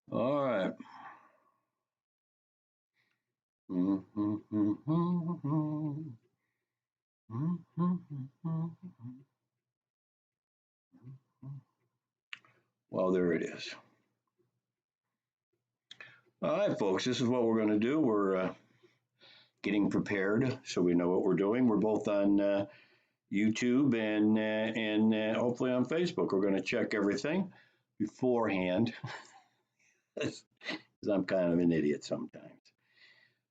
All right. Well, there it is. All right, folks, this is what we're going to do. We're getting prepared so we know what we're doing. We're both on YouTube and hopefully on Facebook. We're going to check everything beforehand because I'm kind of an idiot sometimes.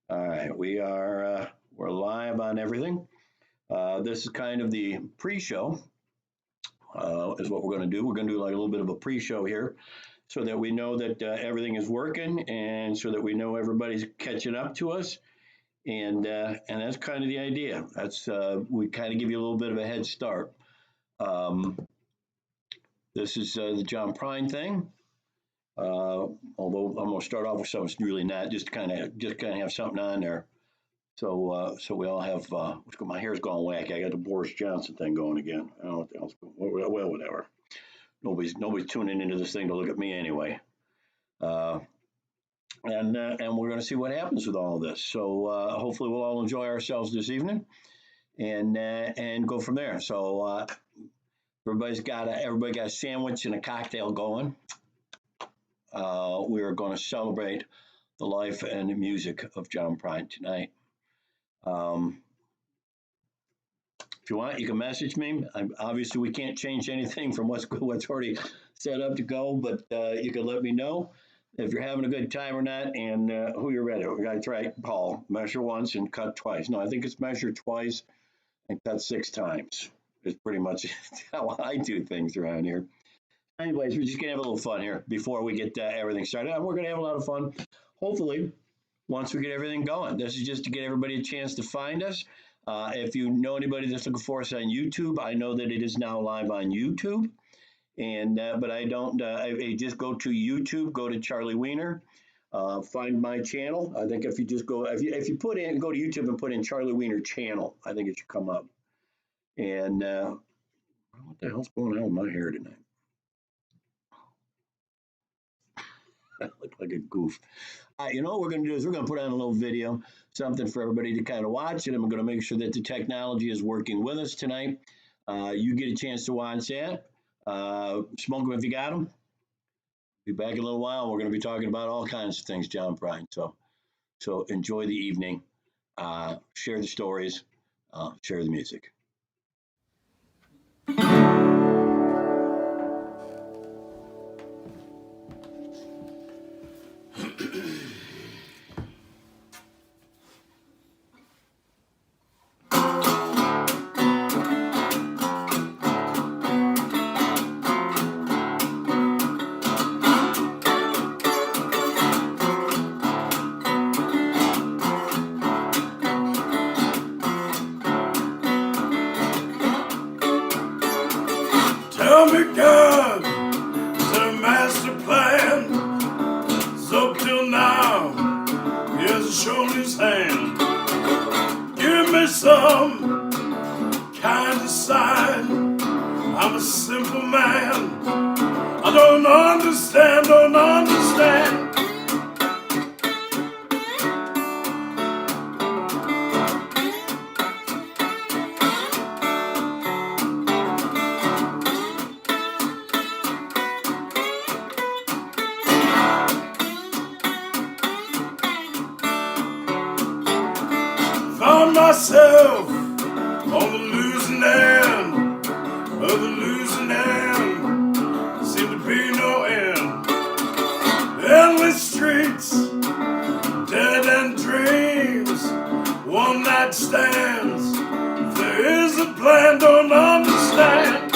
All right, we're live on everything. This is kind of the pre-show. Is what we're going to do. We're going to do like a little bit of a pre-show here, so that we know that everything is working, and so that we know everybody's catching up to us. And that's kind of the idea. That's we kind of give you a little bit of a head start. Um, this is the John Prine thing. Although I'm going to start off with something really not just kind of have something on there. So we all have. My hair's gone wacky. I got the Boris Johnson thing going again. I don't know what the hell's going. Well, whatever. Nobody's tuning into this thing to look at me anyway. Uh, and we're going to see what happens with all of this. So hopefully we'll all enjoy ourselves this evening, and go from there. So everybody got a sandwich and a cocktail going. We are going to celebrate the life and the music of John Prine tonight. If you want, you can message me. Obviously, we can't change anything from what's already set up to go, but you can let me know if you're having a good time or not, and who you're ready. That's right, Paul. Measure once and cut twice. No, I think it's measure twice and cut 6 times. It's pretty much how I do things around here. Anyways, we're just gonna have a little fun here before we get everything started. And we're gonna have a lot of fun, hopefully, once we get everything going. This is just to get everybody a chance to find us. If you know anybody that's looking for us on YouTube, I know that it is now live on YouTube. And but I don't. I just go to YouTube, go to Charlie Wiener, find my channel. I think if you just go, if you put in, go to YouTube and put in Charlie Wiener channel, I think it should come up. And what the hell's going on with my hair tonight? I look like a goof. You know what we're going to do is we're going to put on a little video, something for everybody to kind of watch, and I'm going to make sure that the technology is working with us tonight. You get a chance to watch that. Smoke them if you got them. Be back in a little while. We're going to be talking about all kinds of things, John Prine. So enjoy the evening. Share the stories. Share the music. Tell me, God, the master plan. So till now, he hasn't shown his hand. Give me some kind of sign. I'm a simple man. I don't understand. Found myself on the losing end of the losing end. Seemed to be no end. Endless streets, dead end dreams, one night stands. If there is a plan, don't understand.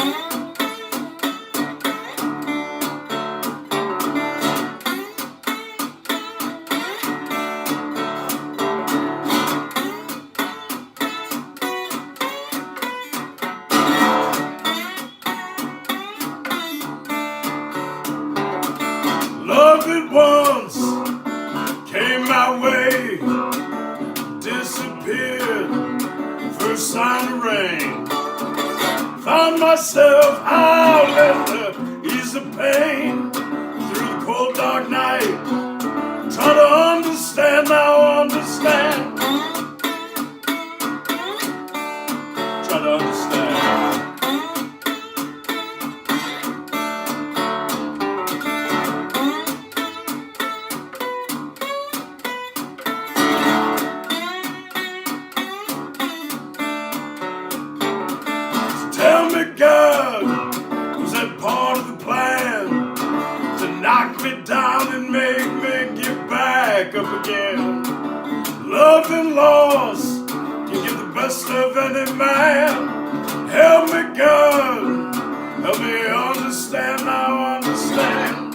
Love that once came my way, disappeared, first sign of rain. Found myself out at the ease of pain, through the cold dark night, knock me down and make me get back up again. Love and loss can get the best of any man. Help me, God, help me understand, now understand.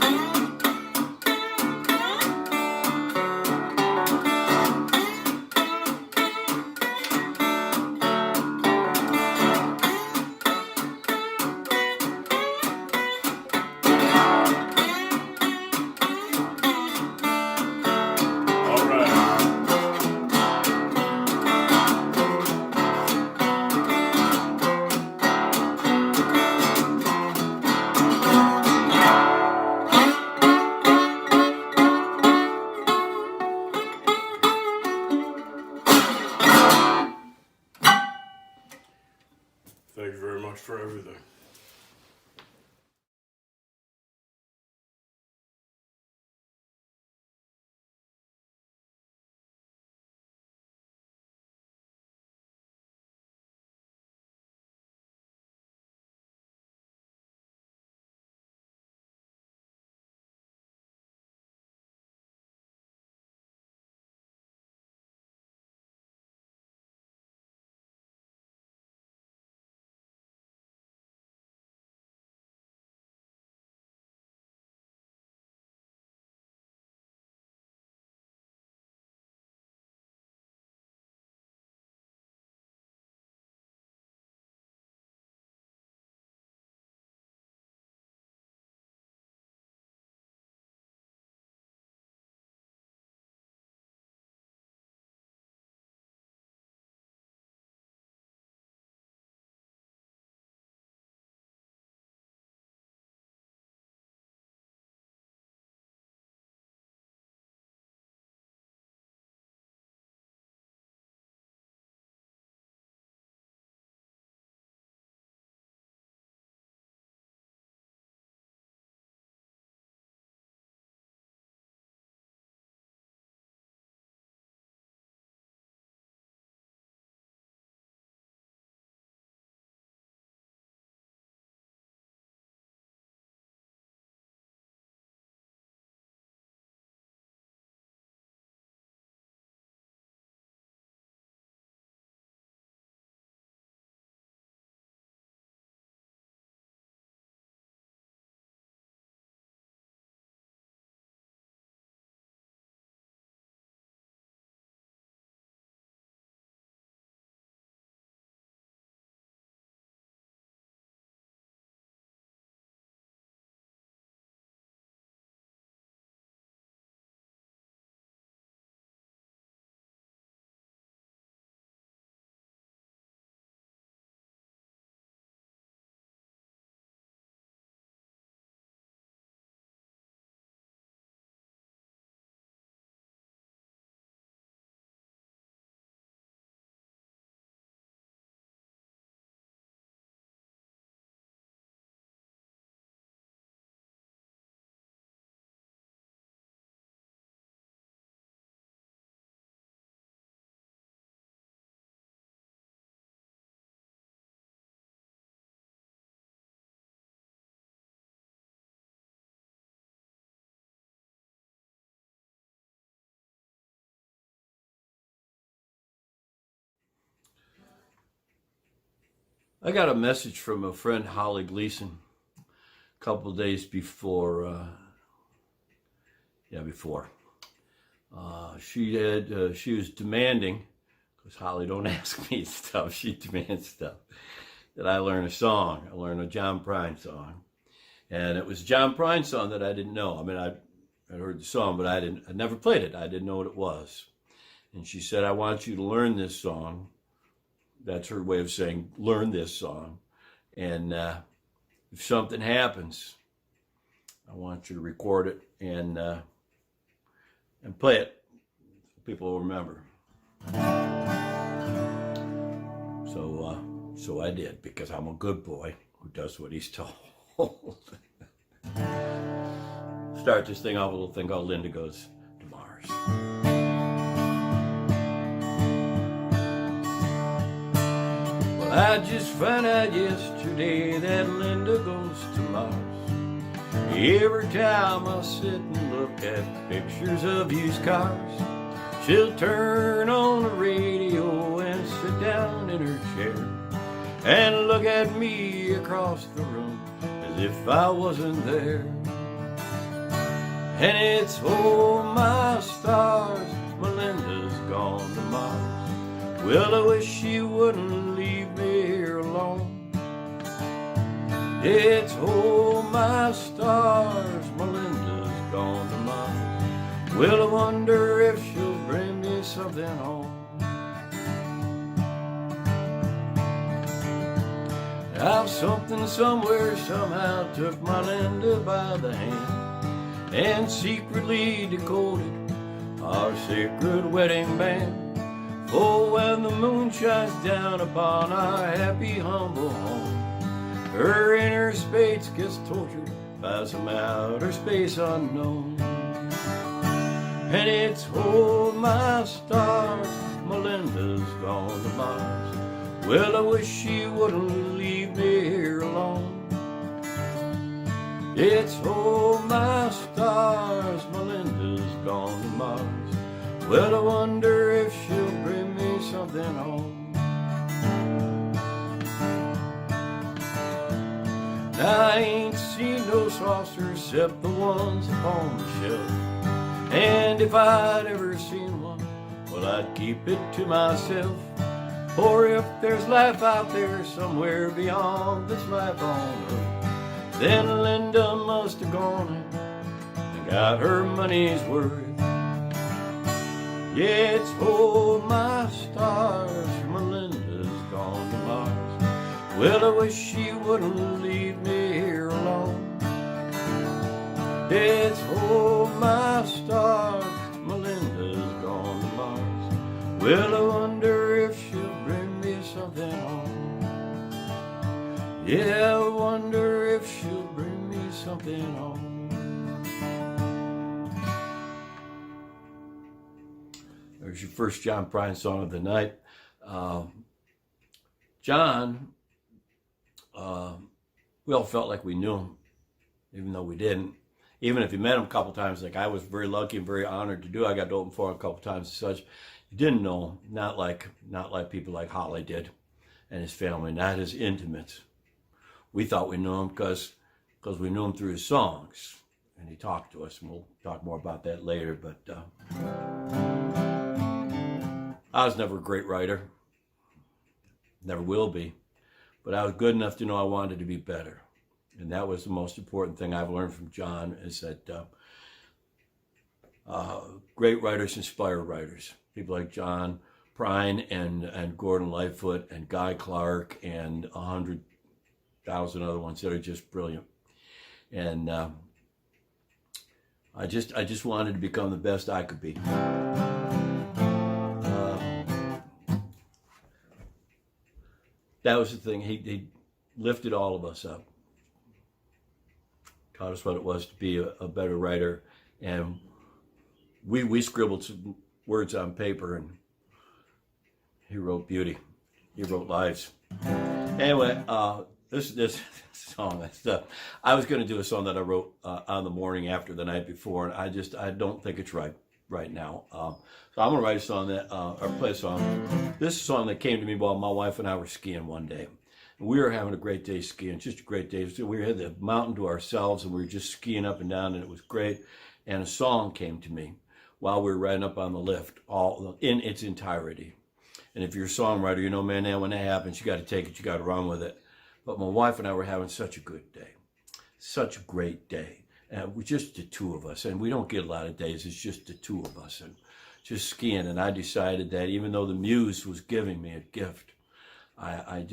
Thank you very much for everything. I got a message from a friend, Holly Gleason, a couple of days before. Before. She was demanding, because Holly don't ask me stuff, she demands stuff, that I learn a song. I learn a John Prine song. And it was a John Prine song that I didn't know. I mean, I heard the song, but I never played it. I didn't know what it was. And she said, I want you to learn this song. That's her way of saying, learn this song. And if something happens, I want you to record it and play it so people will remember. So I did, because I'm a good boy who does what he's told. Start this thing off with a little thing called Linda Goes to Mars. Well, I just found out yesterday that Linda goes to Mars. Every time I sit and look at pictures of used cars, she'll turn on the radio and sit down in her chair and look at me across the room as if I wasn't there. And it's, oh my stars, Melinda's gone to Mars. Well, I wish she wouldn't leave me here alone. It's, oh my stars, Melinda's gone to Mars. Well, I wonder if she'll bring me something home. Now something somewhere somehow took my Linda by the hand and secretly decoded our sacred wedding band. Oh, when the moon shines down upon our happy humble home, her inner space gets tortured by some outer space unknown. And it's, oh my stars, Melinda's gone to Mars. Well, I wish she wouldn't leave me here alone. It's, oh my stars, Melinda's gone to Mars. Well, I wonder if she'll bring me something home. I ain't seen no saucers except the ones upon the shelf. And if I'd ever seen one, well, I'd keep it to myself. For if there's life out there somewhere beyond this life on earth, then Linda must have gone and got her money's worth. Yeah, it's, oh my stars, Melinda's gone to Mars. Well, I wish she wouldn't leave me here alone. It's, oh my stars, Melinda's gone to Mars. Well, I wonder if she'll bring me something home. Yeah, I wonder if she'll bring me something home. There's your first John Prine song of the night. John, we all felt like we knew him, even though we didn't. Even if you met him a couple times, like I was very lucky and very honored to do. I got to open for him a couple times and such. You didn't know him, not like people like Holly did and his family, not his intimates. We thought we knew him because we knew him through his songs, and he talked to us, and we'll talk more about that later. But I was never a great writer, never will be, but I was good enough to know I wanted to be better. And that was the most important thing I've learned from John, is that great writers inspire writers. People like John Prine and Gordon Lightfoot and Guy Clark and 100,000 other ones that are just brilliant. And I just wanted to become the best I could be. That was the thing. He lifted all of us up. Taught us what it was to be a better writer, and we scribbled some words on paper, and he wrote beauty. He wrote lives. Anyway, this song, I was going to do a song that I wrote on the morning after the night before, and I don't think it's right now. So I'm going to write a song or play a song. This is a song that came to me while my wife and I were skiing one day. We were having a great day skiing, just a great day. We had the mountain to ourselves, and we were just skiing up and down, and it was great. And a song came to me while we were riding up on the lift, all in its entirety. And if you're a songwriter, you know, man, now when that happens, you got to take it, you got to run with it. But my wife and I were having such a good day, such a great day. And we're just the two of us, and we don't get a lot of days. It's just the two of us, and just skiing. And I decided that even though the muse was giving me a gift, I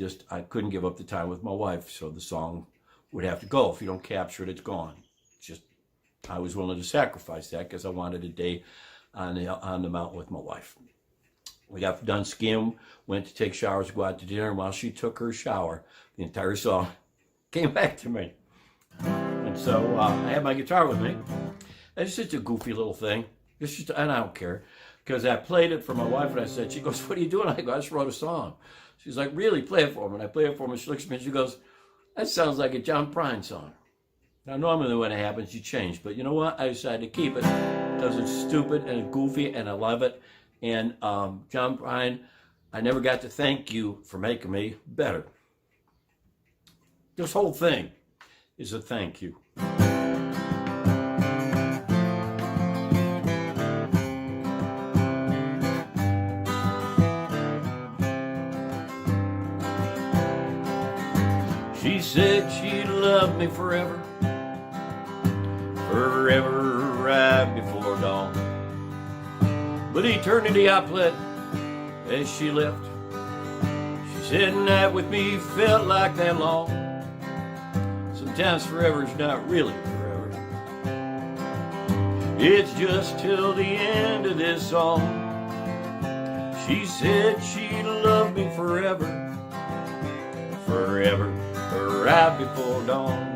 couldn't give up the time with my wife, so the song would have to go. If you don't capture it, it's gone. I was willing to sacrifice that because I wanted a day on the mountain with my wife. We got done skiing, went to take showers, go out to dinner, and while she took her shower, the entire song came back to me. And so I had my guitar with me. And it's just a goofy little thing. And I don't care, because I played it for my wife, and I said, she goes, "What are you doing?" I go, "I just wrote a song." She's like, "Really? Play it for me." And I play it for her, and she looks at me and she goes, "That sounds like a John Prine song." Now, normally when it happens, you change, but you know what? I decided to keep it because it's stupid and goofy, and I love it. And John Prine, I never got to thank you for making me better. This whole thing is a thank you. She said she'd love me forever, forever right before dawn. But eternity I pled as she left. She said night with me felt like that long. Sometimes forever's not really forever. It's just till the end of this song. She said she'd love me forever, forever, right before dawn.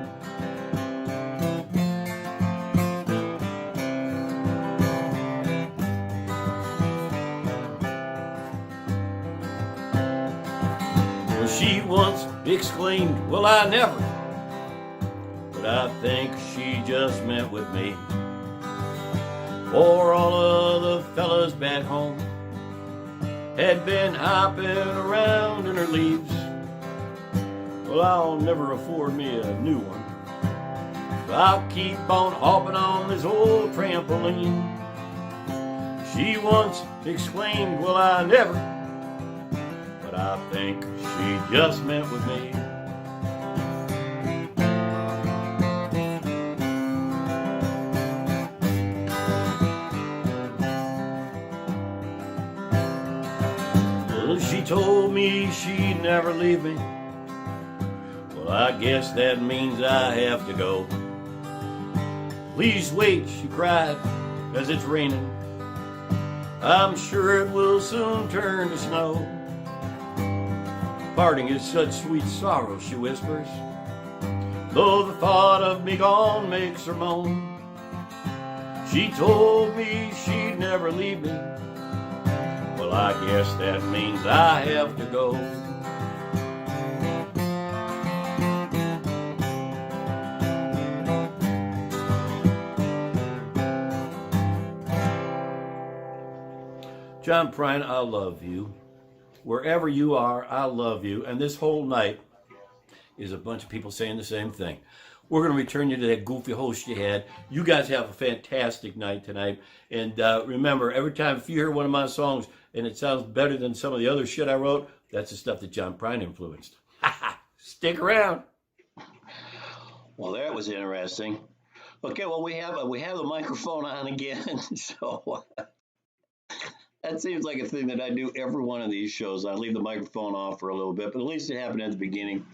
Well, she once exclaimed, well, I never. But I think she just meant with me. For all of the fellas back home had been hopping around in her leaves. Well, I'll never afford me a new one. I'll keep on hopping on this old trampoline. She once exclaimed, well, I never. But I think she just meant with me. Well, she told me she'd never leave me. Well, I guess that means I have to go. Please wait, she cried, as it's raining. I'm sure it will soon turn to snow. Parting is such sweet sorrow, she whispers, though the thought of me gone makes her moan. She told me she'd never leave me. Well, I guess that means I have to go. John Prine, I love you. Wherever you are, I love you. And this whole night is a bunch of people saying the same thing. We're going to return you to that goofy host you had. You guys have a fantastic night tonight. And remember, every time if you hear one of my songs and it sounds better than some of the other shit I wrote, that's the stuff that John Prine influenced. Stick around. Well, that was interesting. Okay, well, we have the microphone on again. So that seems like a thing that I do every one of these shows. I leave the microphone off for a little bit, but at least it happened at the beginning.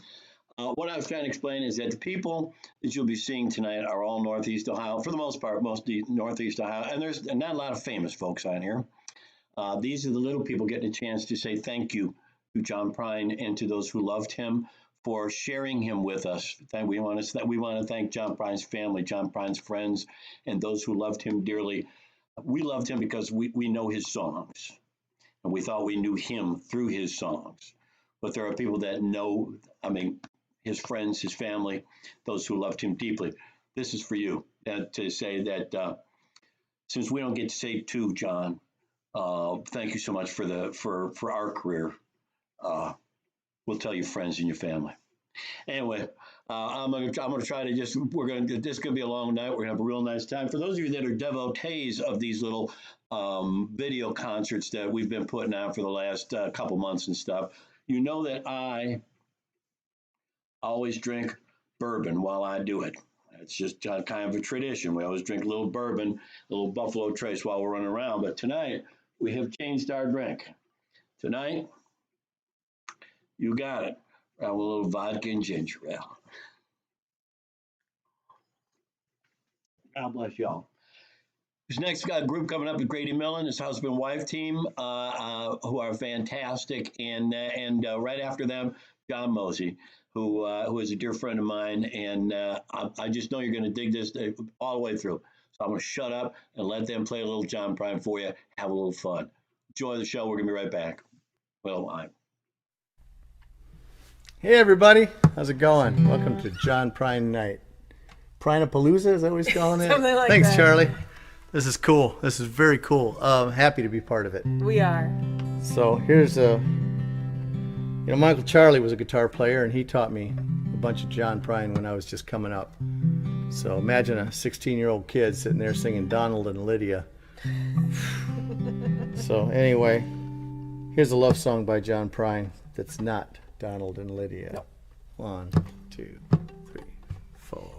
What I was trying to explain is that the people that you'll be seeing tonight are all Northeast Ohio, for the most part, mostly Northeast Ohio, and there's not a lot of famous folks on here. These are the little people getting a chance to say thank you to John Prine and to those who loved him for sharing him with us. We want to thank John Prine's family, John Prine's friends, and those who loved him dearly. We loved him because we know his songs, and we thought we knew him through his songs. But there are people that know, his friends, his family, those who loved him deeply. This is for you, to say that since we don't get to say to John, thank you so much for our career. We'll tell your friends and your family. Anyway, I'm gonna try to this is gonna be a long night. We're gonna have a real nice time. For those of you that are devotees of these little video concerts that we've been putting on for the last couple months and stuff, you know that I always drink bourbon while I do it. It's just kind of a tradition. We always drink a little bourbon, a little Buffalo Trace while we're running around. But tonight we have changed our drink. Tonight, you got it. I have a little vodka and ginger ale. God bless y'all. This next group coming up is Grady Millen, his husband-wife team, who are fantastic, and right after them, John Mosey, who is a dear friend of mine, and I just know you're going to dig this all the way through. So I'm going to shut up and let them play a little John Prine for you. Have a little fun. Enjoy the show. We're going to be right back. Well, Hey everybody, how's it going? Welcome to John Prine Night. Prinapalooza, is that what he's calling it? Something like Thanks, that. Charlie. This is cool. This is very cool. Happy to be part of it. We are. So here's my Uncle Charlie was a guitar player, and he taught me a bunch of John Prine when I was just coming up. So imagine a 16-year-old kid sitting there singing Donald and Lydia. So anyway, here's a love song by John Prine that's not Donald and Lydia. No. 1, 2, 3, 4.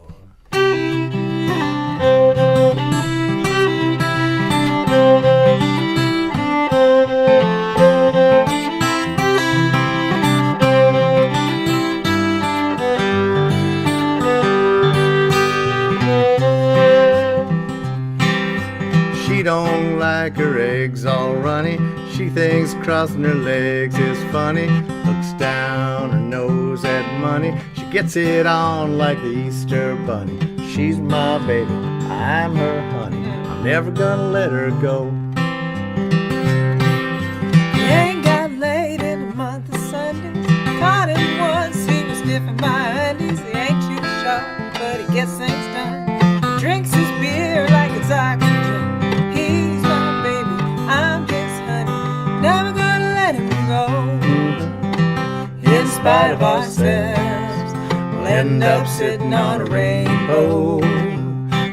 She don't like her eggs all runny. She thinks crossing her legs is funny. Looks down her nose at money. She gets it on like the Easter bunny. She's my baby, I'm her honey. I'm never gonna let her go. He ain't got laid in a month of Sundays. Caught him once, he was sniffing my undies. He ain't too sharp, but he gets things done. He drinks his beer like it's oxygen. He's my baby, I'm his honey. Never gonna let him go. In spite of ourselves, we'll end up sitting on a rainbow.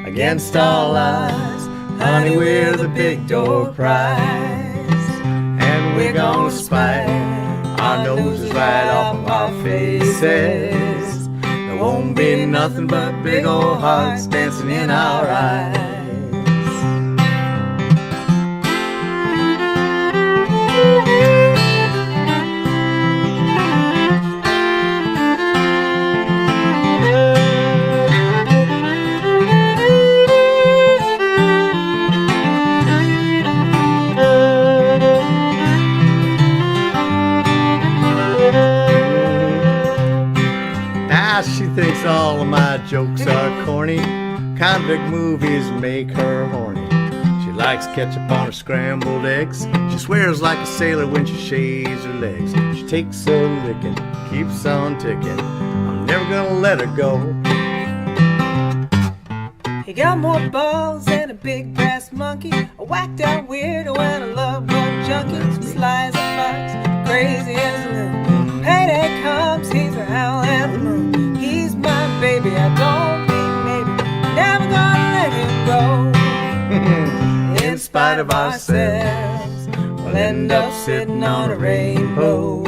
Against all odds, honey, we're the big door prize. And we're gonna spite our noses right off of our faces. There won't be nothing but big old hearts dancing in our eyes. She thinks all of my jokes are corny. Convict movies make her horny. She likes ketchup on her scrambled eggs. She swears like a sailor when she shaves her legs. She takes a licking, keeps on ticking. I'm never gonna let her go. He got more balls than a big brass monkey, a whacked out weirdo and a loved one junkie. Sly as a fox, crazy as a loon. Payday comes, he's a howl at the moon. He's my baby, I don't mean maybe. Never gonna let him go. In spite of ourselves, we'll end up sitting on a rainbow.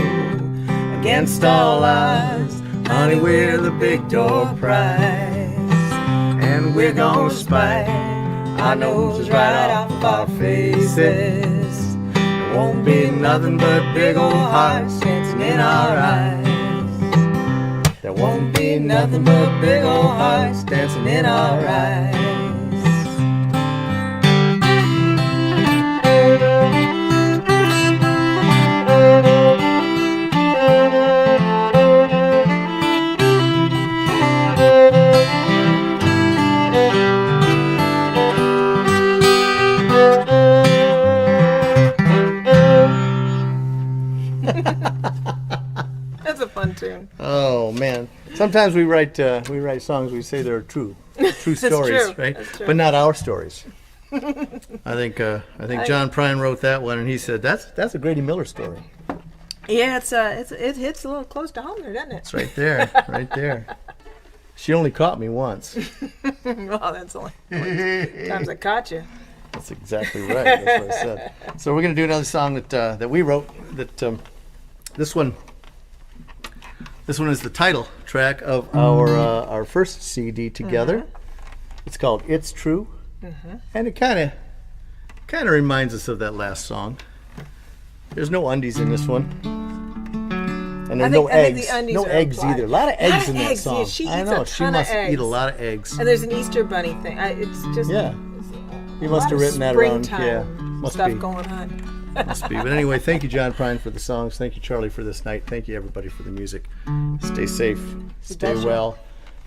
Against all odds, honey, we're the big door prize. And we're gonna spite our noses right off of our faces. There won't be nothing but big old hearts dancing in our eyes. There won't be nothing but big old hearts dancing in our eyes. That's a fun tune. Oh man! Sometimes we write songs. We say they're true stories, true. right? That's true. But not our stories. I think John Prine wrote that one, and he said that's a Grady Miller story. Yeah, it hits a little close to home there, doesn't it? It's right there, right there. She only caught me once. Well, that's only times I caught you. That's exactly right. That's what I said. So we're gonna do another song that we wrote. This one is the title track of our first CD together. Mm-hmm. It's called "It's True," and it kind of reminds us of that last song. There's no undies in this one, and there's no I think eggs. the undies No are eggs implied. either. A lot of eggs in that eggs. song. Yeah, she I eats know a she ton of must eat eggs. a lot of eggs. And there's an Easter bunny thing. It's just Yeah. You a must lot have of written that around. springtime Yeah, must stuff be. going on. Must be. But anyway, thank you, John Prine, for the songs. Thank you, Charlie, for this night. Thank you, everybody, for the music. Stay safe. Stay betcha. well.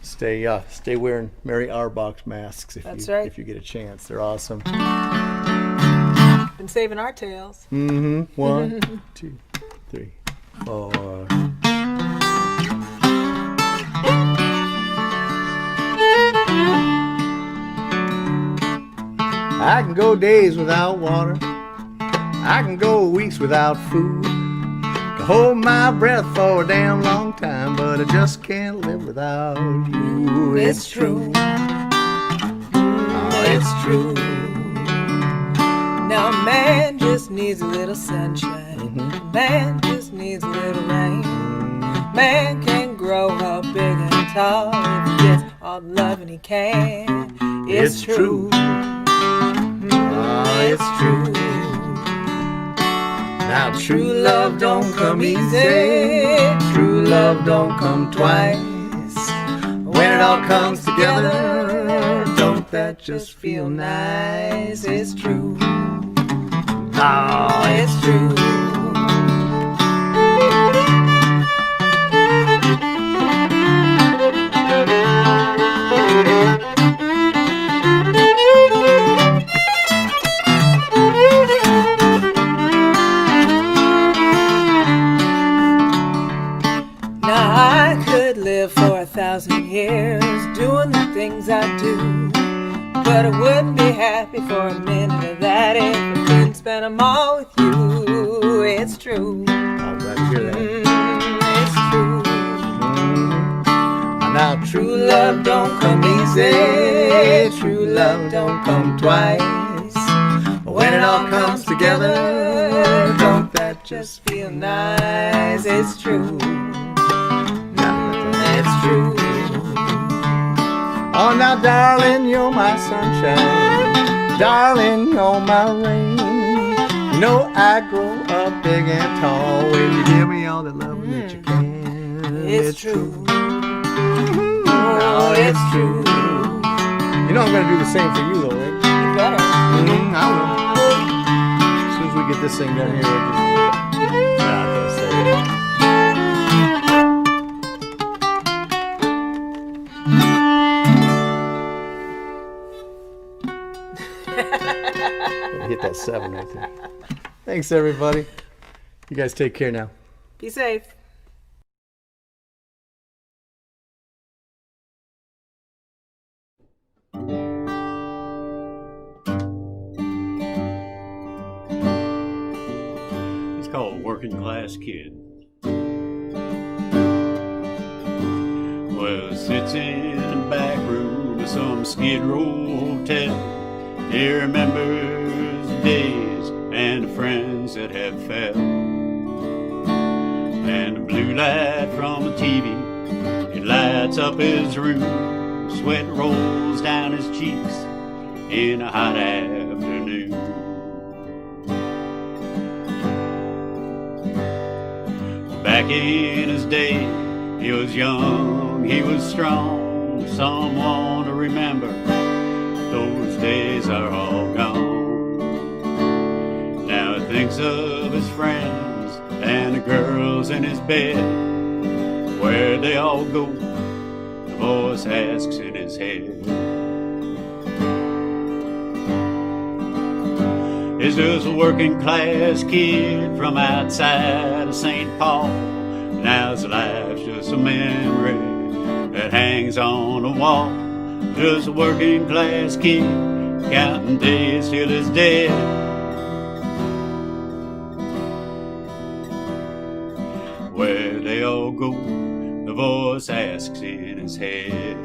Stay wearing Mary Arbox masks That's right. if you get a chance. They're awesome. Been saving our tails. 1, 2, 3, 4. I can go days without water. I can go weeks without food. Can hold my breath for a damn long time, but I just can't live without you. It's true. Oh, it's true. Now a man just needs a little sunshine. A man just needs a little rain. Man can grow up big and tall if he gets all the loving he can. It's true. Oh, it's true. Now true love don't come easy. True love don't come twice. When it all comes together, don't that just feel nice? It's true. Oh, it's true. Now I could live for 1,000 years doing the things I do, but I wouldn't be happy for a minute of that if I couldn't spend them all with you. It's true. I'm glad to hear that. It's true. Now True love don't come easy. True love don't come twice. But when it all comes together, don't that just feel nice? It's true. It's true. Oh, now, darling, you're my sunshine. Darling, you're my rain. You know I grow up big and tall when you give me all the love that you can. It's true. Oh, it's true. You know I'm gonna do the same for you, though, right? You better. I will. As soon as we get this thing done here, we'll just... Nah, I'm gonna say it. Hit that 7 right there. Thanks, everybody. You guys take care now. Be safe. It's called Working Class Kid. Well, sits in the back room of some Skid Row hotel. He remembers the days and the friends that have fell. And the blue light from the TV, it lights up his room. Sweat rolls down his cheeks in a hot afternoon. Back in his day, he was young, he was strong, someone to remember. Those days are all gone. Now he thinks of his friends and the girls in his bed. Where'd they all go? The voice asks in his head. He's just a working class kid from outside of St. Paul. Now his life's just a memory that hangs on the wall. Just a working class kid, counting days till he's dead. Where they all go, the voice asks in his head.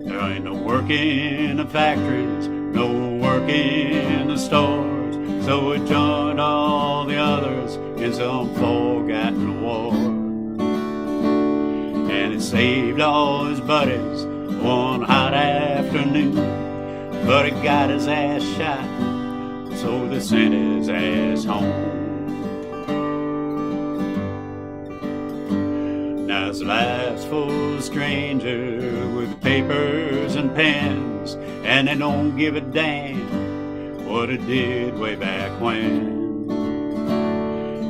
There ain't no work in the factories, no work in the stores, so he joined all the others in some forgotten war. And he saved all his buddies one hot afternoon, but he got his ass shot, so they sent his ass home. Now his life's full of strangers with papers and pens, and they don't give a damn what it did way back when.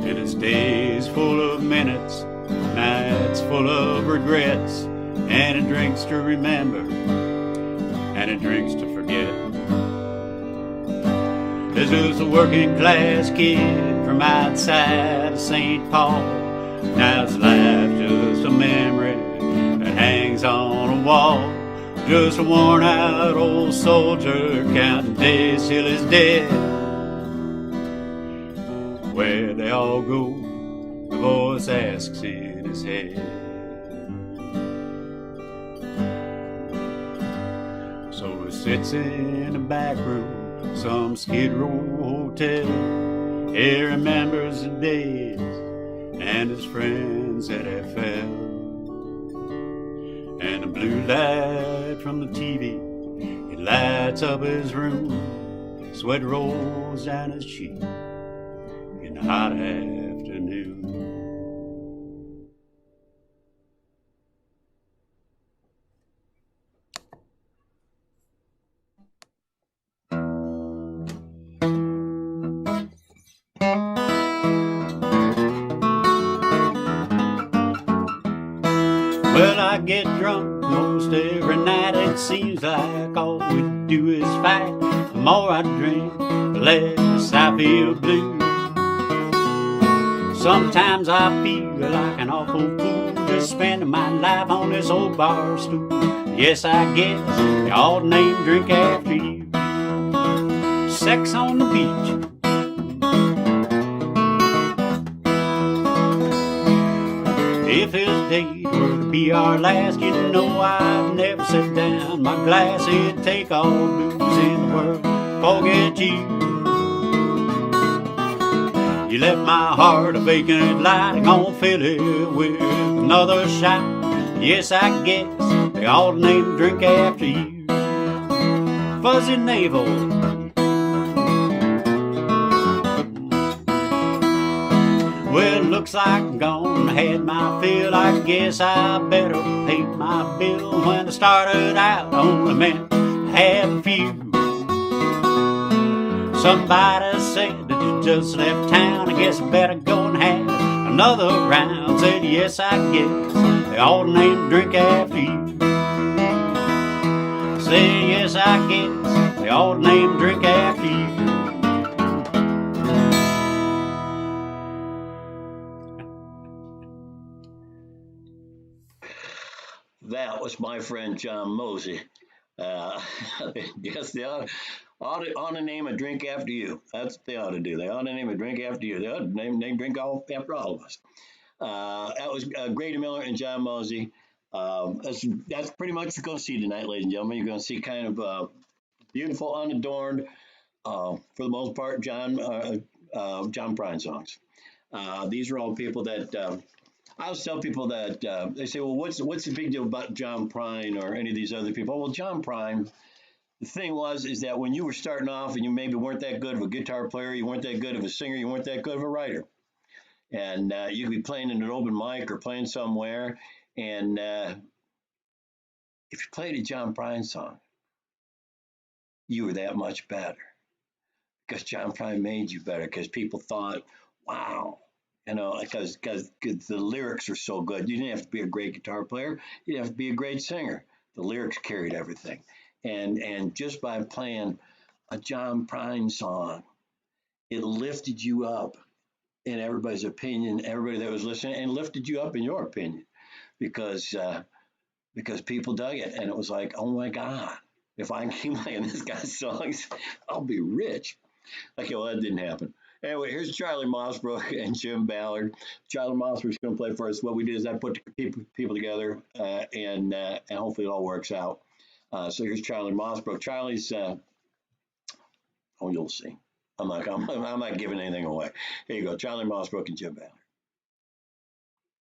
And his days full of minutes, nights full of regrets, and he drinks to remember, and he drinks to forget. This is a working class kid from outside of St. Paul. Now his life just a memory that hangs on a wall. Just a worn out old soldier counting days till he's dead. Where they all go, the voice asks in his head. So he sits in a back room, some Skid Row hotel. He remembers the days and his friends that have fell. And the blue light from the TV, it lights up his room. Sweat rolls down his cheek in the hot afternoon. Well, I get drunk most every night. It seems like all we do is fight. The more I drink, the less I feel blue. Sometimes I feel like an awful fool, just spending my life on this old bar stool. Yes, I guess they all name drink after you. Sex on the beach. If this date were to be our last, you know I'd never set down my glass. It'd take all the booze in the world, forget you. You left my heart a vacant light, I'm gonna fill it with another shot. Yes, I guess they all name drink after you. Fuzzy navel. Well, it looks like I'm gonna had my fill. I guess I better pay my bill. When I started out, only meant I had a few. Somebody said that you just left town. I guess I better go and have another round. Said yes, I guess they all name drink after you. Said yes, I guess they all name drink after you. That was my friend John Mosey. Yes, they ought to name a drink after you. That's what they ought to do. They ought to name a drink after you. They ought to name drink after all of us. That was Grady Miller and John Mosey. That's pretty much what you're going to see tonight, ladies and gentlemen. You're going to see kind of beautiful, unadorned, for the most part, John Prine songs. These are all people that I always tell people that they say, well, what's the big deal about John Prine or any of these other people? Well, John Prine, the thing is that when you were starting off and you maybe weren't that good of a guitar player, you weren't that good of a singer, you weren't that good of a writer, and you could be playing in an open mic or playing somewhere, and if you played a John Prine song, you were that much better because John Prine made you better because people thought, wow. You know, because the lyrics are so good. You didn't have to be a great guitar player. You didn't have to be a great singer. The lyrics carried everything. And just by playing a John Prine song, it lifted you up in everybody's opinion, everybody that was listening, and lifted you up in your opinion because people dug it. And it was like, oh my God, if I can keep playing this guy's songs, I'll be rich. Okay, well, that didn't happen. Anyway, here's Charlie Mossbrook and Jim Ballard. Charlie Mossbrook's going to play for us. What we did is I put people together, and hopefully it all works out. So here's Charlie Mossbrook. Charlie's, you'll see. I'm not giving anything away. Here you go, Charlie Mossbrook and Jim Ballard.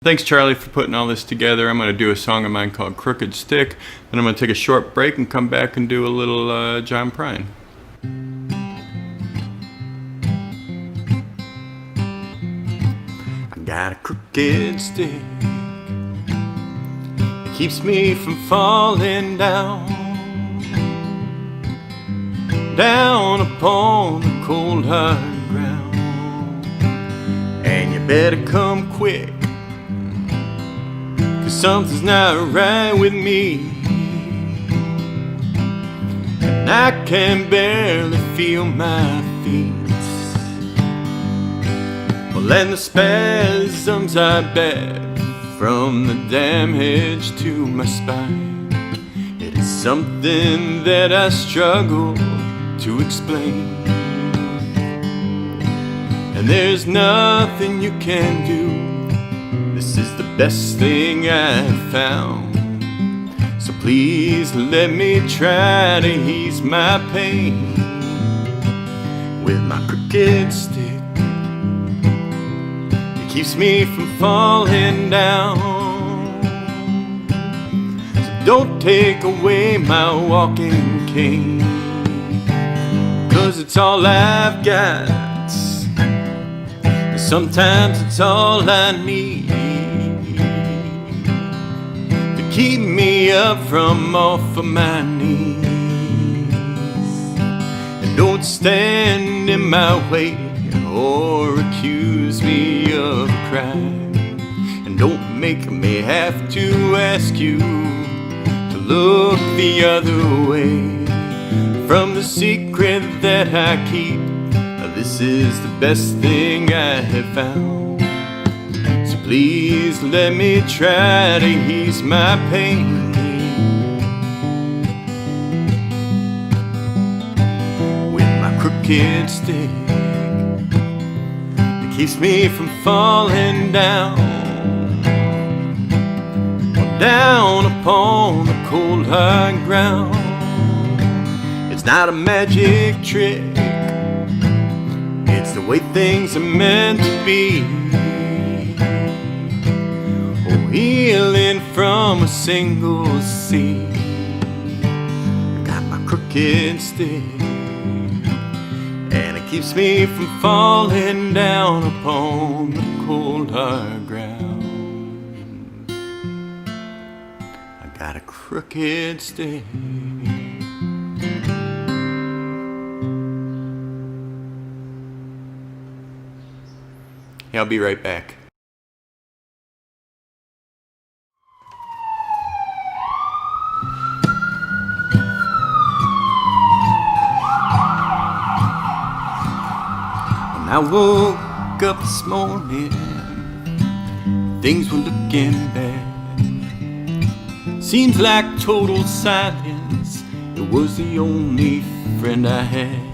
Thanks, Charlie, for putting all this together. I'm going to do a song of mine called Crooked Stick. Then I'm going to take a short break and come back and do a little John Prine. Got a crooked stick, it keeps me from falling down upon the cold hard ground. And you better come quick, 'cause something's not right with me, and I can barely feel my feet. And the spasms I bear from the damage to my spine, it is something that I struggle to explain. And there's nothing you can do. This is the best thing I've found. So please let me try to ease my pain with my crooked stick. It keeps me from falling down. So don't take away my walking cane, 'cause it's all I've got. Sometimes it's all I need to keep me up from off of my knees. And don't stand in my way or accuse me of a crime. And don't make me have to ask you to look the other way from the secret that I keep. This is the best thing I have found. So please let me try to ease my pain with my crooked stick. It keeps me from falling down, down upon the cold hard ground. It's not a magic trick, it's the way things are meant to be. Oh, healing from a single seed. I got my crooked stick, and it keeps me from falling down upon the cold hard ground. I got a crooked stick. I'll be right back. When I woke up this morning, things were looking bad. Seems like total silence, it was the only friend I had.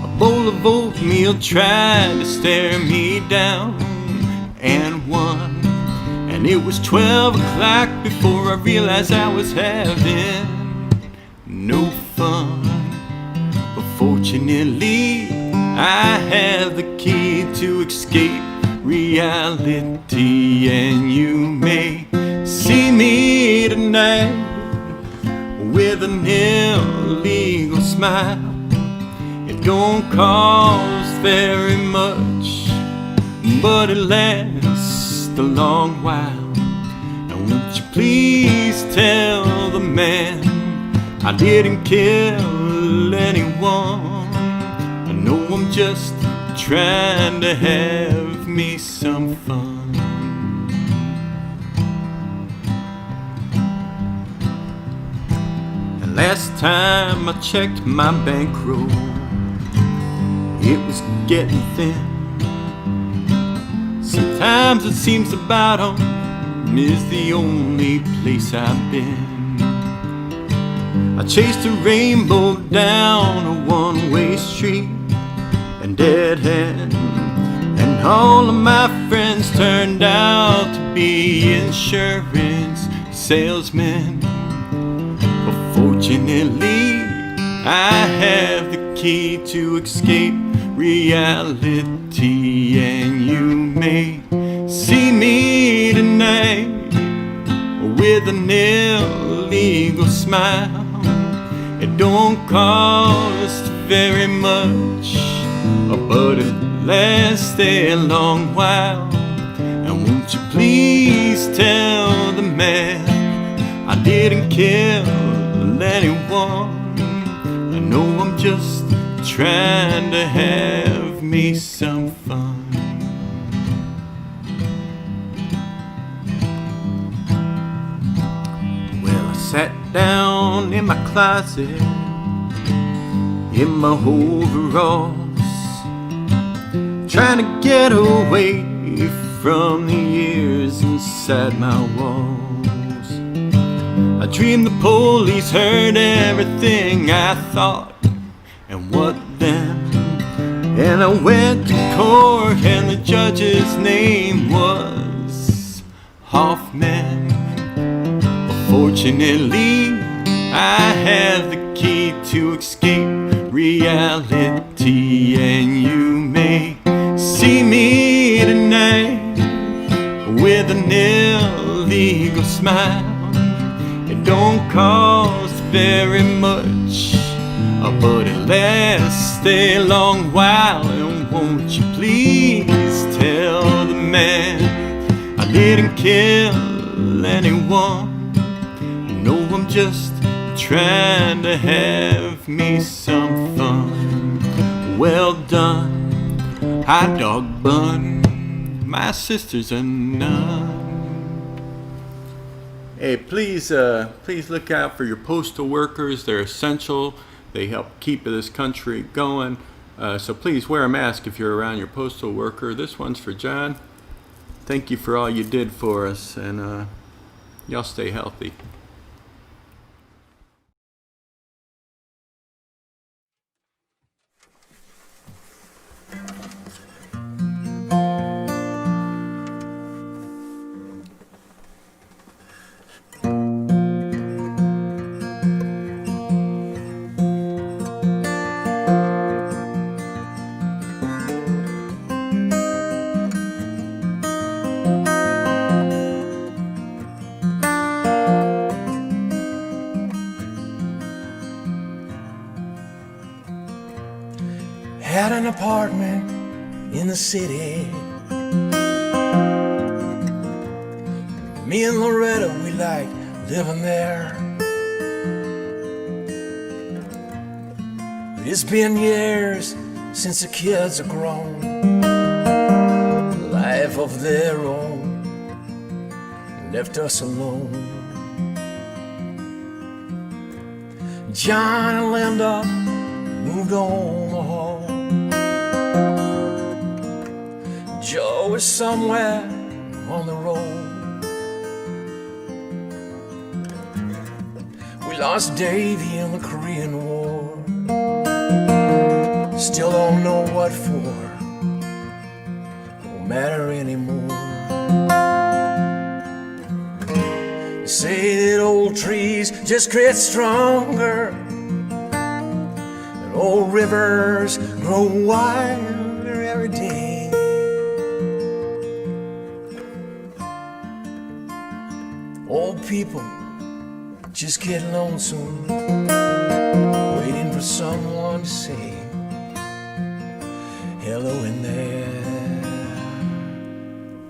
A bowl of oatmeal tried to stare me down and won. And it was 12 o'clock before I realized I was having no fun. But fortunately, I have the key to escape reality, and you may see me tonight with an illegal smile. It don't cost very much, but it lasts a long while. And won't you please tell the man I didn't kill anyone? I know I'm just trying to have me some fun. And last time I checked my bankroll, it was getting thin. Sometimes it seems the bottom is the only place I've been. I chased a rainbow down a one-way street and dead end, and all of my friends turned out to be insurance salesmen. But fortunately, I have the key to escape reality, and you may see me tonight with an illegal smile. It don't cost very much, but it lasts a long while. And won't you please tell the man I didn't kill anyone? I know I'm just trying to have me some fun. Well, I sat down in my closet in my overalls, trying to get away from the years inside my walls. I I dreamed the police heard everything I thought, and what then? And I went to court, and the judge's name was Hoffman. But fortunately, I have the key to escape reality, and you may see me tonight with an illegal smile. It don't cost very much, but it lasts a long while. And won't you please tell the man I didn't kill anyone? No, I'm just trying to have me some fun. Well done, hot dog bun. My sister's a nun. Hey, please look out for your postal workers. They're essential. They help keep this country going. So please wear a mask if you're around your postal worker. This one's for John. Thank you for all you did for us, and y'all stay healthy. Had an apartment in the city. Me and Loretta, we like living there. But it's been years since the kids are grown, life of their own, left us alone. John and Linda moved on the hall. Joe is somewhere on the road. We lost Davy in the Korean War. Still don't know what for. Don't matter anymore. They say that old trees just get stronger, and old rivers grow wilder every day. Old people just get lonesome, waiting for someone to say hello in there,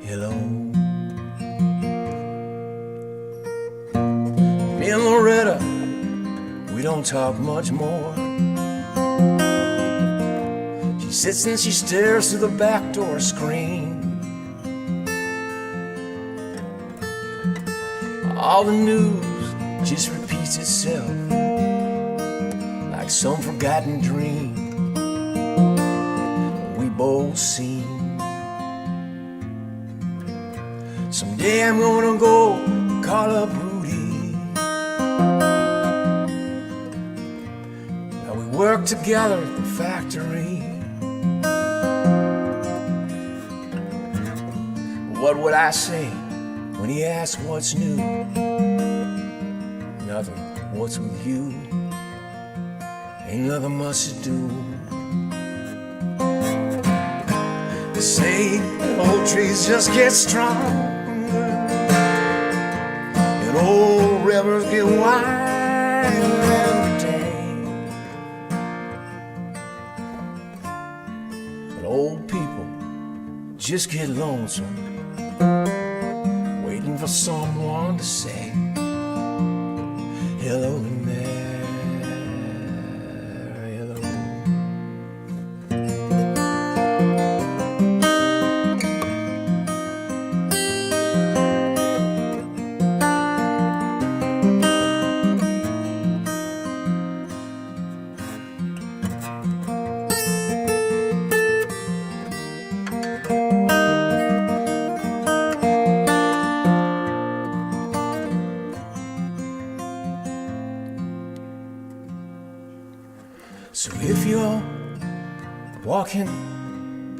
hello. Me and Loretta, we don't talk much more. She sits and she stares through the back door screen. All the news just repeats itself like some forgotten dream we both seen. Someday I'm gonna go call up Rudy. Now we work together at the factory. What would I say when he asks what's new? Nothing. What's with you? Ain't nothing much to do. They say old trees just get stronger, and old rivers get wild every day. But old people just get lonesome, waiting for someone to say hello in there, hello. So if you're walking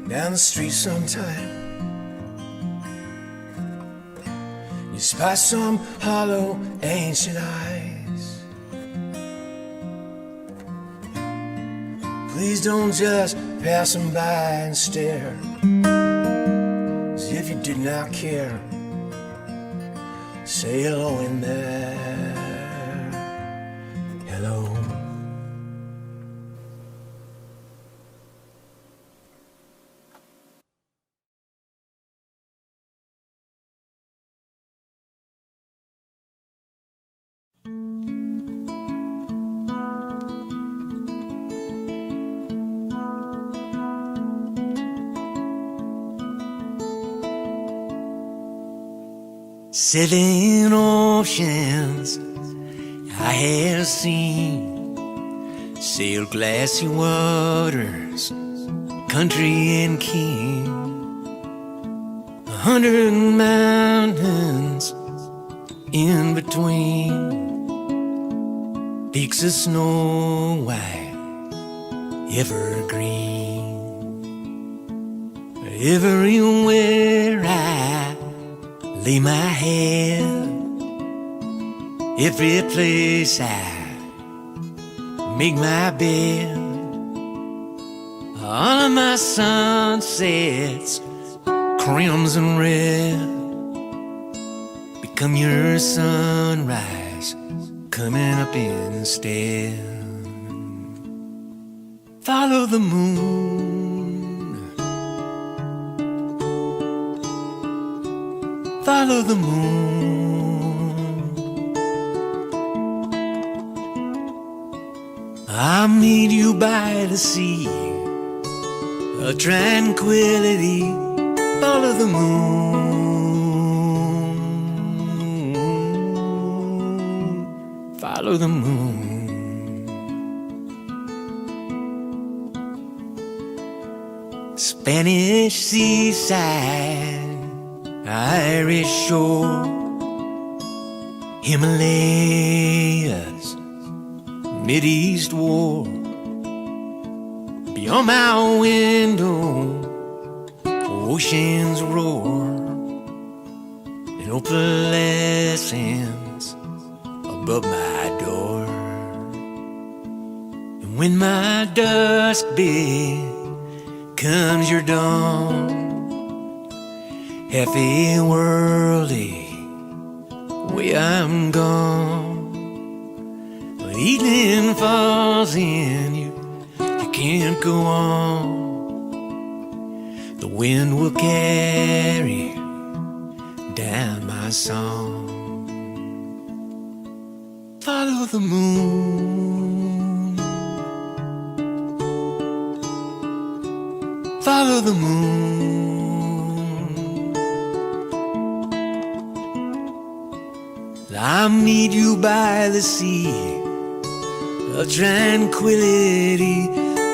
down the street sometime, you spy some hollow ancient eyes, please don't just pass them by and stare as if you did not care. Say hello in there, hello. Seven oceans I have seen, sailed glassy waters, country and king. 100 mountains in between, peaks of snow white, evergreen. Everywhere I lay my head, every place I make my bed, all of my sunsets, crimson red, become your sunrise, coming up instead. Follow the moon, follow the moon. I'll meet you by the sea, a tranquility. Follow the moon, follow the moon. Spanish seaside, Irish shore, Himalayas, Mideast war. Beyond my window, oceans roar, and opalescence above my door. And when my dusk becomes your dawn, happy worldly, way I'm gone. When evening falls in, you can't go on. The wind will carry down my song. Follow the moon, follow the moon. I'll meet you by the sea, a tranquility.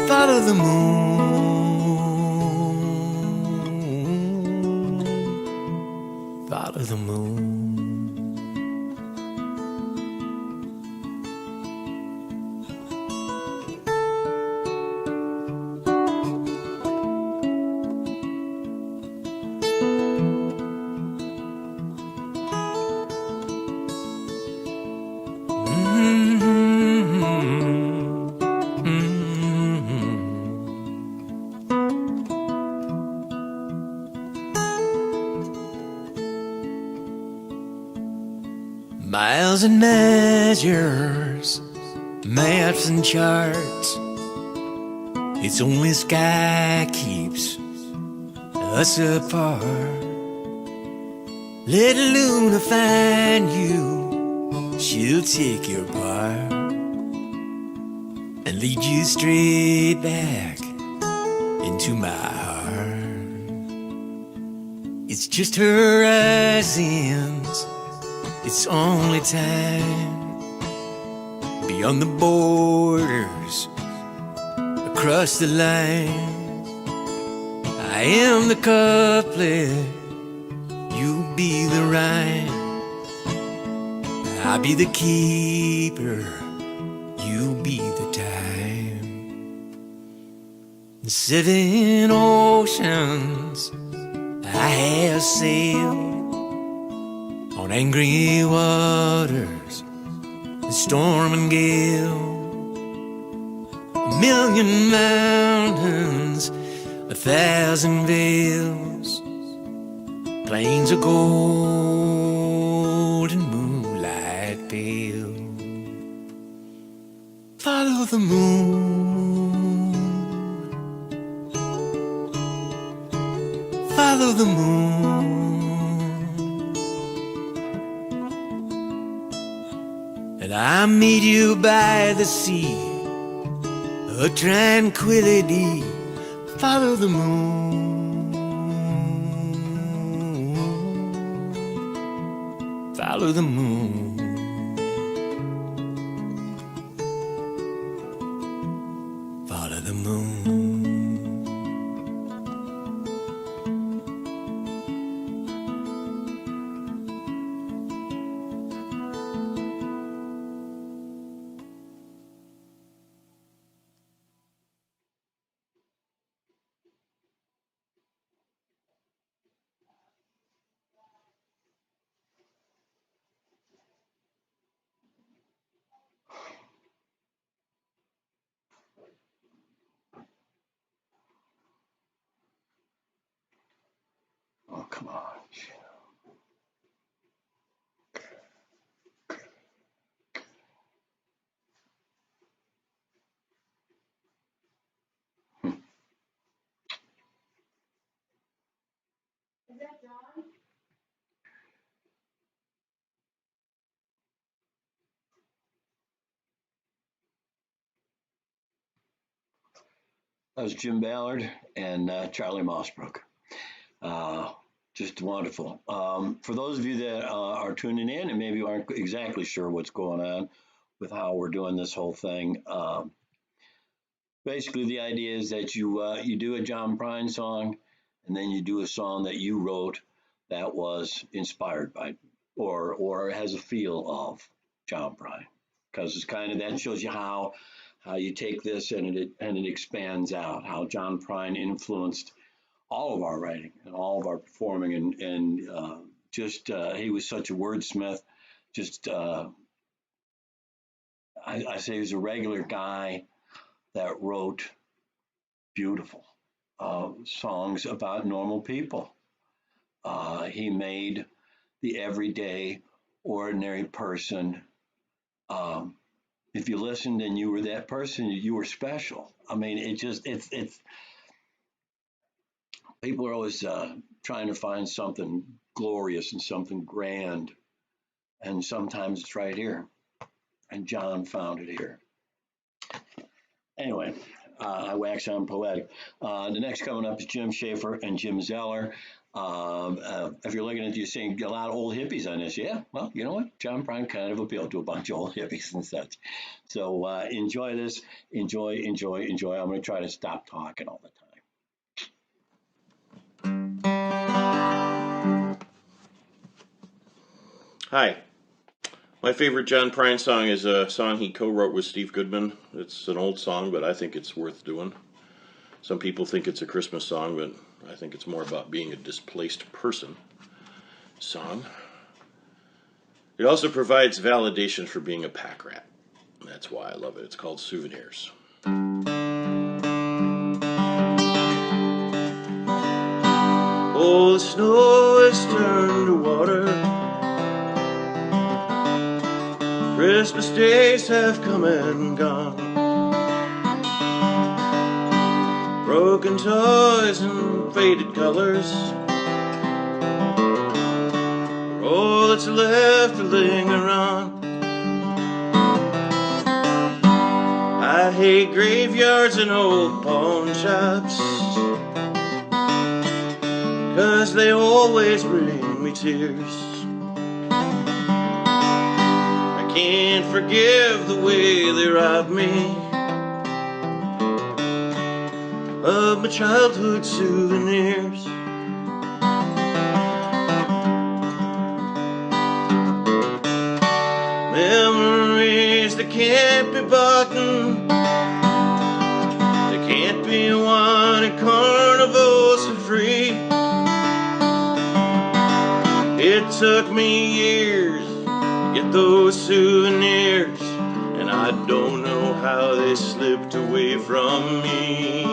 Follow the moon, follow the moon. Miles and measures, maps and charts, it's only sky keeps us apart. Let Luna find you, she'll take your part and lead you straight back into my heart. It's just horizons, it's only time. Beyond the borders, across the line, I am the couplet, you be the rhyme. I'll be the keeper, you be the time. 7 oceans I have sailed, on angry waters and storm and gale. 1,000,000 mountains, 1,000 vales, plains of gold and moonlight pale. Follow the moon, follow the moon, and I meet you by the sea of tranquility. Follow the moon, follow the moon, follow the moon. Oh, come on. That was Jim Ballard and Charlie Mossbrook. Just wonderful. For those of you that are tuning in and maybe aren't exactly sure what's going on with how we're doing this whole thing, basically the idea is that you do a John Prine song, and then you do a song that you wrote that was inspired by or has a feel of John Prine, because it's kind of that shows you how you take this and it expands out, how John Prine influenced all of our writing and all of our performing, and just he was such a wordsmith. Just I say he was a regular guy that wrote beautiful songs about normal people. He made the everyday, ordinary person. If you listened and you were that person, you were special. I mean, it's people are always trying to find something glorious and something grand, and sometimes it's right here. And John found it here. Anyway, I wax on poetic. The next coming up is Jim Schaefer and Jim Zeller. If you're looking at you saying a lot of old hippies on this, yeah, well, you know what? John Prine kind of appealed to a bunch of old hippies and such. So enjoy this. Enjoy. I'm going to try to stop talking all the time. Hi. My favorite John Prine song is a song he co-wrote with Steve Goodman. It's an old song, but I think it's worth doing. Some people think it's a Christmas song, but I think it's more about being a displaced person song. It also provides validation for being a pack rat. That's why I love it. It's called Souvenirs. Oh, the snow has turned to water. Christmas days have come and gone. Broken toys and faded colors are all that's left to linger on. I hate graveyards and old pawn shops, 'cause they always bring me tears. Can't forgive the way they robbed me of my childhood souvenirs. Memories that can't be bought, they can't be won. carnival so free. It took me years to get those souvenirs, and I don't know how they slipped away from me.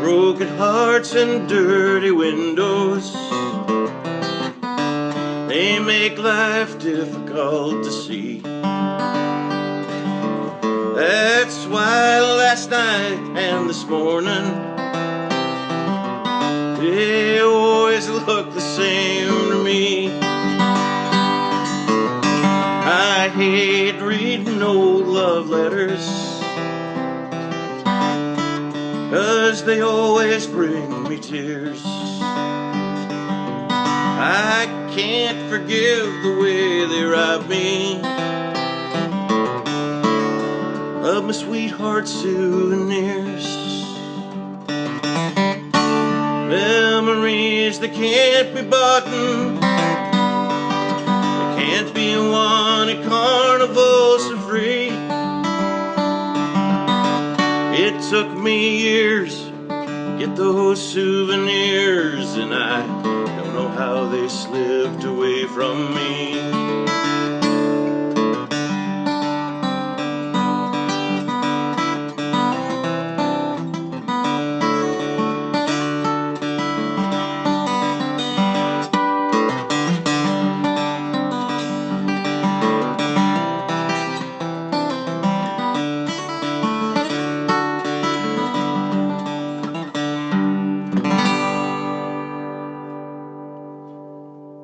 Broken hearts and dirty windows, they make life difficult to see. That's why last night and this morning, they always look the same to me. I hate reading old love letters, 'cause they always bring me tears. I can't forgive the way they robbed me of my sweetheart's souvenirs. Memories that can't be bought, they can't be won at carnival so free. It took me years to get those souvenirs, and I don't know how they slipped away from me.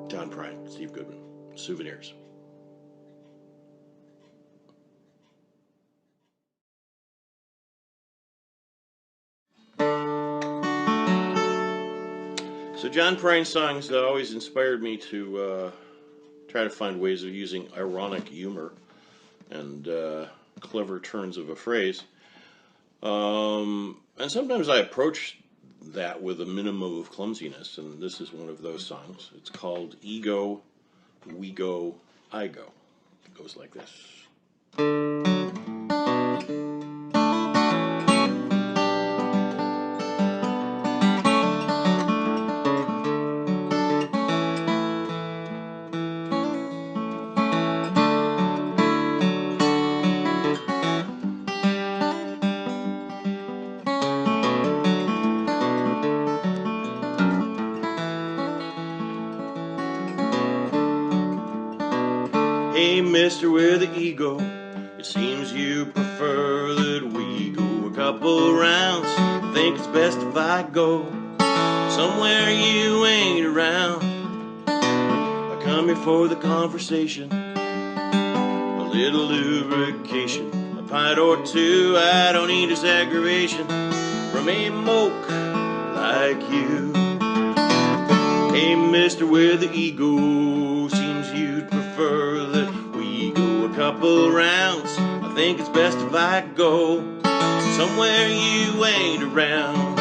John Prine, Steve Goodman, Souvenirs. So John Prine songs always inspired me to try to find ways of using ironic humor and clever turns of a phrase. And sometimes I approach that with a minimum of clumsiness, and this is one of those songs. It's called Ego, We Go, I Go. It goes like this. Hey, mister with the ego, it seems you prefer that we go a couple rounds. I think it's best if I go somewhere you ain't around. I come here for the conversation, a little lubrication, a pint or two. I don't need this aggravation from a moke like you. Hey, mister with the ego, seems you'd prefer that we go a couple rounds. I think it's best if I go somewhere you ain't around.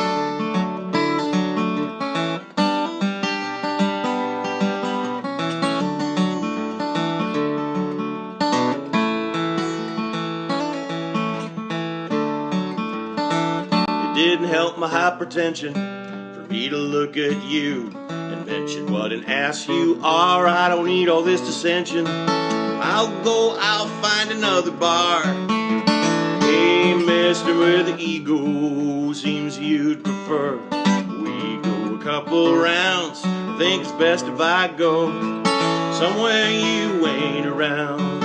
It didn't help my hypertension for me to look at you and mention what an ass you are. I don't need all this dissension. I'll find another bar. Hey, mister with the ego, seems you'd prefer we go a couple rounds. I think it's best if I go somewhere you ain't around.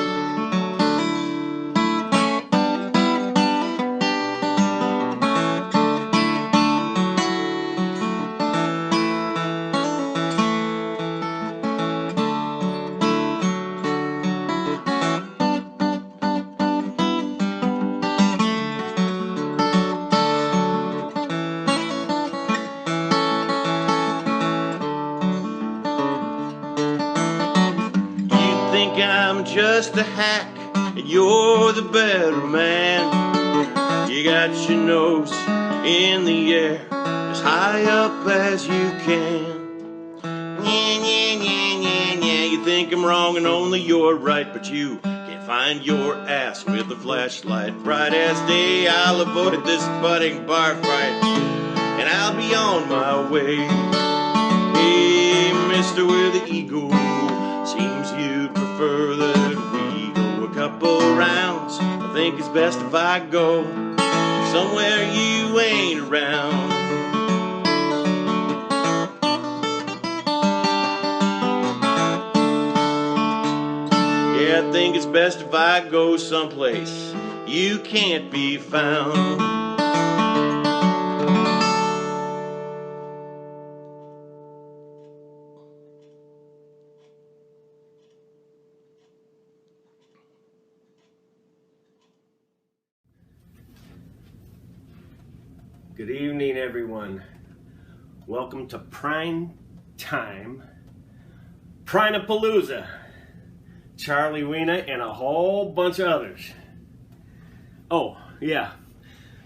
I'm just a hack and you're the better man. You got your nose in the air as high up as you can. You think I'm wrong and only you're right, but you can't find your ass with a flashlight. Bright as day, I'll avoid this budding bar fight, and I'll be on my way. Hey, mister with the ego, seems you'd prefer that we go a couple rounds. I think it's best if I go somewhere you ain't around. Yeah, I think it's best if I go someplace you can't be found. Good evening, everyone. Welcome to Prime Time, Prinapalooza. Charlie Wiener and a whole bunch of others. Oh, yeah.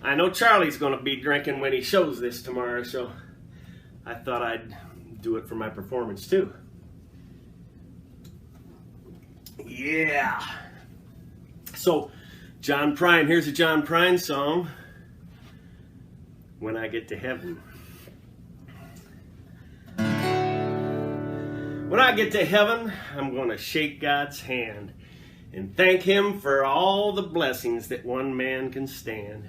I know Charlie's going to be drinking when he shows this tomorrow, so I thought I'd do it for my performance, too. Yeah. So, John Prine, here's a John Prine song, When I Get to Heaven. When I get to heaven, I'm going to shake God's hand and thank Him for all the blessings that one man can stand.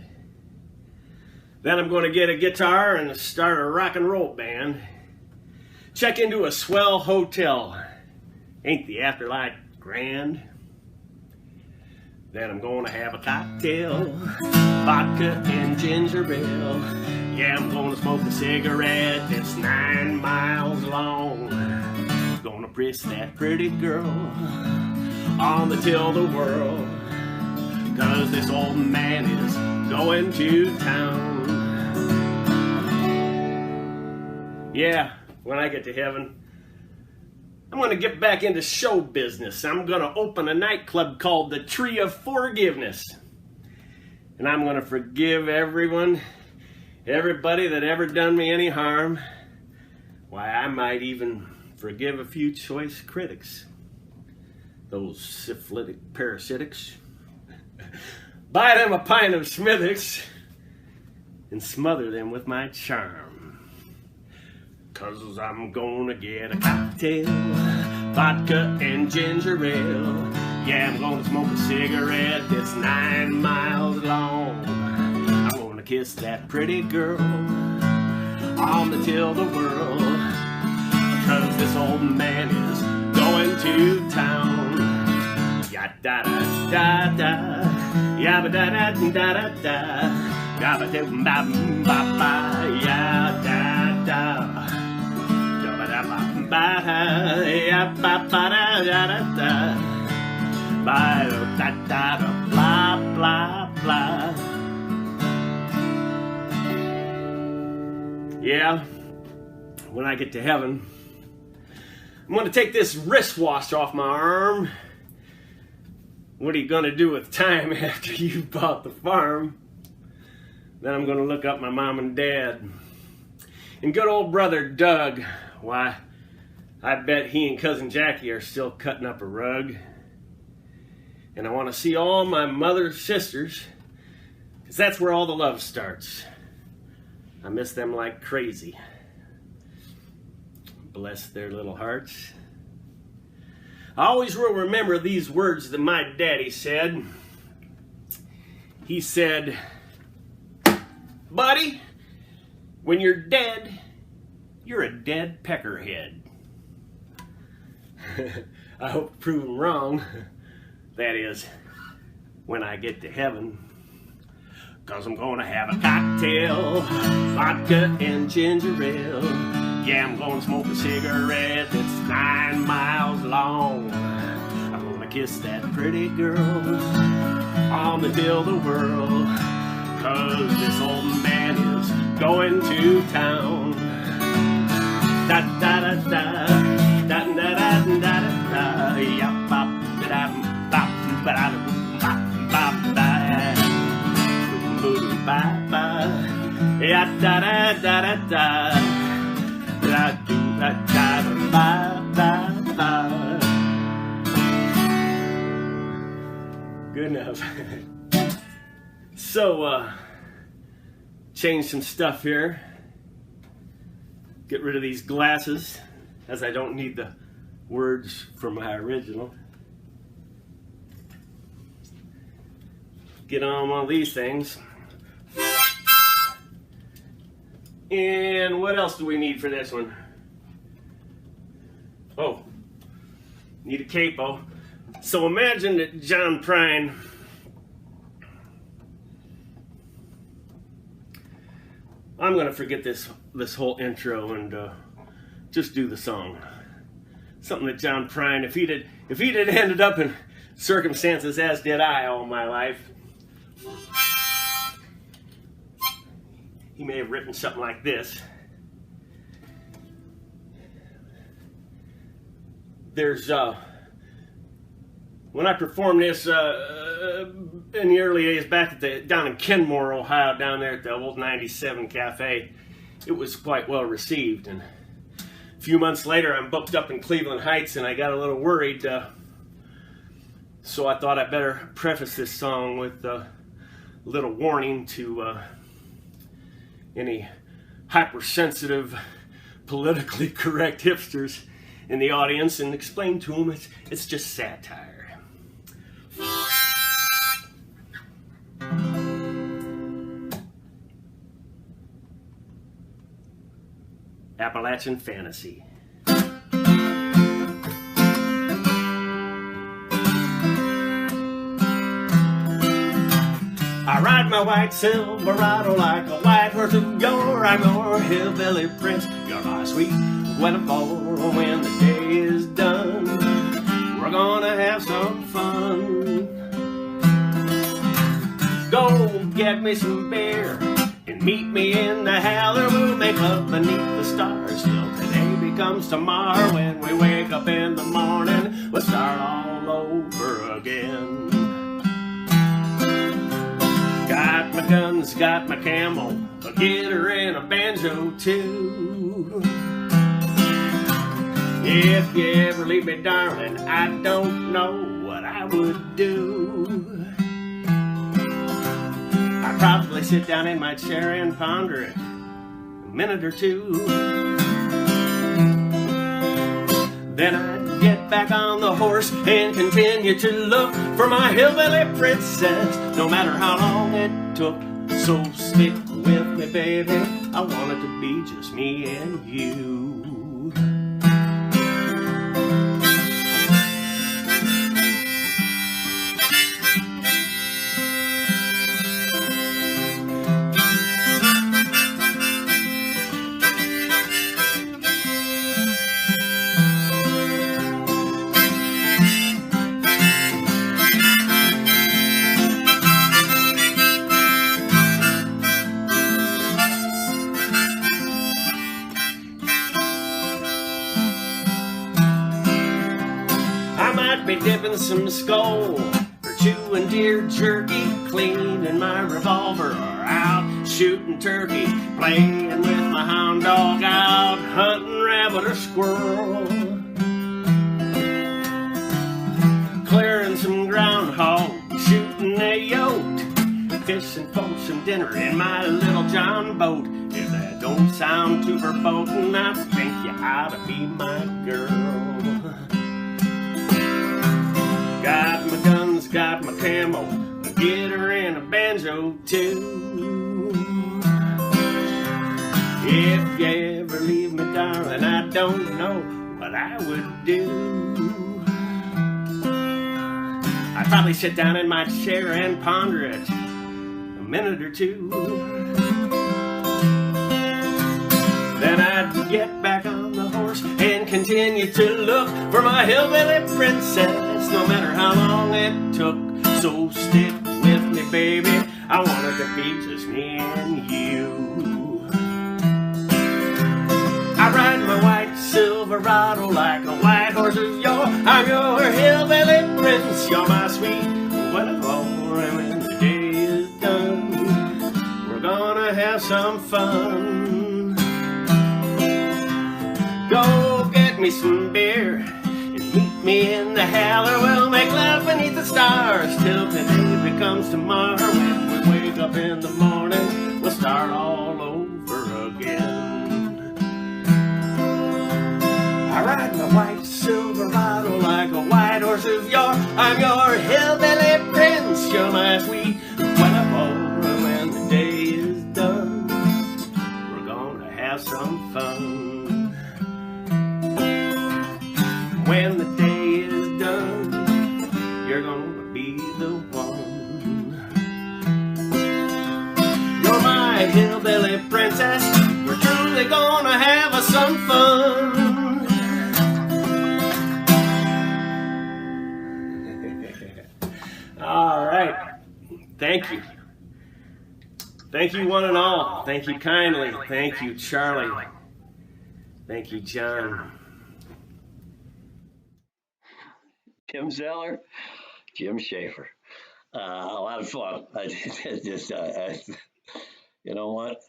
Then I'm going to get a guitar and start a rock and roll band. Check into a swell hotel. Ain't the afterlife grand? Then I'm going to have a cocktail, vodka and ginger ale. Yeah, I'm going to smoke a cigarette that's 9 miles long. Gonna kiss that pretty girl on the till-the-world, 'cause this old man is going to town. Yeah, when I get to heaven, I'm gonna get back into show business. I'm gonna open a nightclub called the Tree of Forgiveness. And I'm gonna forgive everybody that ever done me any harm. Why, I might even forgive a few choice critics, those syphilitic parasitics. Buy them a pint of Smithwick's and smother them with my charm. 'Cause I'm gonna get a cocktail, vodka and ginger ale. Yeah, I'm gonna smoke a cigarette that's 9 miles long. I'm gonna kiss that pretty girl on the till-the-world, 'cause this old man is going to town. Ya-da-da-da-da, yabba-da-da-da-da-da, yabba-da-ba-ba-ba, ya-da-da, yabba-da-ba-ba, yabba-ba-da-da-da-da, ba-da-da-da, blah, blah, blah. Yeah, when I get to heaven, I'm going to take this wristwatch off my arm. What are you going to do with time after you've bought the farm? Then I'm going to look up my mom and dad. And good old brother Doug. Why, I bet he and cousin Jackie are still cutting up a rug. And I want to see all my mother's sisters, because that's where all the love starts. I miss them like crazy. Bless their little hearts. I always will remember these words that my daddy said. He said, "Buddy, when you're dead, you're a dead peckerhead." I hope to prove him wrong. That is, when I get to heaven. 'Cause I'm gonna have a cocktail, vodka and ginger ale. Yeah, I'm gonna smoke a cigarette that's 9 miles long. I'm gonna kiss that pretty girl on the till-the-world, 'cause this old man is going to town. Da da da da, da da da da da da, yap bop da da. da da do da da da da da. Good enough. So, change some stuff here. Get rid of these glasses, as I don't need the words from my original. Get on one of these things. And what else do we need for this one? Oh, need a capo. So imagine that John Prine I'm gonna forget this whole intro and just do the song. Something that John Prine, if he'd ended up in circumstances as did I all my life, he may have written something like this. There's when I performed this in the early days back at down in Kenmore, Ohio, down there at the old 97 Cafe, it was quite well received. And a few months later, I'm booked up in Cleveland Heights, and I got a little worried. So I thought I'd better preface this song with a little warning to any hypersensitive, politically correct hipsters in the audience, and explain to them it's just satire. Appalachian Fantasy. I ride my white Silverado like a white horse of yore. I'm your hillbilly prince, you're my sweet Guinevere. When the day is done, we're gonna have some fun. Go get me some beer and meet me in the holler. We'll make love beneath the stars till today becomes tomorrow. When we wake up in the morning, we'll start all over again. Got my guns, got my camel, a guitar and a banjo too. If you ever leave me, darling, I don't know what I would do. I'd probably sit down in my chair and ponder it a minute or two. Then I'd get back on the horse and continue to look for my hillbilly princess, no matter how long it took. So stick with me, baby, I want it to be just me and you. Be dipping some skull or chewing deer jerky, cleaning my revolver, or out shooting turkey, playing with my hound dog, out hunting rabbit or squirrel, clearing some groundhog, shooting a yote, fishing for some dinner in my little John boat. If that don't sound too verboten, I think you ought to be my girl. Got my guns, got my camo, a guitar and a banjo too. If you ever leave me, darling, I don't know what I would do. I'd probably sit down in my chair and ponder it a minute or two. Then I'd get back on the horse and continue to look for my hillbilly princess, no matter how long it took. So stick with me, baby, I want it to be just me and you. I ride my white Silverado like a white horse of yore. I'm your hillbilly prince, you're my sweet Guinevere. And when the day is done, we're gonna have some fun. me some beer and meet me in the holler. We'll make love beneath the stars till today becomes tomorrow. When we wake up in the morning, we'll start all over again. I ride my white Silverado like a white horse of yore. I'm your hillbilly prince, you're my sweet Guinevere. When the day is done, we're gonna have some fun. When the day is done, you're gonna be the one. You're my hillbilly princess, we're truly gonna have some fun. All right. Thank you. Thank you, one and all. Thank you kindly. Thank you, Charlie. Thank you, John. Tim Zeller, Jim Schaefer. A lot of fun. You know what?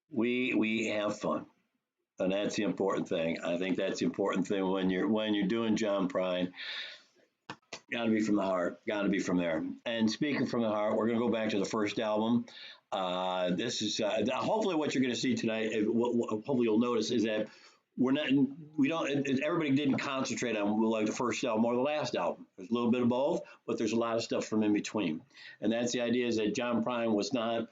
We have fun, and that's the important thing. I think that's the important thing when you're doing John Prine. Got to be from the heart. Got to be from there. And speaking from the heart, we're going to go back to the first album. This is hopefully what you're going to see tonight. Hopefully you'll notice is that everybody didn't concentrate on like the first album or the last album. There's a little bit of both, but there's a lot of stuff from in between. And that's the idea, is that John Prine was not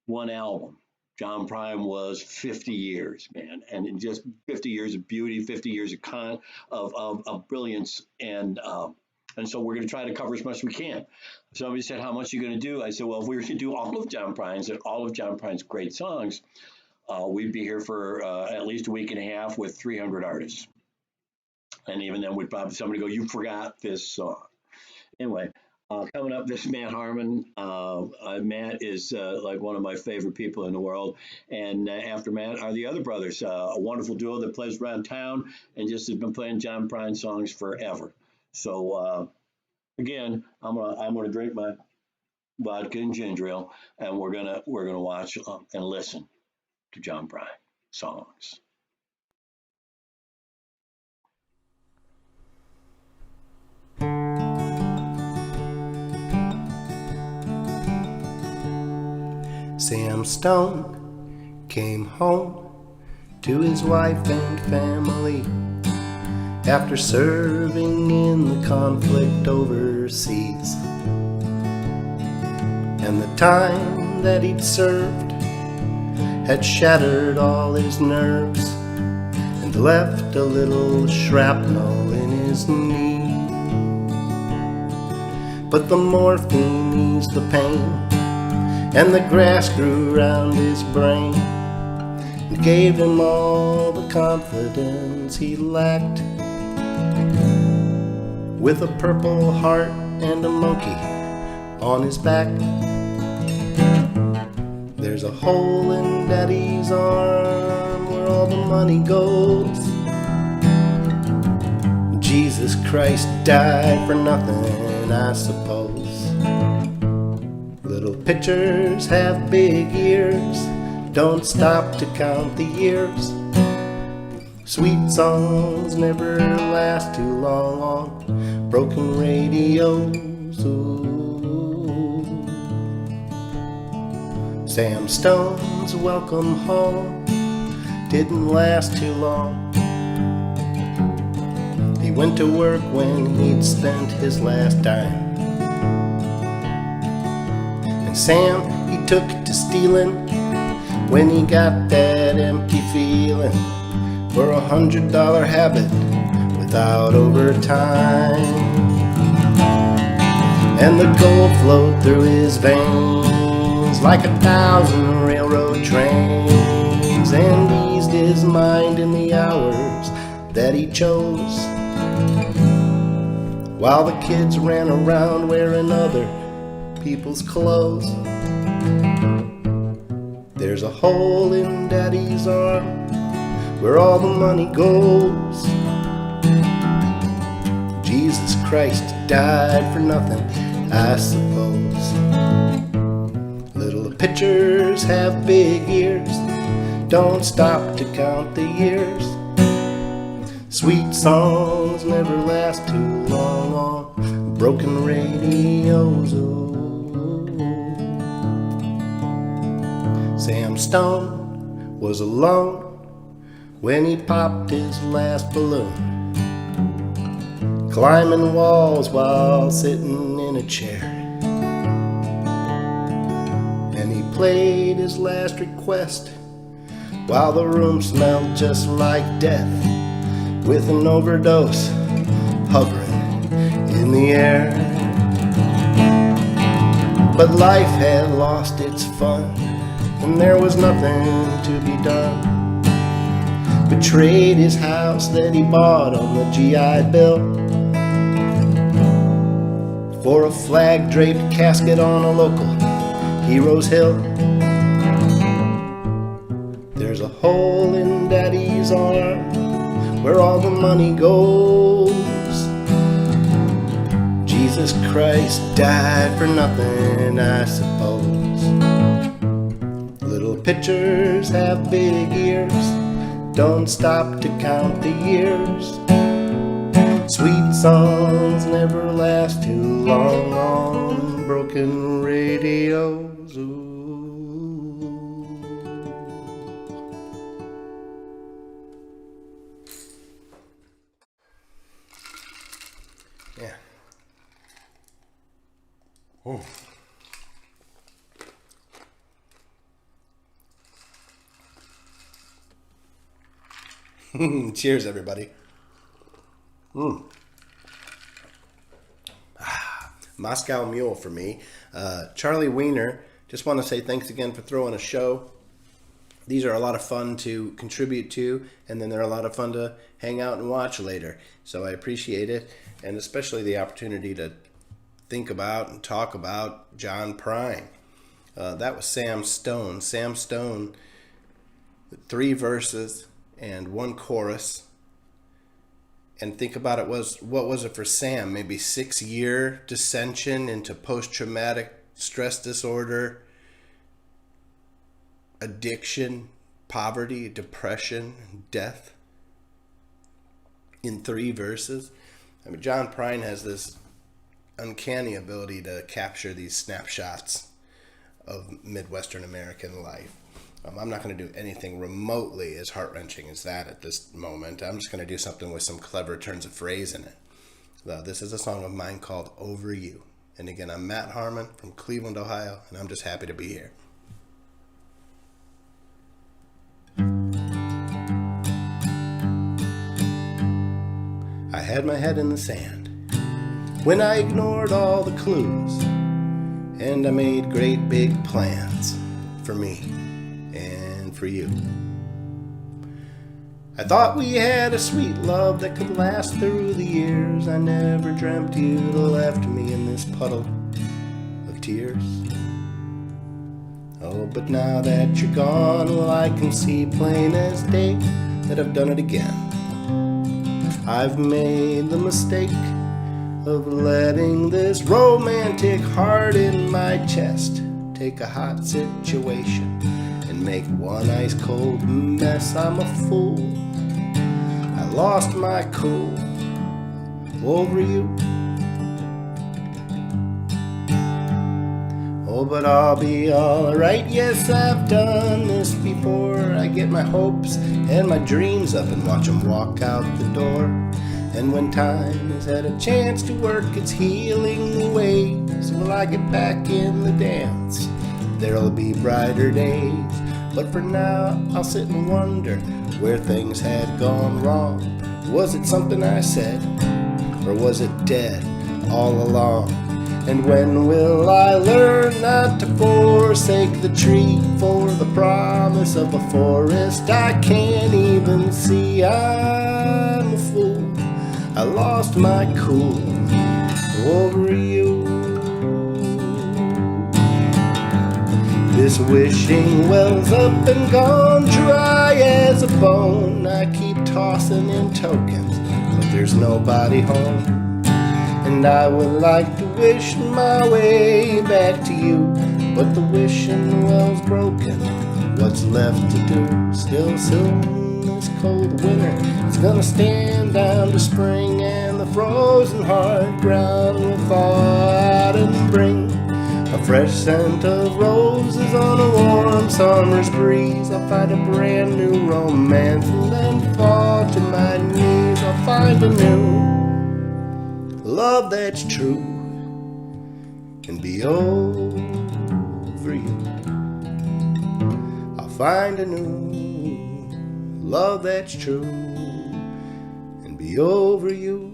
one album. John Prine was 50 years, man, and just 50 years of beauty, 50 years of brilliance, and so we're going to try to cover as much as we can. Somebody said, how much are you going to do? I said, well, if we were to do all of John Prine's and all of John Prine's great songs, we'd be here for at least a week and a half with 300 artists. And even then, we'd probably somebody go, you forgot this song. Anyway, coming up, this is Matt Harmon. Matt is like one of my favorite people in the world. And after Matt are the other brothers, a wonderful duo that plays around town and just has been playing John Prine songs forever. So again, I'm gonna drink my vodka and ginger ale, and we're gonna watch and listen to John Prine songs. Sam Stone came home to his wife and family after serving in the conflict overseas. And the time that he'd served had shattered all his nerves and left a little shrapnel in his knee. But the morphine eased the pain, and the grass grew round his brain and gave him all the confidence he lacked. With a purple heart and a monkey on his back, there's a hole in Daddy's arm where all the money goes. Jesus Christ died for nothing, I suppose. Little pitchers have big ears, don't stop to count the years. Sweet songs never last too long on broken radios. Ooh. Sam Stone's welcome home didn't last too long. He went to work when he'd spent his last dime, and Sam, he took to stealing when he got that empty feeling for $100 habit without overtime. And the gold flowed through his veins like 1,000 railroad trains, and eased his mind in the hours that he chose, while the kids ran around wearing other people's clothes. There's a hole in Daddy's arm where all the money goes. Jesus Christ died for nothing, I suppose. Little pitchers have big ears, don't stop to count the years. Sweet songs never last too long on broken radios. Sam Stone was alone when he popped his last balloon, climbing walls while sitting in a chair. And he played his last request while the room smelled just like death, with an overdose hovering in the air. But life had lost its fun, and there was nothing to be done. Betrayed his house that he bought on the GI Bill for a flag-draped casket on a local hero's hill. There's a hole in Daddy's arm where all the money goes. Jesus Christ died for nothing, I suppose. Little pitchers have big ears, don't stop to count the years. Sweet songs never last too long on broken radios. Yeah. Oh. Cheers, everybody. Moscow Mule for me. Charlie Wiener, just want to say thanks again for throwing a show. These are a lot of fun to contribute to, and then they're a lot of fun to hang out and watch later. So I appreciate it, and especially the opportunity to think about and talk about John Prine. That was Sam Stone. Sam Stone, 3 verses and 1 chorus. And think about it, what was it for Sam? Maybe 6-year dissension into post-traumatic stress disorder, addiction, poverty, depression, death in 3 verses. I mean, John Prine has this uncanny ability to capture these snapshots of Midwestern American life. I'm not going to do anything remotely as heart-wrenching as that at this moment. I'm just going to do something with some clever turns of phrase in it. This is a song of mine called Over You. And again, I'm Matt Harmon from Cleveland, Ohio, and I'm just happy to be here. I had my head in the sand when I ignored all the clues, and I made great big plans for me and for you. I thought we had a sweet love that could last through the years. I never dreamt you'd left me in this puddle of tears. Oh, but now that you're gone, well, I can see plain as day that I've done it again. I've made the mistake of letting this romantic heart in my chest take a hot situation and make one ice cold mess. I'm a fool. I lost my cool over you. Oh, but I'll be alright. Yes, I've done this before. I get my hopes and my dreams up and watch them walk out the door. And when time has had a chance to work its healing ways, will I get back in the dance? There'll be brighter days. But for now, I'll sit and wonder where things had gone wrong. Was it something I said? Or was it dead all along? And when will I learn not to forsake the tree for the promise of a forest I can't even see? I'm a fool. I lost my cool over you. This wishing well's up and gone dry as a bone. I keep tossing in tokens, but there's nobody home. And I would like to wish my way back to you, but the wishing well's broken. What's left to do? Still soon is cold winter. It's gonna stand down to spring, and the frozen hard ground will thaw out and bring a fresh scent of roses on a warm summer's breeze. I'll find a brand new romance and then fall to my knees. I'll find a new love that's true and be over you. I'll find a new love that's true and be over you.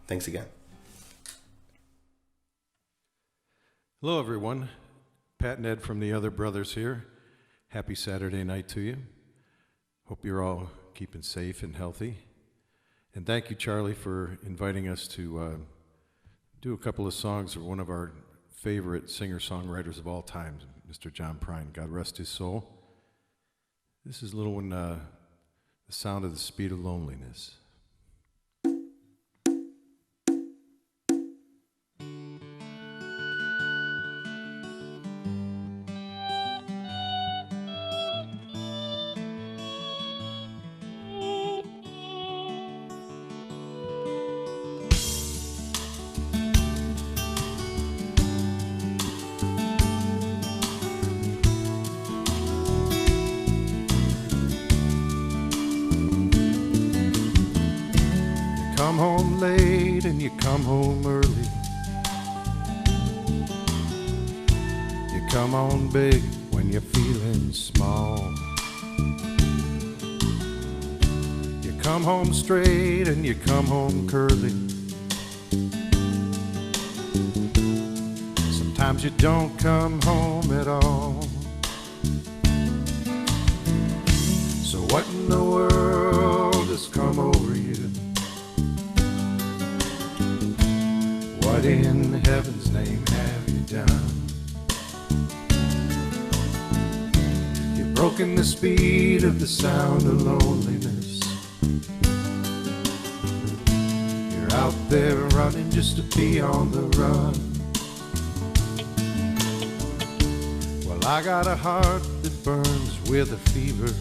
Thanks again. Hello, everyone. Pat and Ed from the Other Brothers here. Happy Saturday night to you. Hope you're all keeping safe and healthy. And thank you, Charlie, for inviting us to do a couple of songs of one of our favorite singer-songwriters of all time, Mr. John Prine. God rest his soul. This is a little one, The Sound of the Speed of Loneliness. Come home late and you come home early. You come on big when you're feeling small. You come home straight and you come home curly. Sometimes you don't come home at all. So what in the world has come over you? What in heaven's name have you done? You've broken the speed of the sound of loneliness. You're out there running just to be on the run. Well, I got a heart that burns with a fever,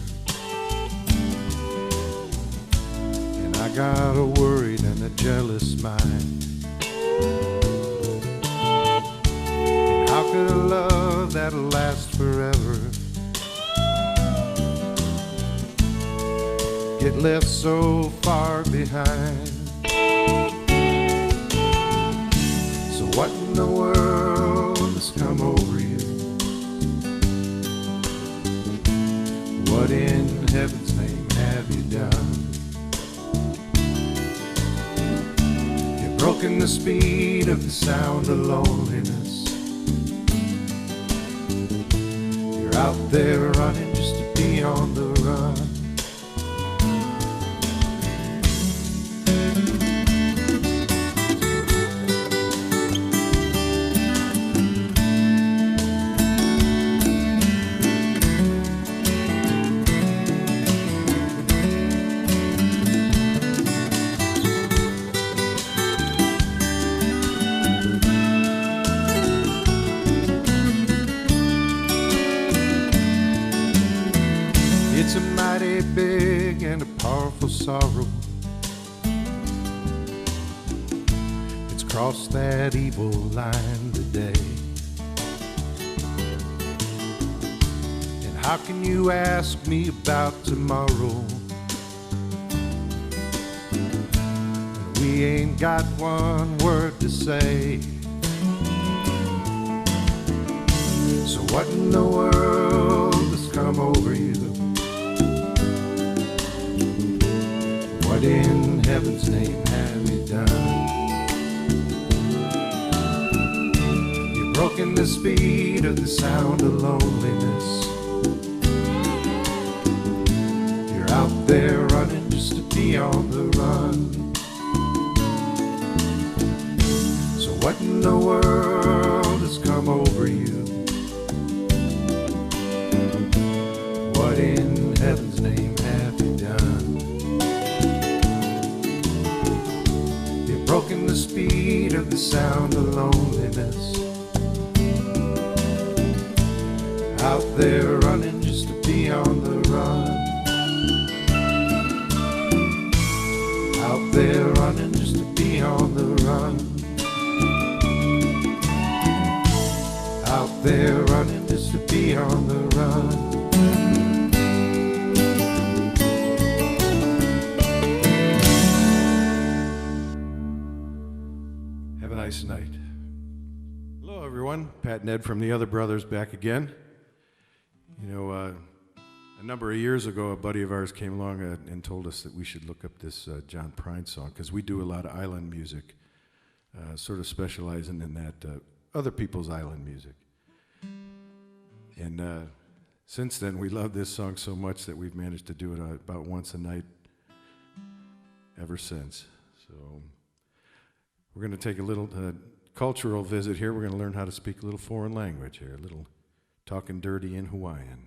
and I got a worried and a jealous mind. How could a love that'll last forever get left so far behind? So what in the world has come over you? What in heaven's name have you done? You've broken the speed of the sound of loneliness. Out there running just to be on the run. It's a mighty big and a powerful sorrow. It's crossed that evil line today. And how can you ask me about tomorrow when we ain't got one word to say? So what in the world has come over you? What in heaven's name have you done? You've broken the speed of the sound of loneliness. You're out there running just to be on the run. So what in the world has come over you? What in heaven's name have you done? You've broken the speed of the sound of loneliness. Out there running just to be on the run. Out there running just to be on the run. Out there running just to be on the run. Have a nice night. Hello, everyone. Pat and Ed from the Other Brothers back again. You know, a number of years ago, a buddy of ours came along and told us that we should look up this John Prine song, because we do a lot of island music, sort of specializing in that other people's island music. And since then, we love this song so much that we've managed to do it about once a night ever since. So we're going to take a little cultural visit here. We're going to learn how to speak a little foreign language here, a little talking dirty in Hawaiian.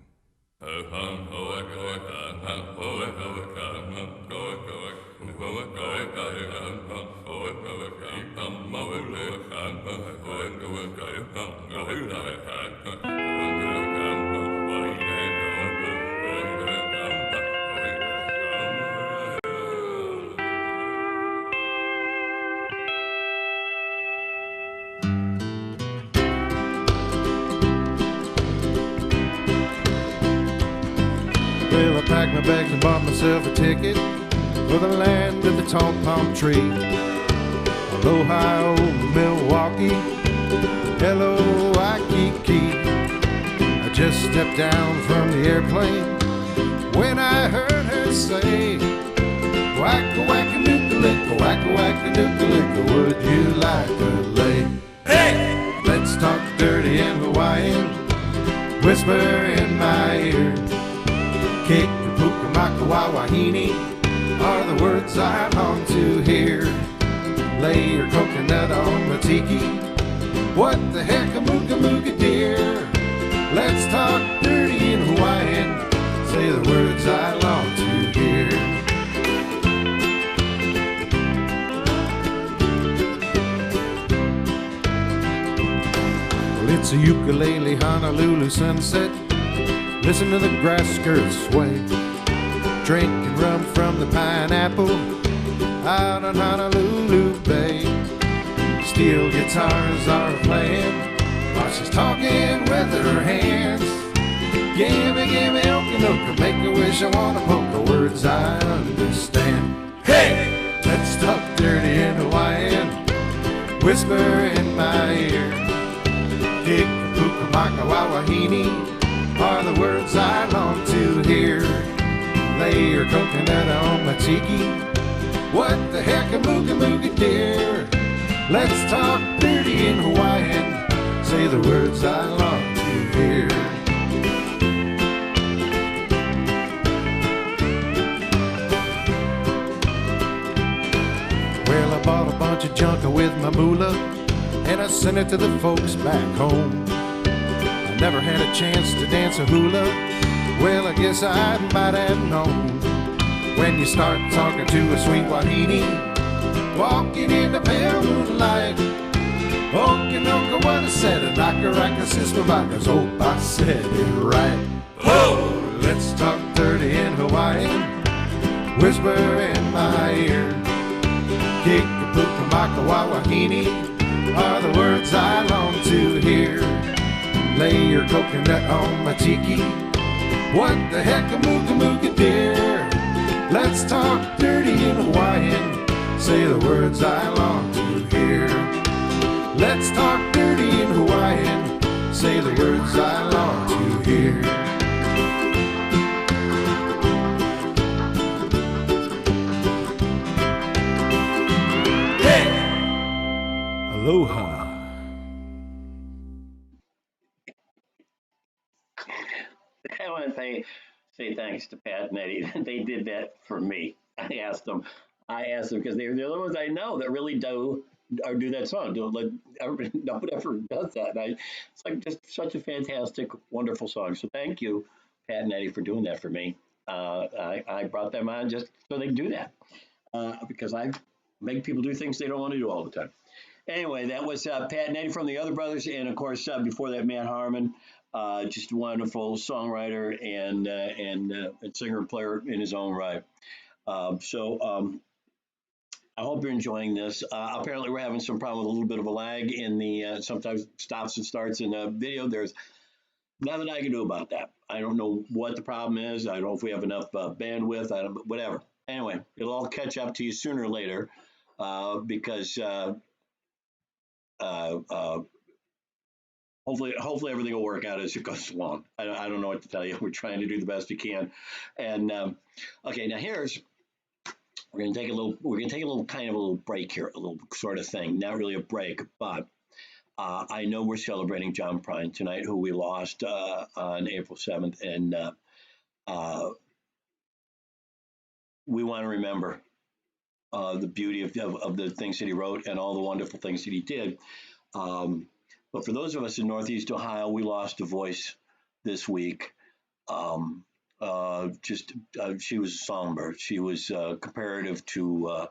Well, I packed my bags and bought myself a ticket for the land of the tall palm tree. Aloha, old Milwaukee. Hello, Waikiki. I just stepped down from the airplane when I heard her say, wacka wacka nuka-licka, wacka wacka nuka-licka, would you like to lay? Hey! Let's talk dirty in Hawaiian, whisper in my ear. Kick the puka maka wawahini are the words I long to hear. Lay your coconut on the tiki. What the heck, a mooga mooga dear? Let's talk dirty in Hawaiian. Say the words I long to hear. Well, it's a ukulele Honolulu sunset. Listen to the grass skirts sway. Drinking rum from the pineapple out on Honolulu Bay. Steel guitars are playing while she's talking with her hands. Gimme, gimme, okanoka, make a wish, I wanna poke the words I understand. Hey! Let's talk dirty in Hawaiian, whisper in my ear. Kick the puka maka wawahini are the words I long to hear. Lay your coconut on my tiki. What the heck, a mooga mooga dear? Let's talk dirty in Hawaiian. Say the words I long to hear. Well, I bought a bunch of junk with my moolah, and I sent it to the folks back home. I never had a chance to dance a hula. Well, I guess I might have known. When you start talking to a sweet wahine, walking in the pale moonlight. Okanoka, what I said, and Nakaraka, Sister Bakas, hope I said it right. Oh, let's talk dirty in Hawaiian, whisper in my ear. Kikapuka maka wawahini are the words I long to hear. Lay your coconut on my tiki. What the heck, a mooga mooga dear? Let's talk dirty in Hawaiian. Say the words I long to hear. Let's talk dirty in Hawaiian. Say the words I long to hear. Hey! Aloha. I want to say thanks to Pat and Eddie. They did that for me. I asked them because they're the only ones I know that really do that song. Nobody ever does that. It's like just such a fantastic, wonderful song. So thank you, Pat and Eddie, for doing that for me. I brought them on just so they can do that because I make people do things they don't want to do all the time. Anyway, that was Pat and Eddie from the Other Brothers, and of course, before that, Matt Harmon, just a wonderful songwriter and singer and player in his own right. I hope you're enjoying this. Apparently, we're having some problem with a little bit of a lag in the sometimes stops and starts in the video. There's nothing I can do about that. I don't know what the problem is. I don't know if we have enough bandwidth. I don't, whatever. Anyway, it'll all catch up to you sooner or later because hopefully everything will work out as it goes along. I don't know what to tell you. We're trying to do the best we can. And okay, now we're going to take a little kind of a little break here, a little sort of thing. Not really a break, but I know we're celebrating John Prine tonight, who we lost on April 7th, and we want to remember the beauty of the things that he wrote and all the wonderful things that he did. But for those of us in Northeast Ohio, we lost a voice this week. She was a songbird. She was comparative to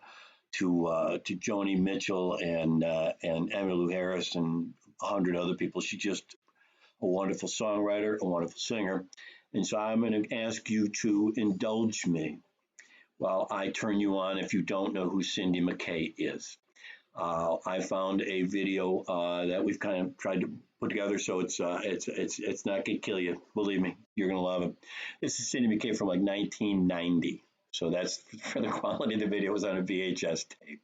Joni Mitchell and Emmylou Harris and 100 other people. She's just a wonderful songwriter, a wonderful singer. And so I'm going to ask you to indulge me while I turn you on if you don't know who Cindy McKay is. I found a video that we've kind of tried to put together, so it's not going to kill you. Believe me, you're going to love it. This is Cindy McKay from like 1990, so that's for the quality of the video. It was on a VHS tape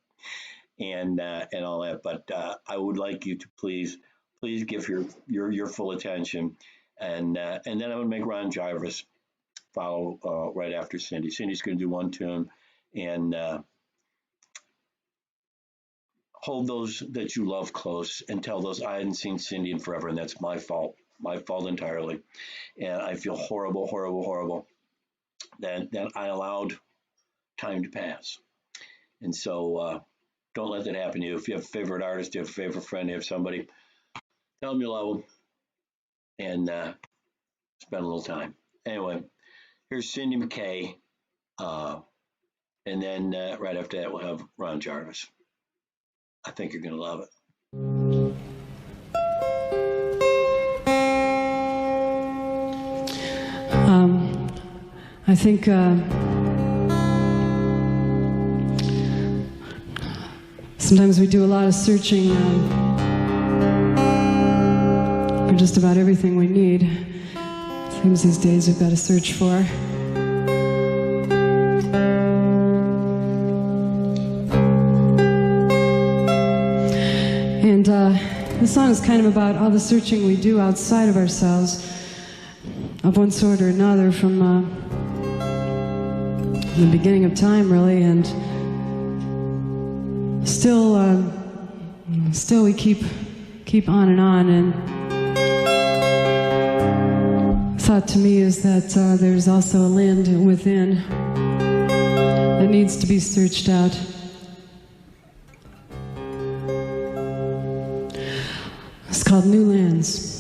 and all that. But I would like you to please give your full attention, and then I'm going to make Ron Jarvis follow right after Cindy. Cindy's going to do one tune, and hold those that you love close and tell those I hadn't seen Cindy in forever, and that's my fault entirely. And I feel horrible that I allowed time to pass. And so don't let that happen to you. If you have a favorite artist, you have a favorite friend, you have somebody, tell them you love them and spend a little time. Anyway, here's Cindy McKay. And then right after that, we'll have Ron Jarvis. I think you're going to love it. I think sometimes we do a lot of searching for just about everything we need. It seems these days we've got to search for. And this song is kind of about all the searching we do outside of ourselves, of one sort or another, from the beginning of time, really, and still we keep on and on. And thought to me is that there's also a land within that needs to be searched out. It's called New Lands.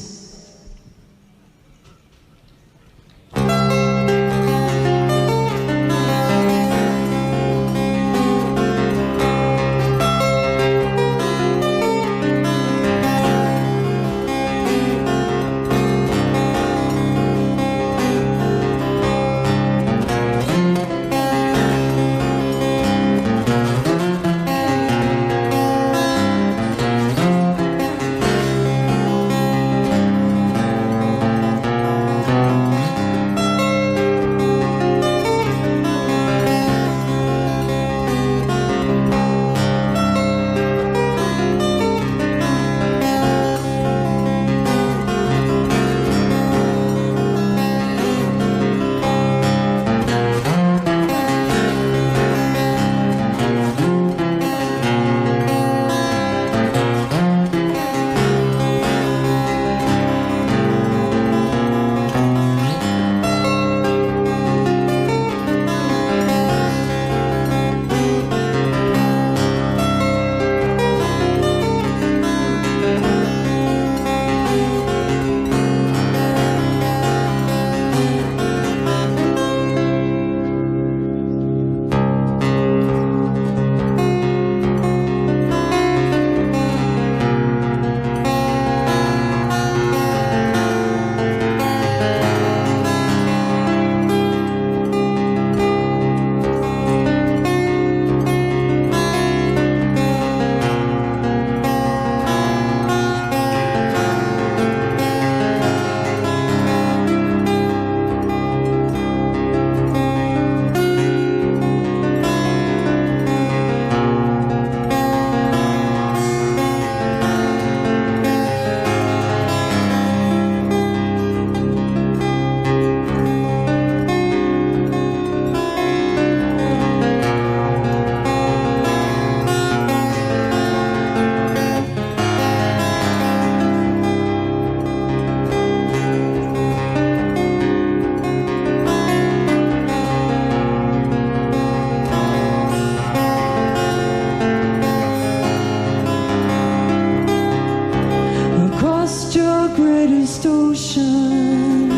your greatest oceans,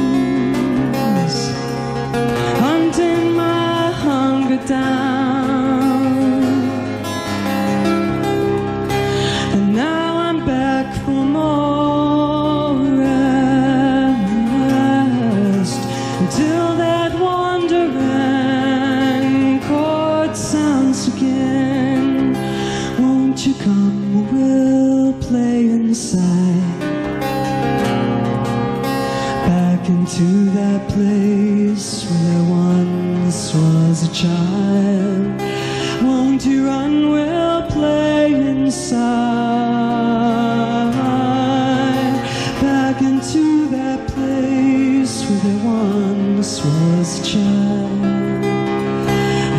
hunting my hunger down. And now I'm back for more rest, until that wandering chord sounds again. Won't you come, we'll play inside, back into that place where there once was a child. Won't you run, we'll play inside, back into that place where there once was a child.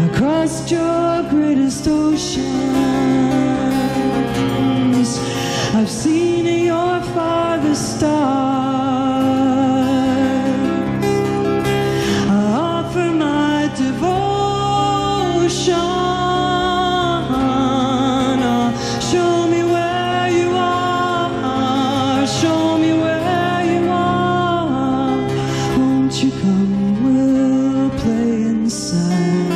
I crossed your greatest oceans, I've seen your farthest stars. I offer my devotion. Show me where you are. Show me where you are. Won't you come? We'll play inside,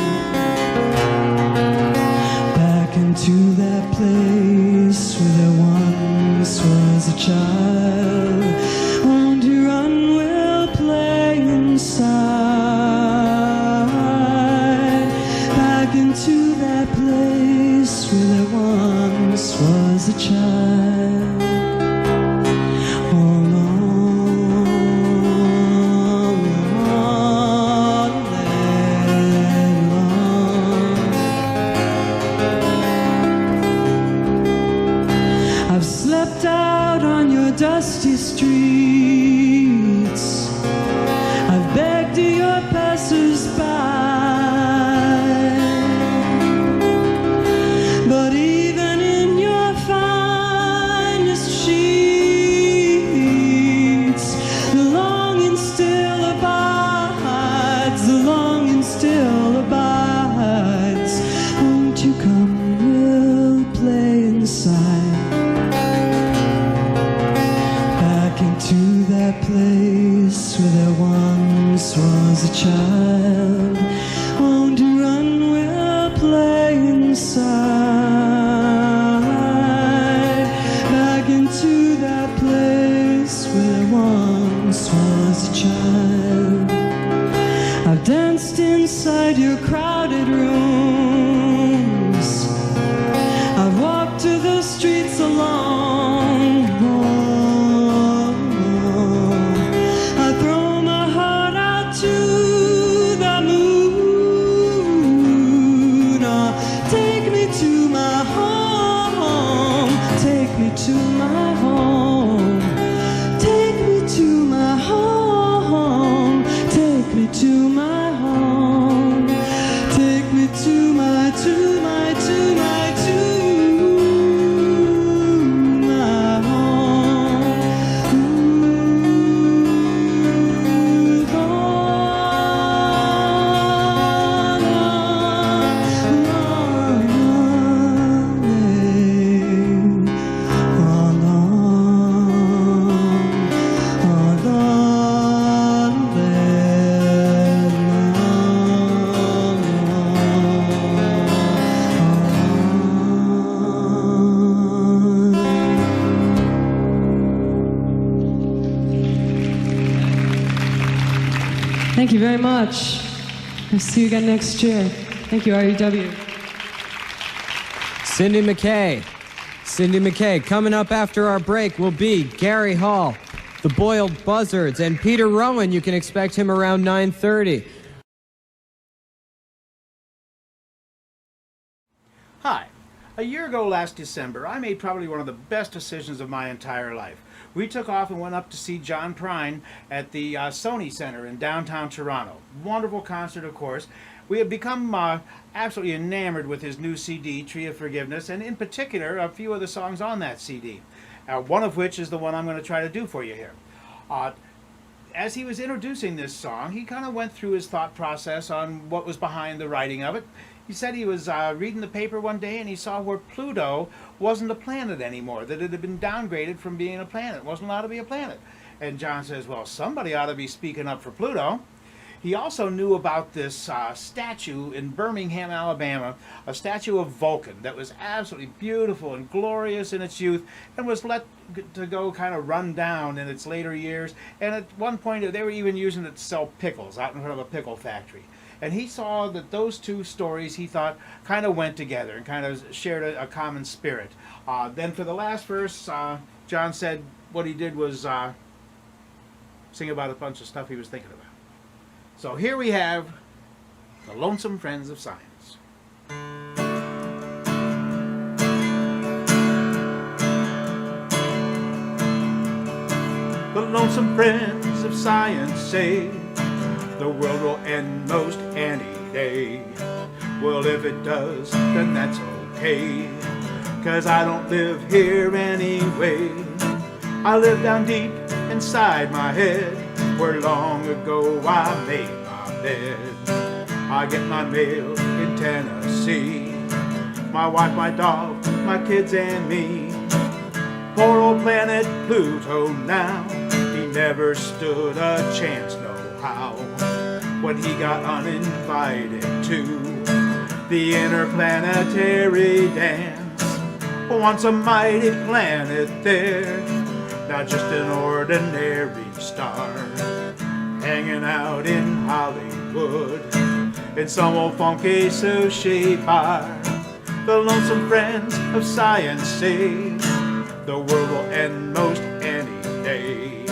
back into that place where there once was a child. Won't you run? We'll play inside, back into that place where there once was a child. Oh, long, long, long. I've slept out on your dusty streets, I've begged your passers-by, but even in your finest sheets, the longing still abides, the longing still abides. Won't you come, we'll play inside, back into that place where there once was a child. Won't you run, we'll play inside, back into that place where there once was a child. I've danced inside your crowded rooms, I've walked to the streets alone. I throw my heart out to the moon. Take me to my home. Take me to my home. Take me to my home. Take me to my home. Take me to my, to my, to my, to my home. Ooh, Thank you very much. I'll see you again next year. Thank you, REW. Cindy McKay. Cindy McKay. Coming up after our break will be Gary Hall, the Boiled Buzzards, and Peter Rowan. You can expect him around 9:30. Hi. A year ago last December, I made probably one of the best decisions of my entire life. We took off and went up to see John Prine at the Sony Center in downtown Toronto. Wonderful concert, of course. We have become absolutely enamored with his new CD, Tree of Forgiveness, and in particular, a few of the songs on that CD. One of which is the one I'm going to try to do for you here. As he was introducing this song, he kind of went through his thought process on what was behind the writing of it. He said he was reading the paper one day and he saw where Pluto wasn't a planet anymore, that it had been downgraded from being a planet. It wasn't allowed to be a planet. And John says, well, somebody ought to be speaking up for Pluto. He also knew about this statue in Birmingham, Alabama, a statue of Vulcan that was absolutely beautiful and glorious in its youth and was let to go kind of run down in its later years. And at one point, they were even using it to sell pickles out in front of a pickle factory. And he saw that those two stories, he thought, kind of went together and kind of shared a common spirit. Then for the last verse, John said what he did was sing about a bunch of stuff he was thinking about. So here we have the Lonesome Friends of Science. The lonesome friends of science say the world will end most any day. Well, if it does, then that's okay, 'cause I don't live here anyway. I live down deep inside my head, where long ago I made my bed. I get my mail in Tennessee, my wife, my dog, my kids and me. Poor old planet Pluto now, he never stood a chance no how, when he got uninvited to the interplanetary dance. Once a mighty planet there, not just an ordinary star, hanging out in Hollywood in some old funky sushi bar. The lonesome friends of science say the world will end most any day.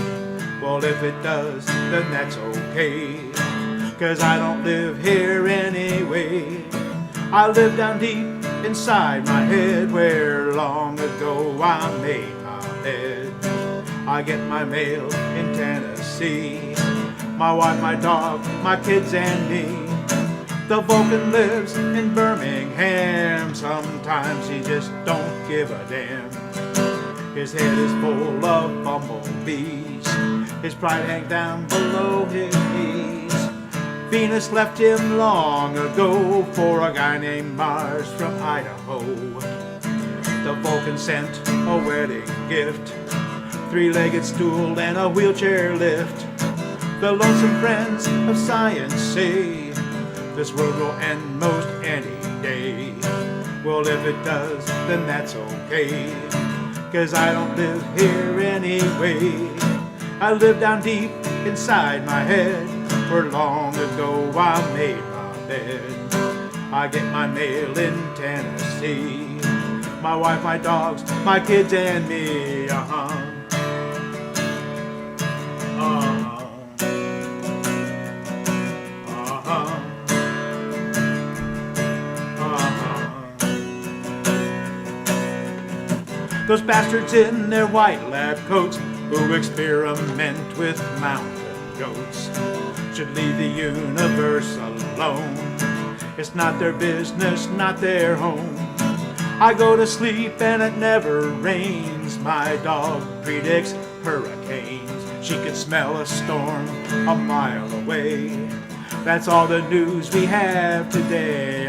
Well, if it does, then that's okay, 'cause I don't live here anyway. I live down deep inside my head, where long ago I made my bed. I get my mail in Tennessee, my wife, my dog, my kids and me. The Vulcan lives in Birmingham, sometimes he just don't give a damn. His head is full of bumblebees, his pride hangs down below his knees. Venus left him long ago for a guy named Mars from Idaho. The Vulcan sent a wedding gift, three-legged stool and a wheelchair lift. The lonesome friends of science say this world will end most any day. Well, if it does, then that's okay, 'cause I don't live here anyway. I live down deep inside my head, where long ago I made my bed. I get my mail in Tennessee, my wife, my dogs, my kids and me. Those bastards in their white lab coats who experiment with mountain goats should leave the universe alone. It's not their business, not their home. I go to sleep and it never rains. My dog predicts hurricanes. She could smell a storm a mile away. That's all the news we have today.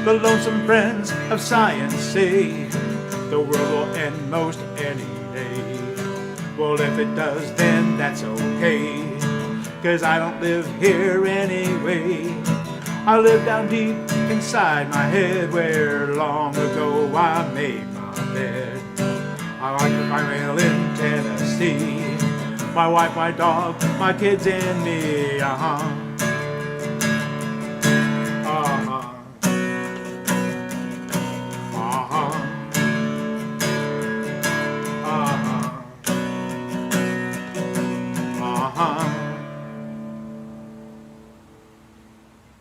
The lonesome friends of science say the world will end most any day. Well, if it does, then that's okay, 'cause I don't live here anyway. I live down deep inside my head, where long ago I made my bed. I like my mail in Tennessee, my wife, my dog, my kids and me.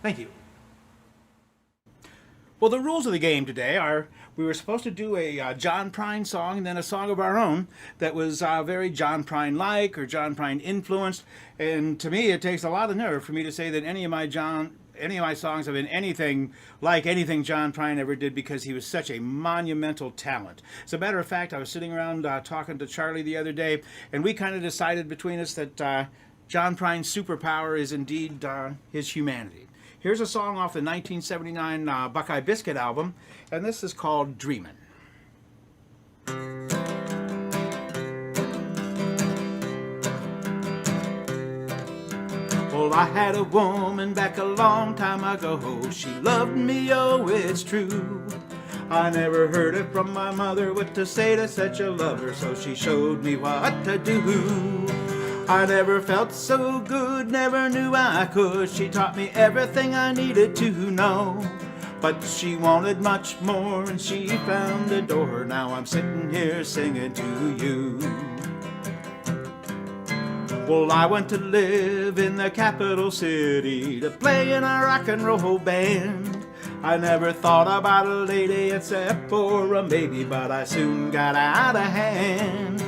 Thank you. Well, the rules of the game today are we were supposed to do a John Prine song and then a song of our own that was very John Prine-like or John Prine influenced. And to me, it takes a lot of nerve for me to say that any of my songs have been anything like anything John Prine ever did, because he was such a monumental talent. As a matter of fact, I was sitting around talking to Charlie the other day, and we kind of decided between us that John Prine's superpower is indeed his humanity. Here's a song off the 1979 Buckeye Biscuit album, and this is called Dreamin'. Well, I had a woman back a long time ago. She loved me, oh, it's true. I never heard it from my mother what to say to such a lover, so she showed me what to do. I never felt so good, never knew I could. She taught me everything I needed to know. But she wanted much more, and she found the door. Now I'm sitting here singing to you. Well, I went to live in the capital city to play in a rock and roll band. I never thought about a lady except for a maybe, but I soon got out of hand.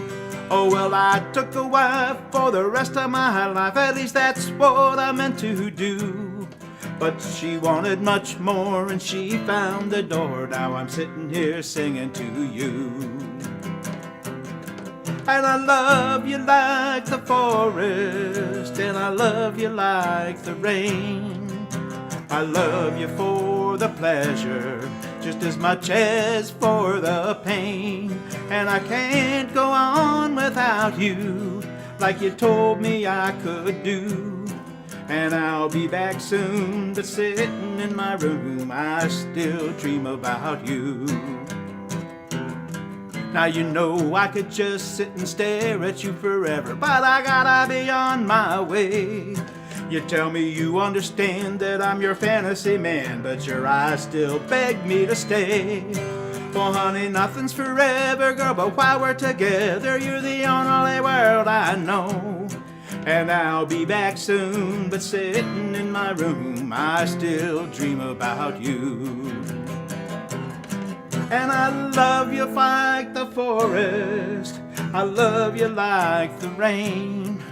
Oh, well, I took a wife for the rest of my life, at least that's what I meant to do. But she wanted much more, and she found the door. Now I'm sitting here singing to you. And I love you like the forest, and I love you like the rain. I love you for the pleasure, just as much as for the pain. And I can't go on without you, like you told me I could do. And I'll be back soon, but sitting in my room, I still dream about you. Now you know I could just sit and stare at you forever, but I gotta be on my way. You tell me you understand that I'm your fantasy man, but your eyes still beg me to stay. Well, honey, nothing's forever, girl, but while we're together, you're the only world I know. And I'll be back soon, but sitting in my room, I still dream about you. And I love you like the forest, I love you like the rain.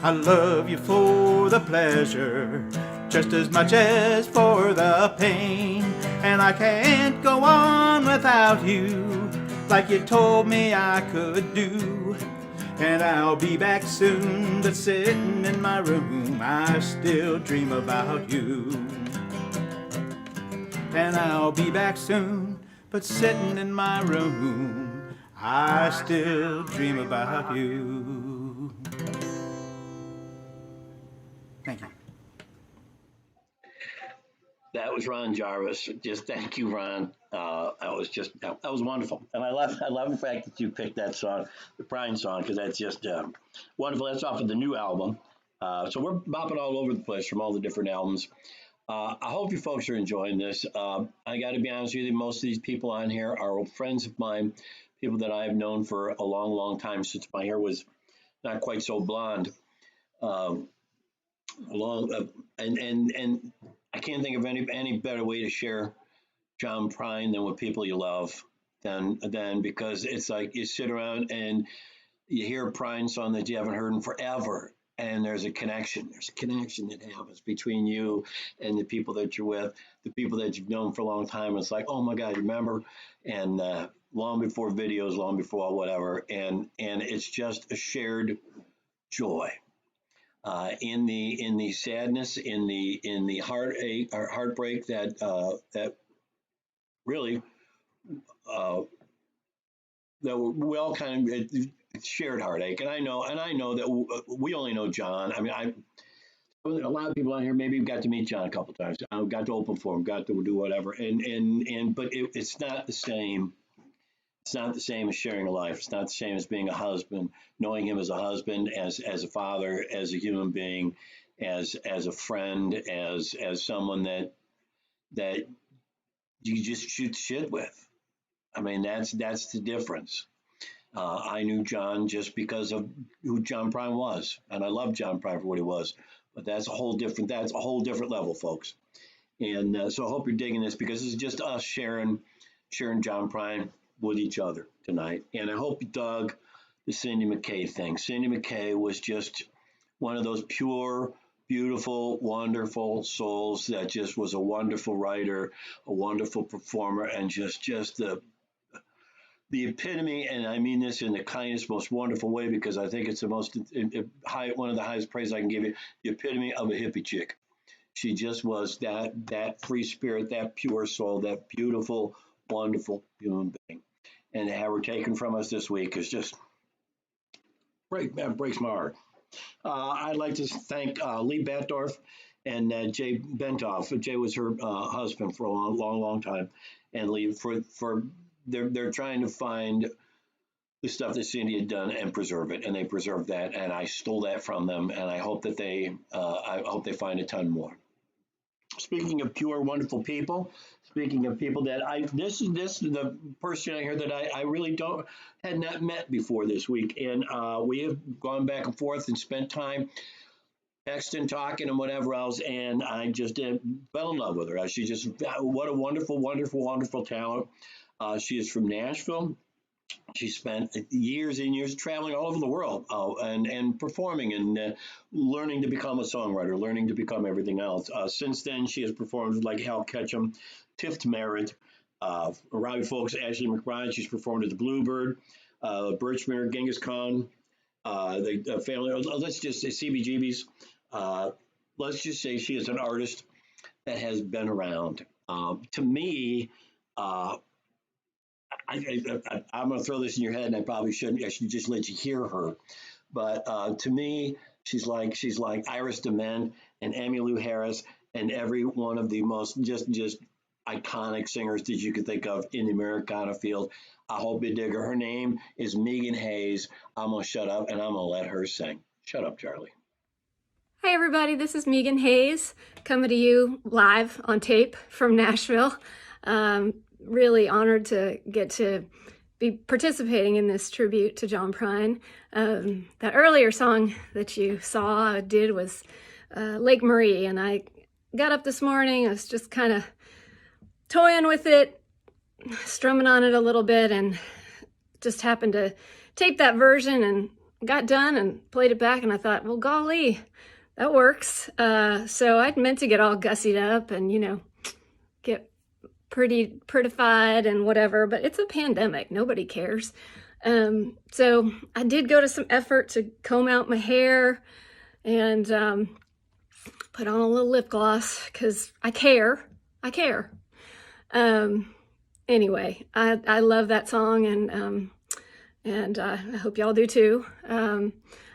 I love you for the pleasure, just as much as for the pain. And I can't go on without you, like you told me I could do. And I'll be back soon, but sitting in my room, I still dream about you. And I'll be back soon, but sitting in my room, I still dream about you. Thank you. That was Ron Jarvis. Just thank you, Ron. That was wonderful, and I love the fact that you picked that song, the Prine song, because that's just wonderful. That's off of the new album. So we're bopping all over the place from all the different albums. I hope you folks are enjoying this. I got to be honest with you, most of these people on here are old friends of mine, people that I've known for a long, long time since my hair was not quite so blonde. And I can't think of any better way to share John Prine than with people you love than because it's like you sit around and you hear a Prine song that you haven't heard in forever, and there's a connection. There's a connection that happens between you and the people that you're with, the people that you've known for a long time. It's like, oh my God, you remember? And long before videos, long before whatever, and it's just a shared joy. In the sadness, in the heartache or heartbreak that really that we all kind of shared heartache, and I know that we only know John. I mean, a lot of people out here maybe got to meet John a couple times. I got to open for him, got to do whatever, but it's not the same. It's not the same as sharing a life. It's not the same as being a husband, knowing him as a husband, as a father, as a human being, as a friend, as someone that you just shoot shit with. I mean, that's the difference. I knew John just because of who John Prine was, and I love John Prine for what he was. But that's a whole different level, folks. And so I hope you're digging this, because this is just us sharing John Prine with each other tonight. And I hope you dug the Cindy McKay thing. Cindy McKay was just one of those pure, beautiful, wonderful souls that just was a wonderful writer, a wonderful performer, and just the epitome, and I mean this in the kindest, most wonderful way, because I think it's the most high, one of the highest praise I can give you, the epitome of a hippie chick. She just was that free spirit, that pure soul, that beautiful, wonderful human being. And to have her taken from us this week is just breaks my heart. I'd like to thank Lee Batdorf and Jay Bentoff. Jay was her husband for a long time, and Lee for they're trying to find the stuff that Cindy had done and preserve it, and they preserved that, and I stole that from them, and I hope that I hope they find a ton more. Speaking of pure, wonderful people, speaking of people that this is the person I hear that I really had not met before this week, and we have gone back and forth and spent time texting, talking, and whatever else, and I just fell in love with her. She just, what a wonderful, wonderful, wonderful talent. She is from Nashville. She spent years and years traveling all over the world and performing and learning to become a songwriter, learning to become everything else. Since then, she has performed with like Hal Ketchum, Tiff Merritt, Robbie Folks, Ashley McBride. She's performed at the Bluebird, Birchmere, Genghis Khan, the family. Let's just say CBGB's. Let's just say she is an artist that has been around. To me, I'm going to throw this in your head, and I probably shouldn't. I should just let you hear her. But to me, she's like Iris DeMent and Emmylou Harris and every one of the most just iconic singers that you could think of in the Americana field. I hope you dig her. Her name is Megan Hayes. I'm going to shut up, and I'm going to let her sing. Shut up, Charlie. Hi, everybody. This is Megan Hayes coming to you live on tape from Nashville. Really honored to get to be participating in this tribute to John Prine. That earlier song that you saw I did was Lake Marie, and I got up this morning. I was just kind of toying with it, strumming on it a little bit, and just happened to tape that version and got done and played it back, and I thought, well, golly, that works. So I'd meant to get all gussied up and, get prettified and whatever, but it's a pandemic. Nobody cares. So I did go to some effort to comb out my hair and put on a little lip gloss because I care. Anyway, I love that song, and I hope y'all do too. I'm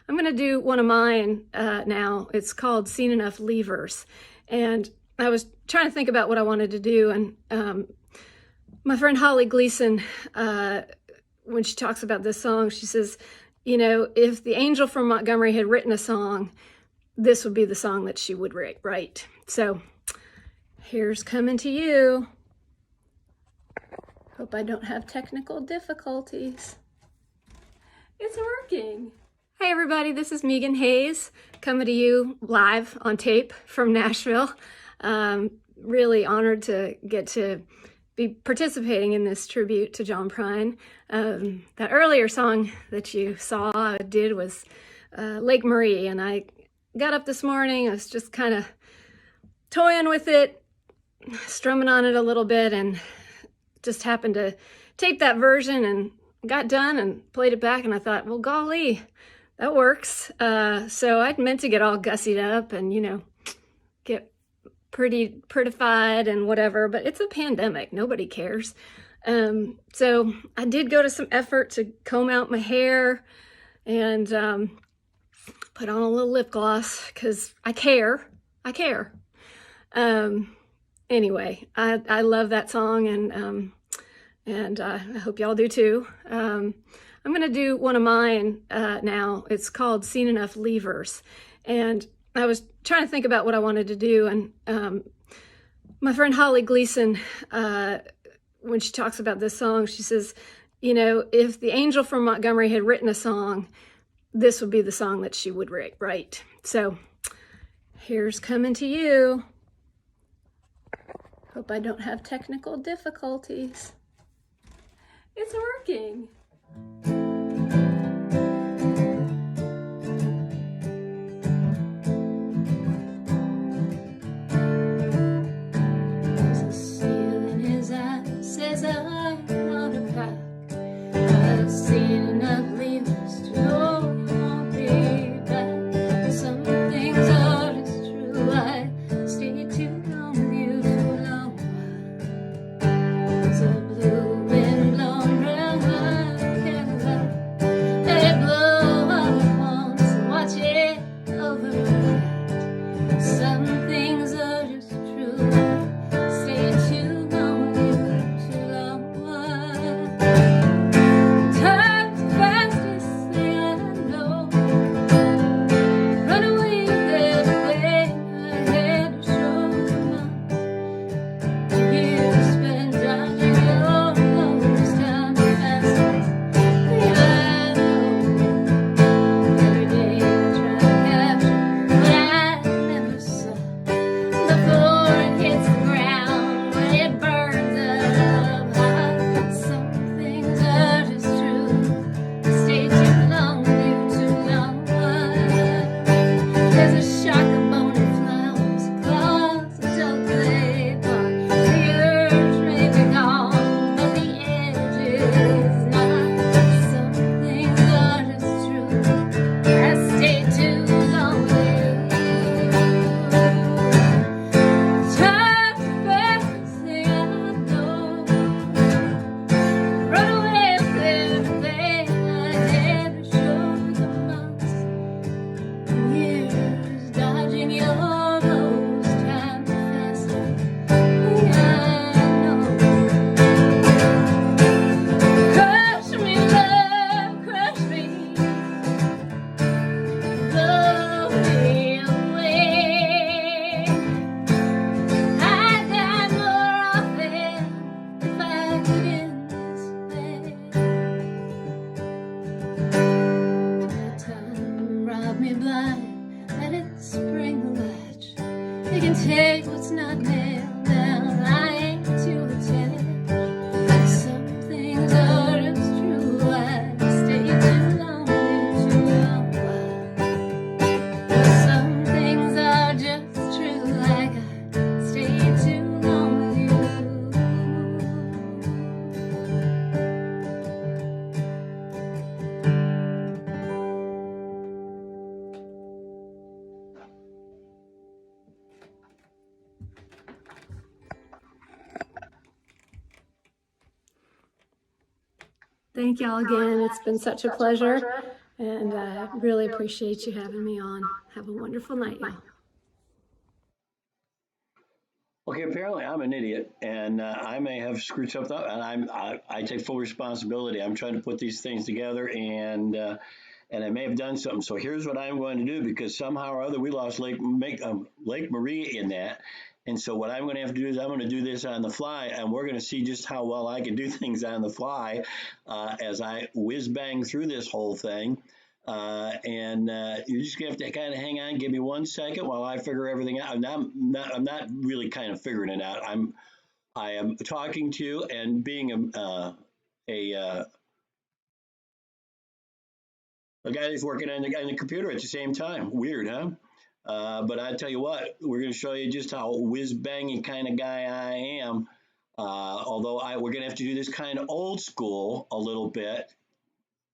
going to do one of mine now. It's called Seen Enough Leavers, and I was trying to think about what I wanted to do, and my friend Holly Gleason, when she talks about this song, she says, if the angel from Montgomery had written a song, this would be the song that she would write. So here's coming to you. Hope I don't have technical difficulties. It's working. Hi, everybody. This is Megan Hayes coming to you live on tape from Nashville. Really honored to get to be participating in this tribute to John Prine. That earlier song that you saw I did was Lake Marie, and I got up this morning. I was just kind of toying with it, strumming on it a little bit, and just happened to tape that version and got done and played it back, and I thought, well, golly, that works. So I'd meant to get all gussied up and, get prettified and whatever, but it's a pandemic. Nobody cares. So I did go to some effort to comb out my hair and put on a little lip gloss because I care. Anyway, I love that song, and I hope y'all do too. I'm going to do one of mine now. It's called Seen Enough Leavers, and I was trying to think about what I wanted to do, and my friend Holly Gleason, when she talks about this song, she says, if the angel from Montgomery had written a song, this would be the song that she would write. So here's coming to you. Hope I don't have technical difficulties. It's working. There's a seal in his eye, says I want to pack take what's not nailed down. I ain't too attended. Some things are just true. I stay too long with you. Some things are just true. Like I stay too long with you. Thank y'all again. It's been such a pleasure, and I really appreciate you having me on. Have a wonderful night, y'all. Okay, apparently I'm an idiot, and I may have screwed something up, and I take full responsibility. I'm trying to put these things together, and I may have done something. So here's what I'm going to do, because somehow or other we lost Lake Marie in that. And so what I'm going to have to do is I'm going to do this on the fly, and we're going to see just how well I can do things on the fly as I whiz bang through this whole thing. You're just going to have to kind of hang on, give me 1 second while I figure everything out. I'm not really kind of figuring it out. I am talking to you and being a guy that's working on the computer at the same time. Weird, huh? But I tell you what, we're going to show you just how whiz-banging kind of guy I am. Although we're going to have to do this kind of old school a little bit.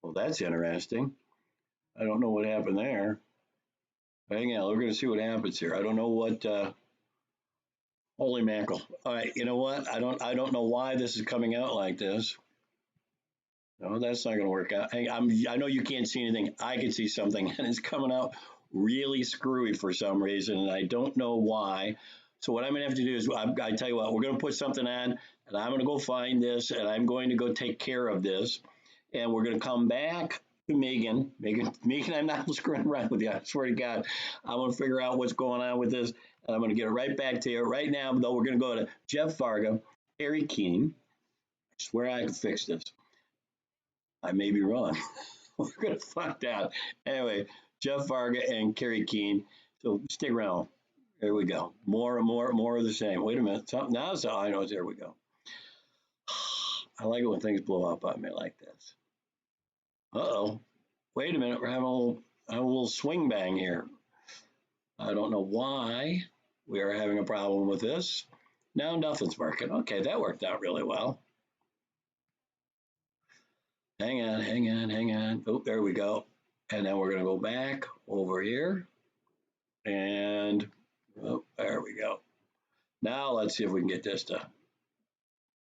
Well, that's interesting. I don't know what happened there. Hang on, we're going to see what happens here. I don't know what. Holy mackerel! All right, you know what? I don't know why this is coming out like this. No, that's not going to work out. Hey, I know you can't see anything. I can see something, and it's coming out really screwy for some reason, and I don't know why. So what I'm going to have to do is, I tell you what, we're going to put something on, and I'm going to go find this, and I'm going to go take care of this, and we're going to come back to Megan, I'm not screwing around with you. I swear to God, I'm going to figure out what's going on with this, and I'm going to get it right back to you. Right now, though, we're going to go to Jeff Varga, Harry Keene. I swear I can fix this. I may be wrong. We're going to find out. Anyway, Jeff Varga and Carrie Keene. So stick around. There we go. More of the same. Wait a minute. I know. There we go. I like it when things blow up on me like this. Uh-oh. Wait a minute. We're having a little swing bang here. I don't know why we are having a problem with this. Now nothing's working. Okay, that worked out really well. Hang on. Oh, there we go. And then we're going to go back over here. And oh, there we go. Now let's see if we can get this to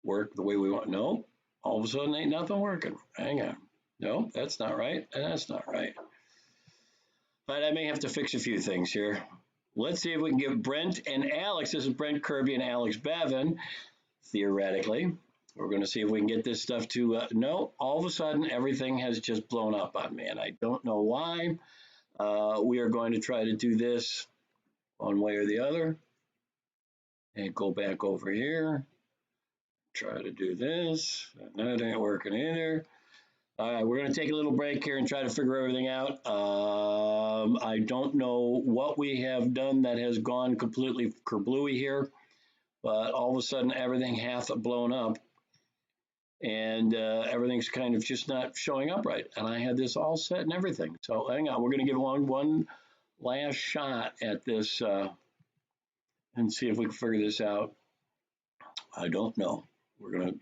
work the way we want. No, all of a sudden ain't nothing working. Hang on. No, that's not right. And that's not right. But I may have to fix a few things here. Let's see if we can get Brent and Alex. This is Brent Kirby and Alex Bevan, theoretically. We're going to see if we can get this stuff to, no, all of a sudden everything has just blown up on me, and I don't know why. We are going to try to do this one way or the other. And go back over here. Try to do this. That ain't working either. All right, we're going to take a little break here and try to figure everything out. I don't know what we have done that has gone completely kerblooey here, but all of a sudden everything hath blown up. And everything's kind of just not showing up right. And I had this all set and everything. So hang on, we're going to give one last shot at this and see if we can figure this out. I don't know. We're going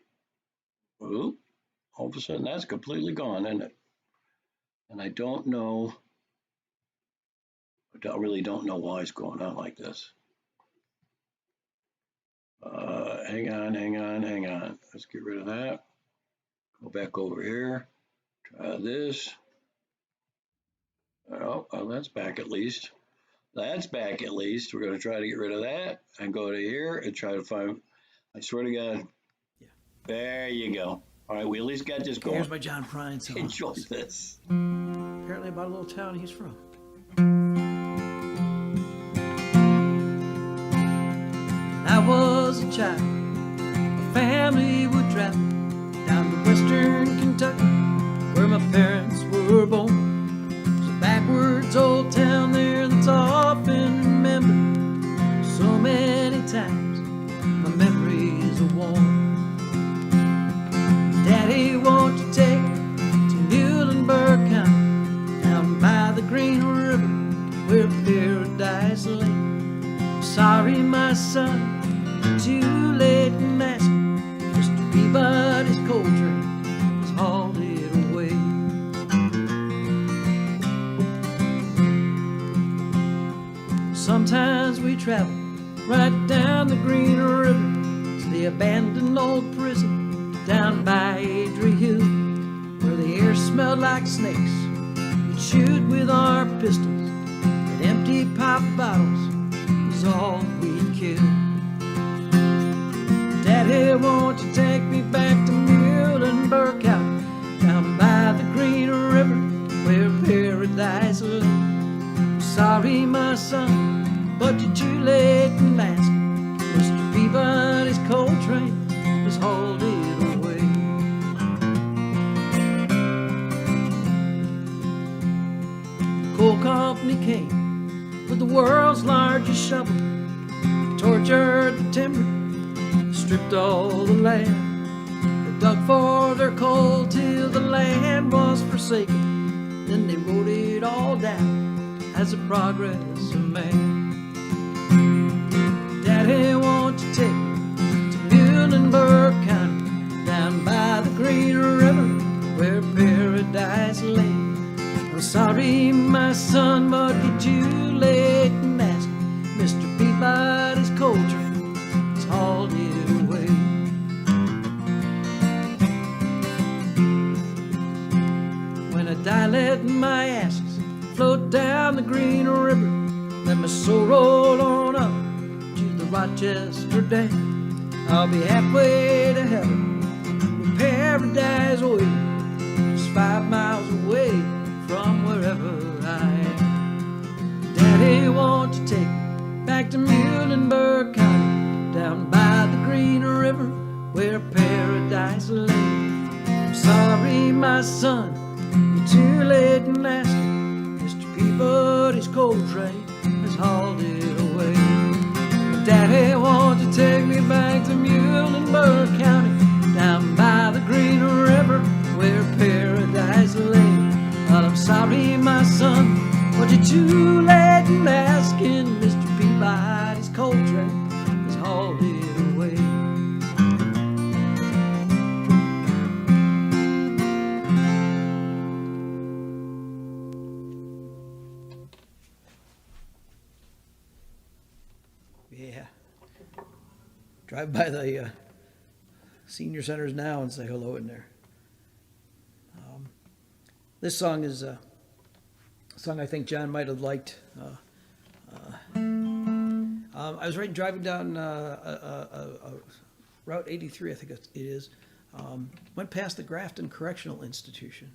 to, all of a sudden that's completely gone, isn't it? And I don't know, I really don't know why it's going on like this. Hang on. Let's get rid of that. Go back over here. Try this. Oh, that's back at least. That's back at least. We're going to try to get rid of that and go to here and try to find. I swear to God. Yeah. There you go. All right, we at least got this going. Here's my John Prine song. Enjoy this. Apparently about a little town he's from. I was a child. My family would travel down to western Kentucky, where my parents were born. It's a backwards old town there that's often remembered. So many Sometimes we travel right down the Green River to the abandoned old prison down by Adrie Hill, where the air smelled like snakes. We'd shoot with our pistols, and empty pop bottles was all we'd kill. Daddy, won't you take me back to Muhlenberg County, down by the Green River where paradise lay? I'm sorry, my son, but you're too late in asking. Mr. Peabody's coal train was hauled it away. The coal company came with the world's largest shovel, tortured the timber, stripped all the land. They dug for their coal till the land was forsaken. Then they wrote it all down as the progress of man. Daddy, won't you take me to Muhlenberg County, down by the Green River where paradise lay? I'm sorry, my son, but you're too late in asking. Mr. Peabody's coal train has hauled it away. When I die, let my ashes float down the Green River. Let my soul roll on up to the Rochester Dam. I'll be halfway to heaven with paradise waiting, just 5 miles away from wherever I am. Daddy, won't you take me back to Muhlenberg County, down by the Green River where paradise lay? I'm sorry, my son, you're too late in asking. Peabody's coal train has hauled it away. Daddy, won't you take me back to Muhlenberg County, down by the Green River where paradise lay? Well, I'm sorry, my son, but you're too late in asking. Mr. Peabody's coal train has hauled it away. Yeah. Drive by the senior centers now and say hello in there. This song is a song I think John might have liked. I was driving down Route 83, I think it is. Went past the Grafton Correctional Institution.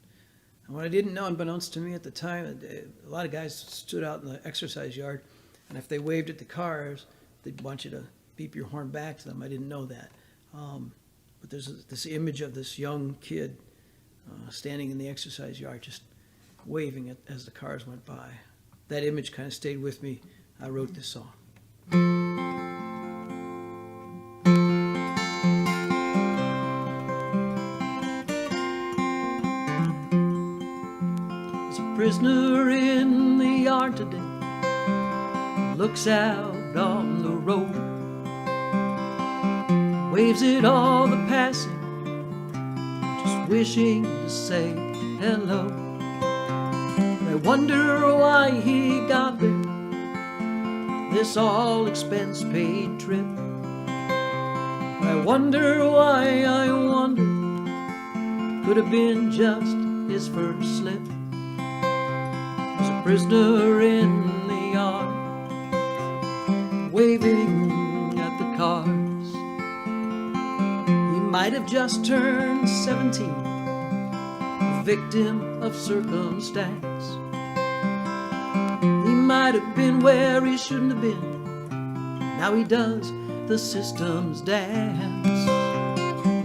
And what I didn't know, unbeknownst to me at the time, a lot of guys stood out in the exercise yard, and if they waved at the cars, they'd want you to beep your horn back to them. I didn't know that. But there's this image of this young kid standing in the exercise yard just waving it as the cars went by. That image kind of stayed with me. I wrote this song. There's a prisoner in the yard today, looks out on the road, waves at all the passing, just wishing to say hello. And I wonder why he got there, this all expense paid trip. And I wonder why, I wonder, could have been just his first slip. There's a prisoner in the yard, waving at the cars. He might have just turned 17, a victim of circumstance. He might have been where he shouldn't have been. Now he does the system's dance.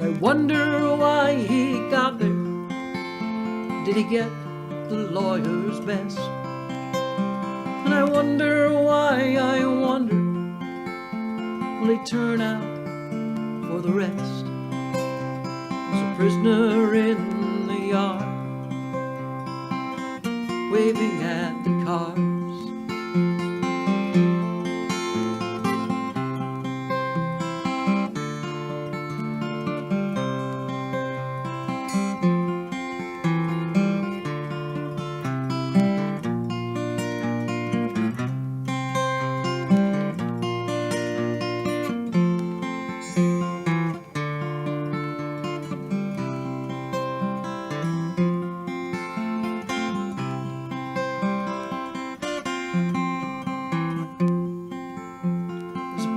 I wonder why he got there. Did he get the lawyer's best? And I wonder why, I wonder, will he turn out for the rest? There's a prisoner in the yard, waving at the cars.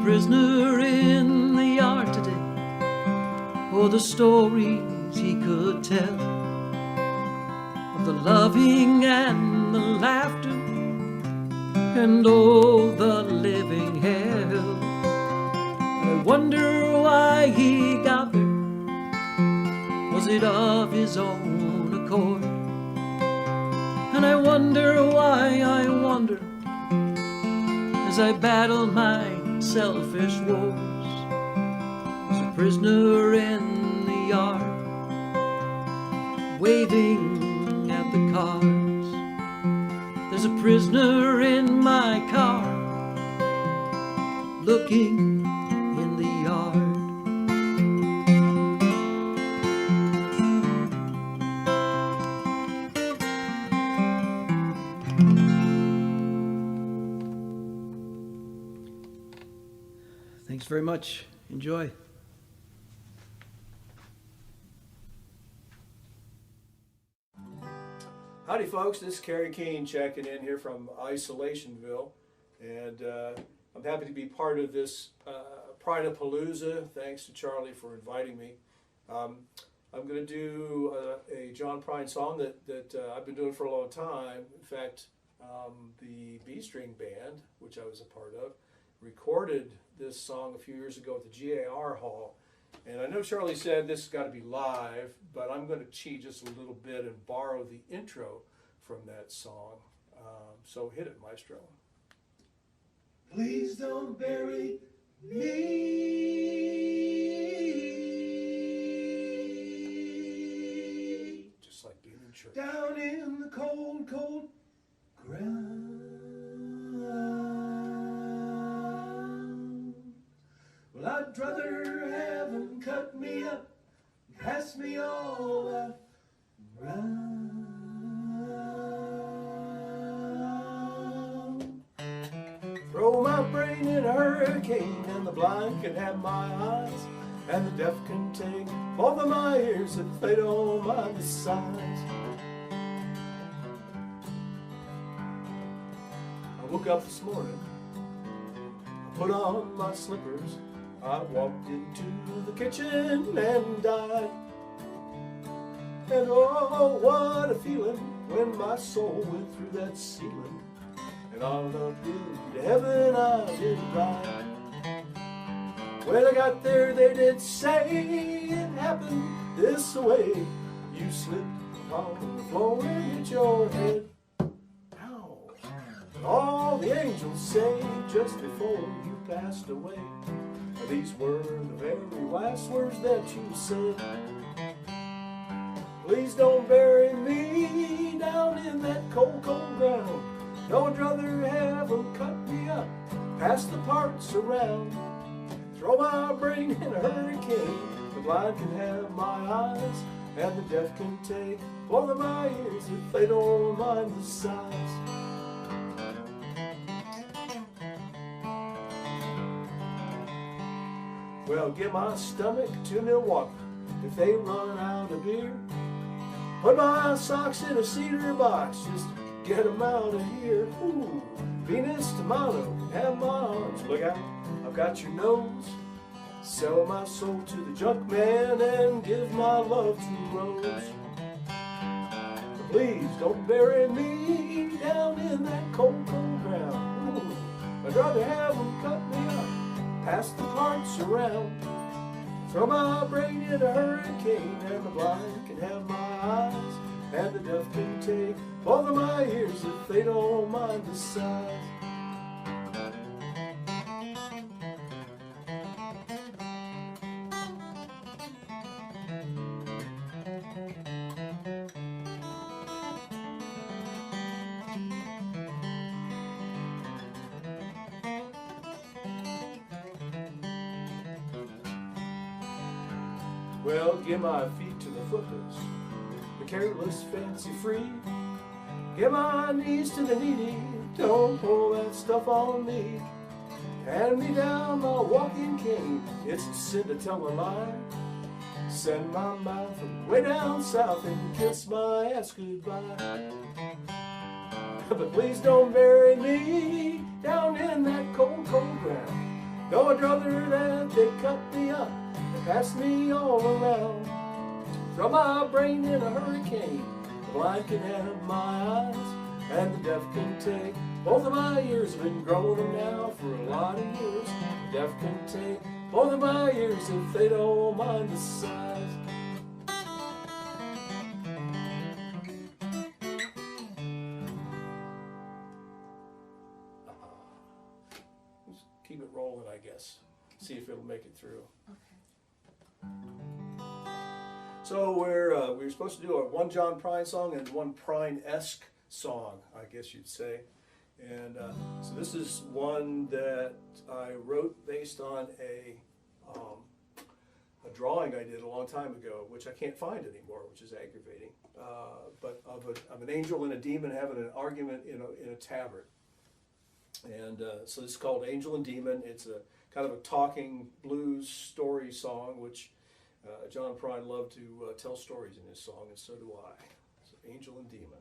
a prisoner in the yard today. Oh, the stories he could tell of the loving and the laughter, and oh, the living hell. I wonder why he got there. Was it of his own accord? And I wonder why I wonder as I battle my selfish wars. There's a prisoner in the yard, waving at the cars. There's a prisoner in my car, looking in the yard. Thanks very much. Enjoy. Howdy, folks. This is Kerry Keene checking in here from Isolationville, and I'm happy to be part of this Pride-a-Palooza. Thanks to Charlie for inviting me. I'm going to do a John Prine song that I've been doing for a long time. In fact, the B-String Band, which I was a part of, recorded this song a few years ago at the GAR Hall. And I know Charlie said this has got to be live, but I'm going to cheat just a little bit and borrow the intro from that song. So hit it, Maestro. Please don't bury me. Just like being in church. Down in the cold, cold ground. Well, I'd rather have them cut me up, pass me all around. Throw my brain in a hurricane, and the blind can have my eyes, and the deaf can take both of my ears if they don't mind the size. I woke up this morning, I put on my slippers, I walked into the kitchen and died. And oh, what a feeling when my soul went through that ceiling, and on up into heaven I did ride. When I got there they did say it happened this way. You slipped on the floor and hit your head. Ow. And all the angels say just before you passed away, these were the very last words that you said. Please don't bury me down in that cold, cold ground. No, I'd rather have them cut me up, pass the parts around. Throw my brain in a hurricane, the blind can have my eyes, and the deaf can take both of my ears if they don't mind the size. Well, give my stomach to Milwaukee if they run out of beer. Put my socks in a cedar box, just get them out of here. Ooh, Venus Tomato can have my arms. Look out, I've got your nose. Sell my soul to the junk man and give my love to Rose. But please don't bury me down in that cold, cold ground. Ooh, I'd rather have them cut me up, pass the parts around. Throw my brain in a hurricane, and the blind can have my eyes, and the deaf can take both of my ears if they don't mind the size. Well, give my feet to the footloose, the careless, fancy free. Give my knees to the needy, don't pull that stuff on me. Hand me down my walking cane, it's a sin to tell a lie. Send my mouth way down south and kiss my ass goodbye. But please don't bury me down in that cold, cold ground. No, I'd rather that they cut me up and pass me all around. Throw my brain in a hurricane, the blind can have my eyes, and the deaf can take both of my ears. I've been growing them now for a lot of years. The deaf can take both of my ears if they don't mind the size. Just keep it rolling, I guess. See if it'll make it through. So we're supposed to do one John Prine song and one Prine-esque song, I guess you'd say. And so this is one that I wrote based on a drawing I did a long time ago, which I can't find anymore, which is aggravating. But of an angel and a demon having an argument in a tavern. And so it's called Angel and Demon. It's a kind of a talking blues story song, which John Prine loved to tell stories in his song, and so do I. So Angel and Demon.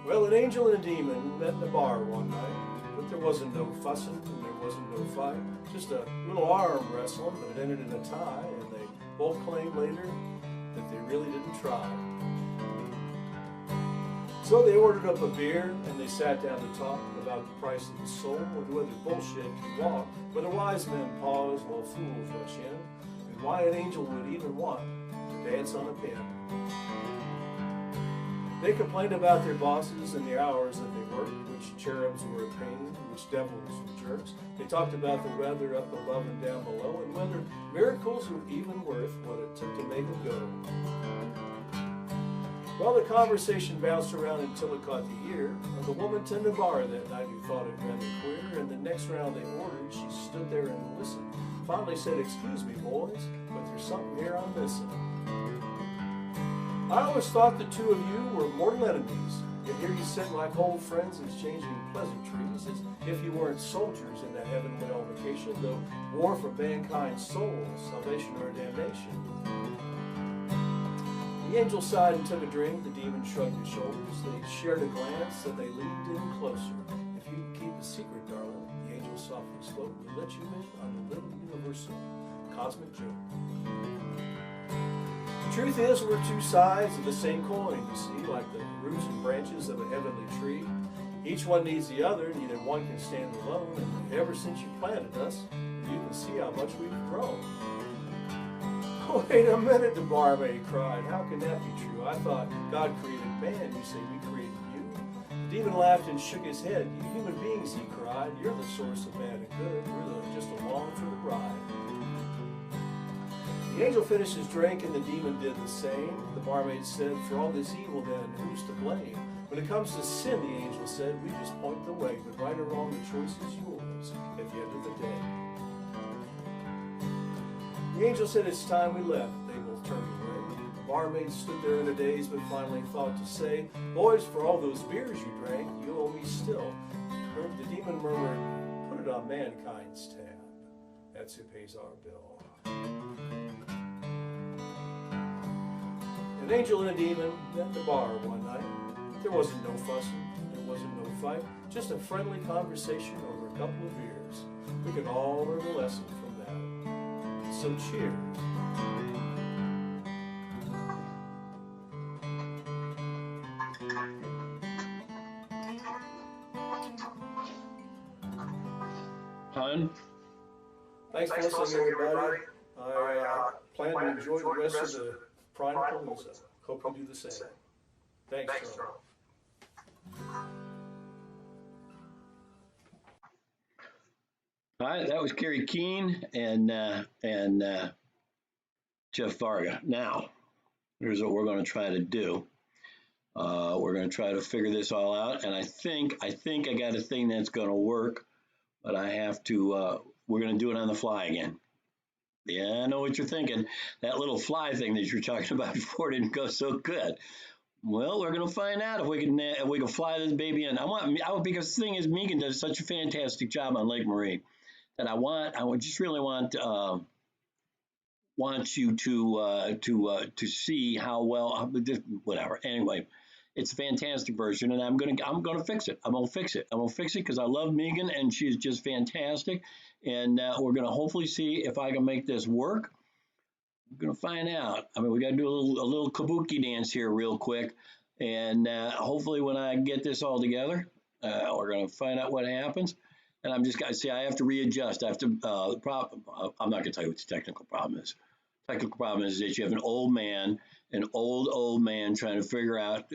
Well, an angel and a demon met in a bar one night, but there wasn't no fussing and there wasn't no fight. Just a little arm wrestling, but it ended in a tie, and they both claimed later that they really didn't try. So they ordered up a beer and they sat down to talk about the price of the soul and whether bullshit could walk, whether wise men pause while fools rush in, and why an angel would even want to dance on a pin. They complained about their bosses and the hours that they worked, which cherubs were a pain, which devils were jerks. They talked about the weather up above and down below, and whether miracles were even worth what it took to make them go. Well, the conversation bounced around until it caught the ear of the woman in the bar that night who thought it rather queer, and the next round they ordered, she stood there and listened. Finally said, "Excuse me, boys, but there's something here I'm missing. I always thought the two of you were mortal enemies, yet here you sit like old friends exchanging pleasantries, as if you weren't soldiers in that heavenly altercation, though war for mankind's souls, salvation or damnation." The angel sighed and took a drink, the demon shrugged his shoulders, they shared a glance, and they leaned in closer. "If you keep a secret, darling," the angel softly spoke, "we'll let you in on a little universal cosmic joke. The truth is, we're two sides of the same coin, you see, like the roots and branches of a heavenly tree. Each one needs the other, neither one can stand alone, and ever since you planted us, you can see how much we've grown." "Wait a minute," the barmaid cried, "how can that be true? I thought God created man, you say we created you." The demon laughed and shook his head. "You human beings," he cried, "you're the source of bad and good, we're just along for the ride." The angel finished his drink and the demon did the same. The barmaid said, "For all this evil then, who's to blame? When it comes to sin," the angel said, "we just point the way, but right or wrong, the choice is yours at the end of the day." The angel said, "It's time we left." They both turned away. The barmaid stood there in a daze, but finally thought to say, "Boys, for all those beers you drank, you owe me still." The demon murmured, "Put it on mankind's tab. That's who pays our bill." An angel and a demon met at the bar one night. There wasn't no fussing, there wasn't no fight, just a friendly conversation over a couple of beers. We could all learn a lesson from that. So cheers. Hun? Thanks for listening, everybody. I plan to enjoy the rest of the Prine-palooza. Hope you do the same. Thanks, Charlie. All right, that was Kerry Keene and Jeff Varga. Now, here's what we're going to try to do. We're going to try to figure this all out, and I think I got a thing that's going to work, but I have to. We're going to do it on the fly again. Yeah, I know what you're thinking. That little fly thing that you're talking about before didn't go so good. Well, we're going to find out if we can fly this baby in. Because the thing is, Megan does such a fantastic job on Lake Marie that I would just really want you to see how well, whatever. Anyway, it's a fantastic version, and I'm gonna fix it. I'm gonna fix it because I love Megan, and she's just fantastic. And we're gonna hopefully see if I can make this work. We're gonna find out. I mean, we gotta do a little kabuki dance here real quick, and hopefully when I get this all together, we're gonna find out what happens. And I'm just gonna see. I have to readjust. I have to. I'm not gonna tell you what the technical problem is. Technical problem is that you have an old man trying to figure out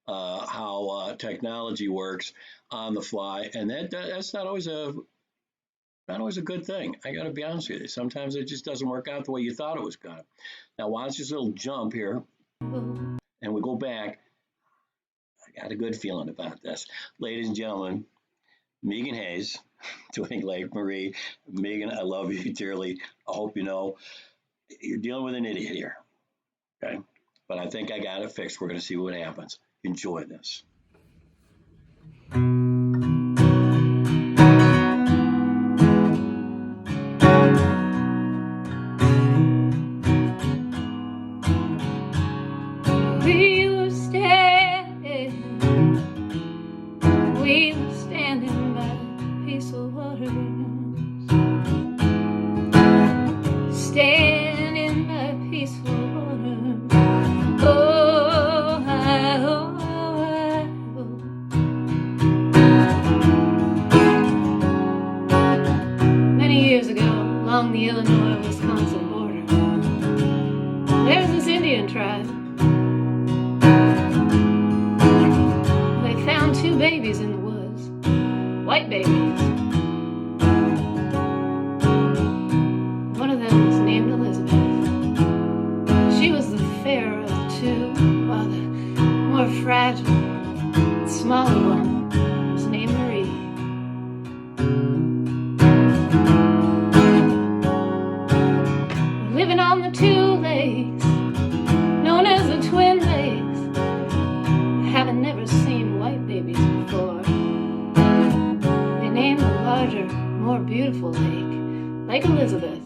how technology works on the fly, and that's not always a good thing. I got to be honest with you. Sometimes it just doesn't work out the way you thought it was going to. Now watch this little jump here, and we go back. I got a good feeling about this, ladies and gentlemen. Megan Hayes doing Lake Marie. Megan, I love you dearly. I hope you know you're dealing with an idiot here. Okay, but I think I got it fixed. We're going to see what happens. Enjoy this. We were standing by peaceful waters, standing by peaceful waters. Oh, many years ago, along the Illinois-Wisconsin border, there was this Indian tribe. They found 2 babies in the woods, white babies. One of them was named Elizabeth. She was the fairer of the 2, while the more fragile, smaller one was named Marie. Living on the 2 lakes, known as the Twin Lakes, having never seen white babies before. They named the larger, more beautiful lake, Lake Elizabeth.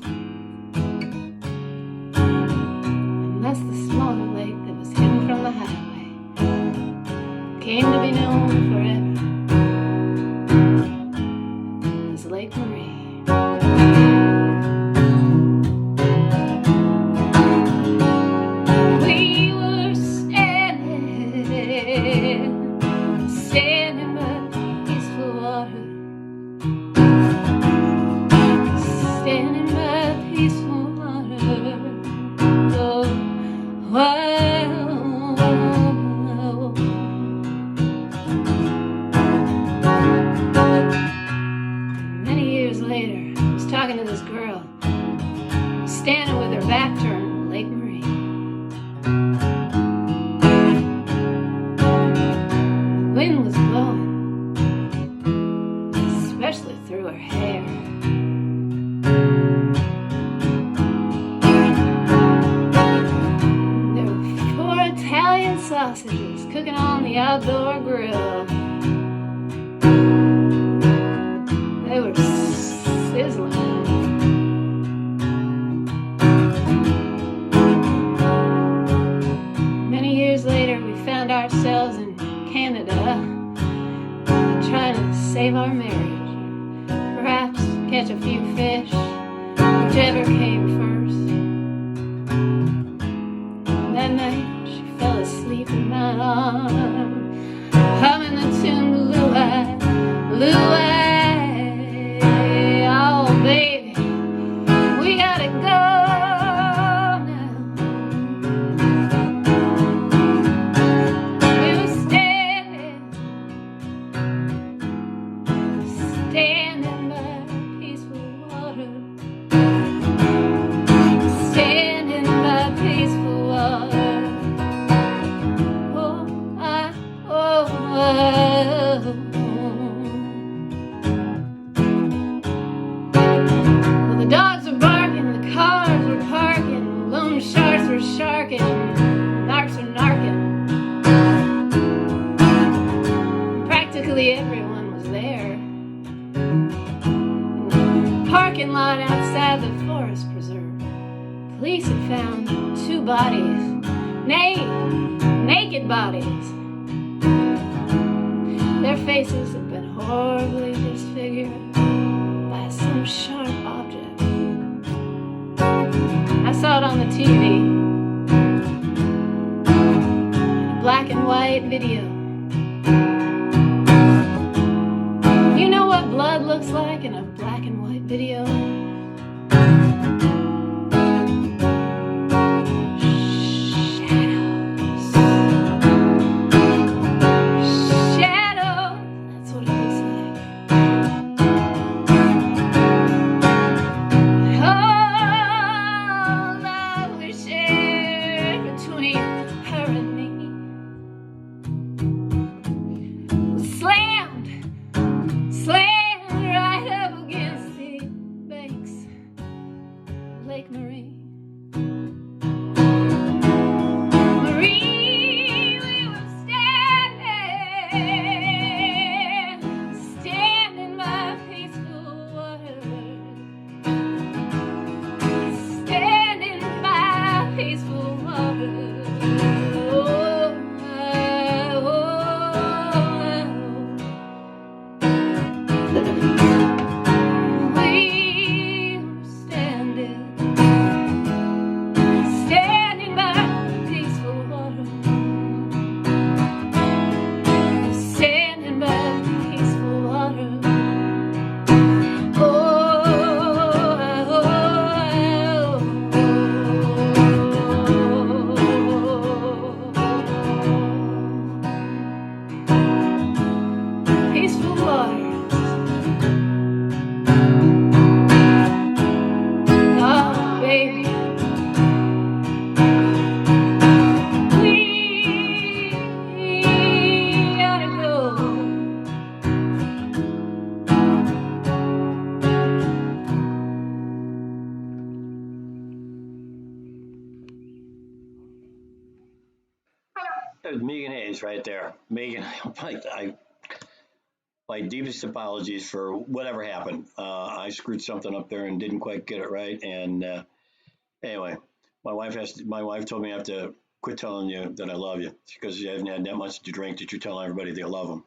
And that's the smaller lake that was hidden from the highway, came to be known forever as Lake Marie. We were standing by peaceful water, standing by peaceful water. Oh, many years later, I was talking to this girl, standing with her back turned to Lake Marie. The wind was blowing, especially through her hair. There were 4 Italian sausages cooking on the outdoor grill. They were sizzling. Many years later, we found ourselves in Canada, trying to save our marriage, perhaps catch a few fish, whichever came first. That night, she fell asleep in my arms, humming the tune Blue Eye, Blue Eye. Oh, baby, we gotta go now. We were standing by peaceful water, standing by peaceful water. Well, the dogs were barking, the cars were parking, loan sharks were sharking, narcs were narking. Practically everyone was there. In the parking bodies, naked bodies. Their faces have been horribly disfigured by some sharp object. I saw it on the TV, a black and white video. You know what blood looks like in a black and white video? There's Megan Hayes right there. Megan, my deepest apologies for whatever happened. I screwed something up there and didn't quite get it right. And anyway, my wife told me I have to quit telling you that I love you because you haven't had that much to drink that you're telling everybody they love them.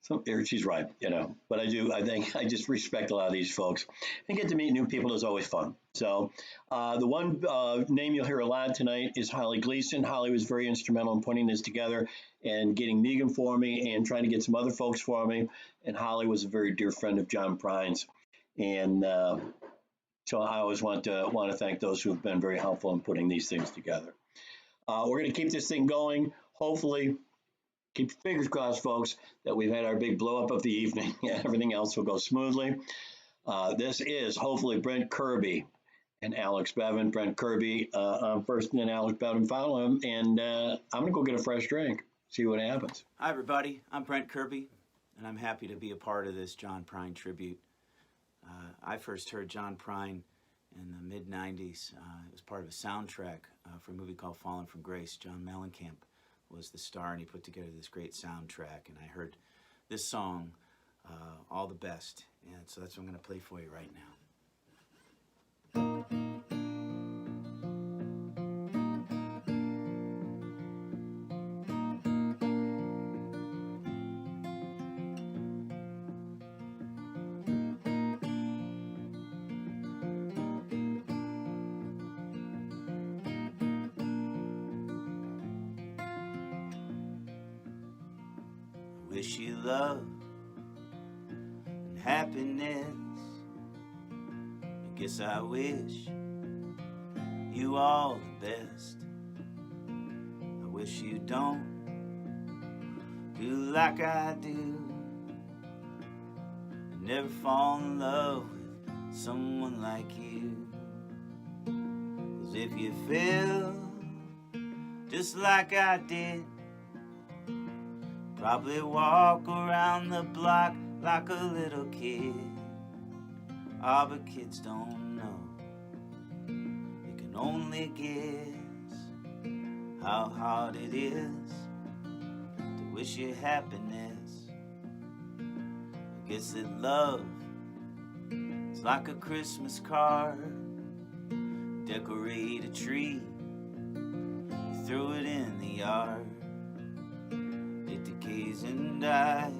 So she's right, you know. But I think I just respect a lot of these folks. And get to meet new people is always fun. So the one name you'll hear a lot tonight is Holly Gleason. Holly was very instrumental in putting this together and getting Megan for me and trying to get some other folks for me. And Holly was a very dear friend of John Prine's. And so I always want to thank those who have been very helpful in putting these things together. We're going to keep this thing going. Hopefully, keep your fingers crossed, folks, that we've had our big blow up of the evening and everything else will go smoothly. This is hopefully Brent Kirby and Alex Bevan. Brent Kirby first and then Alex Bevan follow him. And I'm going to go get a fresh drink, see what happens. Hi, everybody. I'm Brent Kirby, and I'm happy to be a part of this John Prine tribute. I first heard John Prine in the mid-'90s. It was part of a soundtrack for a movie called Fallen from Grace. John Mellencamp was the star, and he put together this great soundtrack. And I heard this song, All the Best. And so that's what I'm going to play for you right now. Wish you love and happiness. I guess I wish you all the best. I wish you don't do like I do and never fall in love with someone like you. 'Cause if you feel just like I did, probably walk around the block like a little kid. Ah, but kids don't know. They can only guess how hard it is to wish you happiness. I guess that love is like a Christmas card. Decorate a tree throw it in the yard. It decays and dies,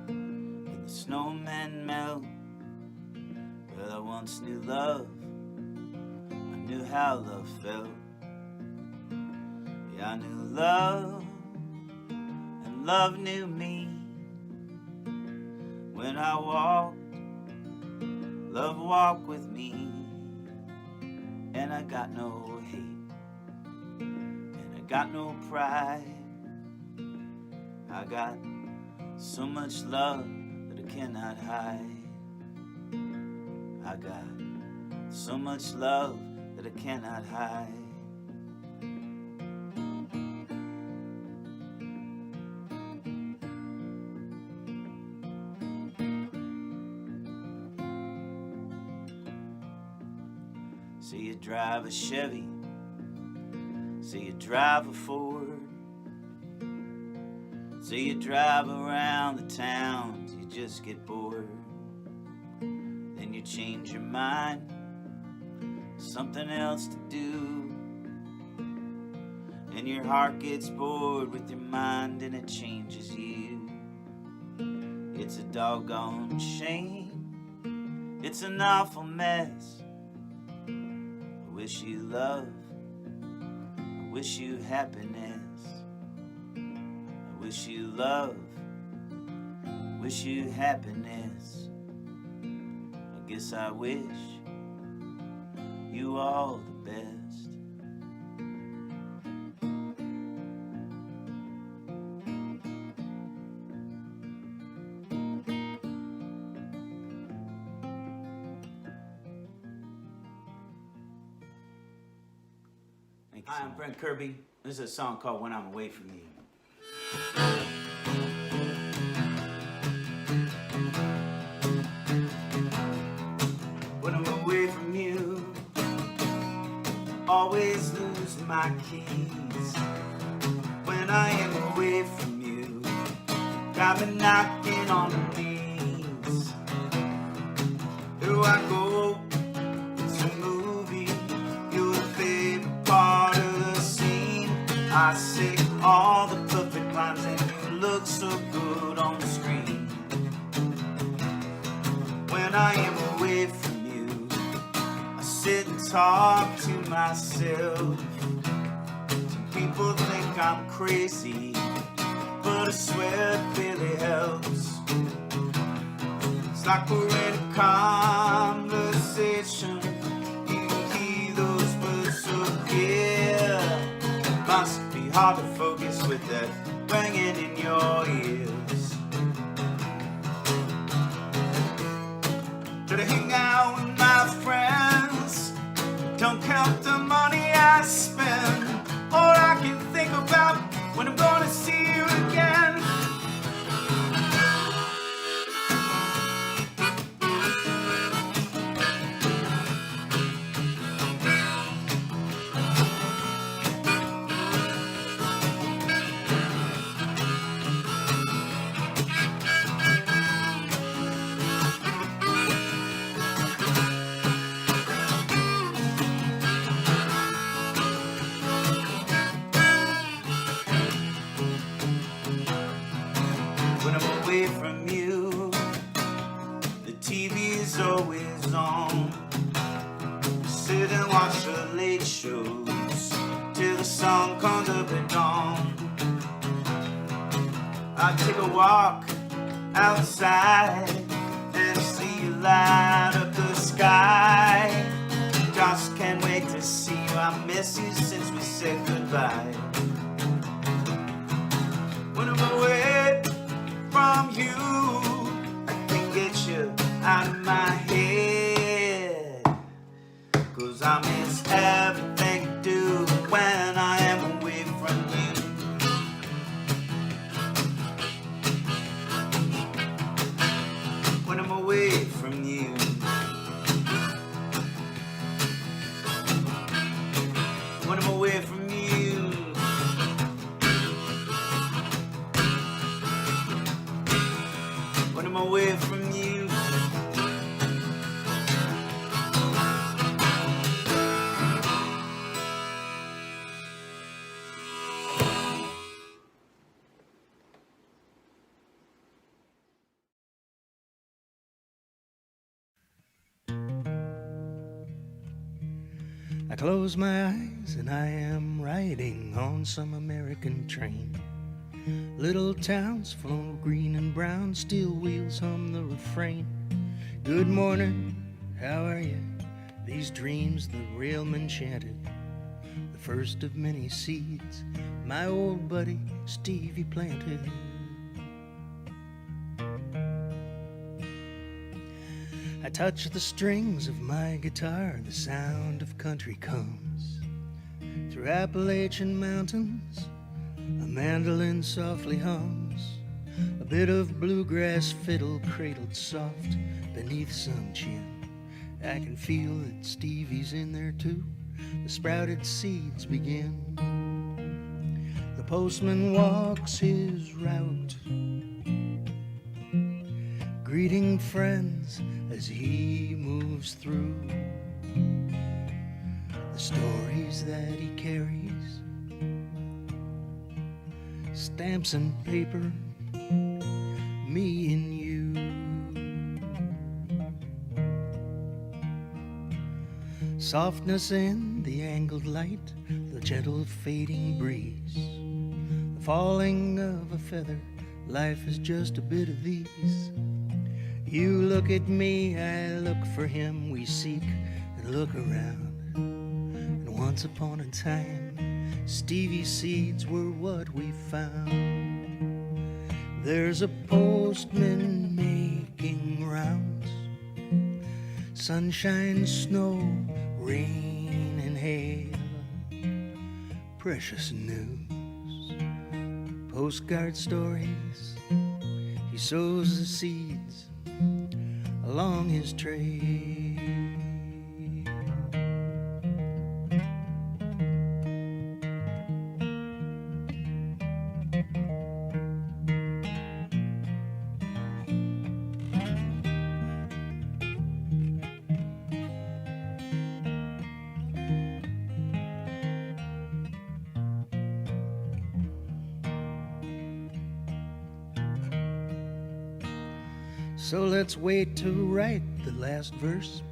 and the snowmen melt. Well, I once knew love, I knew how love felt. Yeah, I knew love, and love knew me. When I walked, love walked with me. And I got no hate, and I got no pride. I got so much love that I cannot hide. I got so much love that I cannot hide. Say you drive a Chevy, say you drive a Ford, say you drive around the town till you just get bored. Then you change your mind, something else to do, and your heart gets bored with your mind and it changes you. It's a doggone shame, it's an awful mess. I wish you love, I wish you happiness. I wish you love, I wish you happiness. I guess I wish you all the best. Hi, I'm Brent Kirby. This is a song called When I'm Away From You. When I'm away from you, always lose my keys. When I am away from you, got me knocking on the knees. Here I go, it's a movie, you're the favorite part of the scene. I say all the perfect lines and you look so good on the screen. When I am away from you, I sit and talk to myself. Some people think I'm crazy, but I swear it really helps. It's like we're in a conversation, you hear those words so clear. Must be hard to focus with that ringing in your ears. Try to hang out with my friends, don't count the money I spend. All I can think about when I'm gonna see you again. When I'm away from you, the TV's always on. Sit and watch the late shows till the sun comes up at dawn. I take a walk outside and see you light up the sky. Just can't wait to see you. I miss you since we said goodbye. When I'm away from you, I can't get you out of my head, 'cause I miss everything to do when I am away from you. When I'm away from you, when I'm away from you, when I'm away from you. I close my eyes and I am riding on some American train. Little towns full of green and brown, steel wheels hum the refrain. Good morning, how are you? These dreams the railman chanted, the first of many seeds my old buddy Stevie planted. I touch the strings of my guitar, the sound of country comes. Through Appalachian mountains, a mandolin softly hums. A bit of bluegrass fiddle cradled soft beneath some chin. I can feel that Stevie's in there too. The sprouted seeds begin. The postman walks his route, greeting friends as he moves through. The stories that he carries, stamps and paper, me and you. Softness in the angled light, the gentle fading breeze, the falling of a feather, life is just a bit of these. You look at me, I look for him, we seek and look around. And once upon a time, Stevie seeds were what we found. There's a postman making rounds, sunshine, snow, rain and hail, precious news, postcard stories. He sows the seeds along his trail. So let's wait to write the last verse,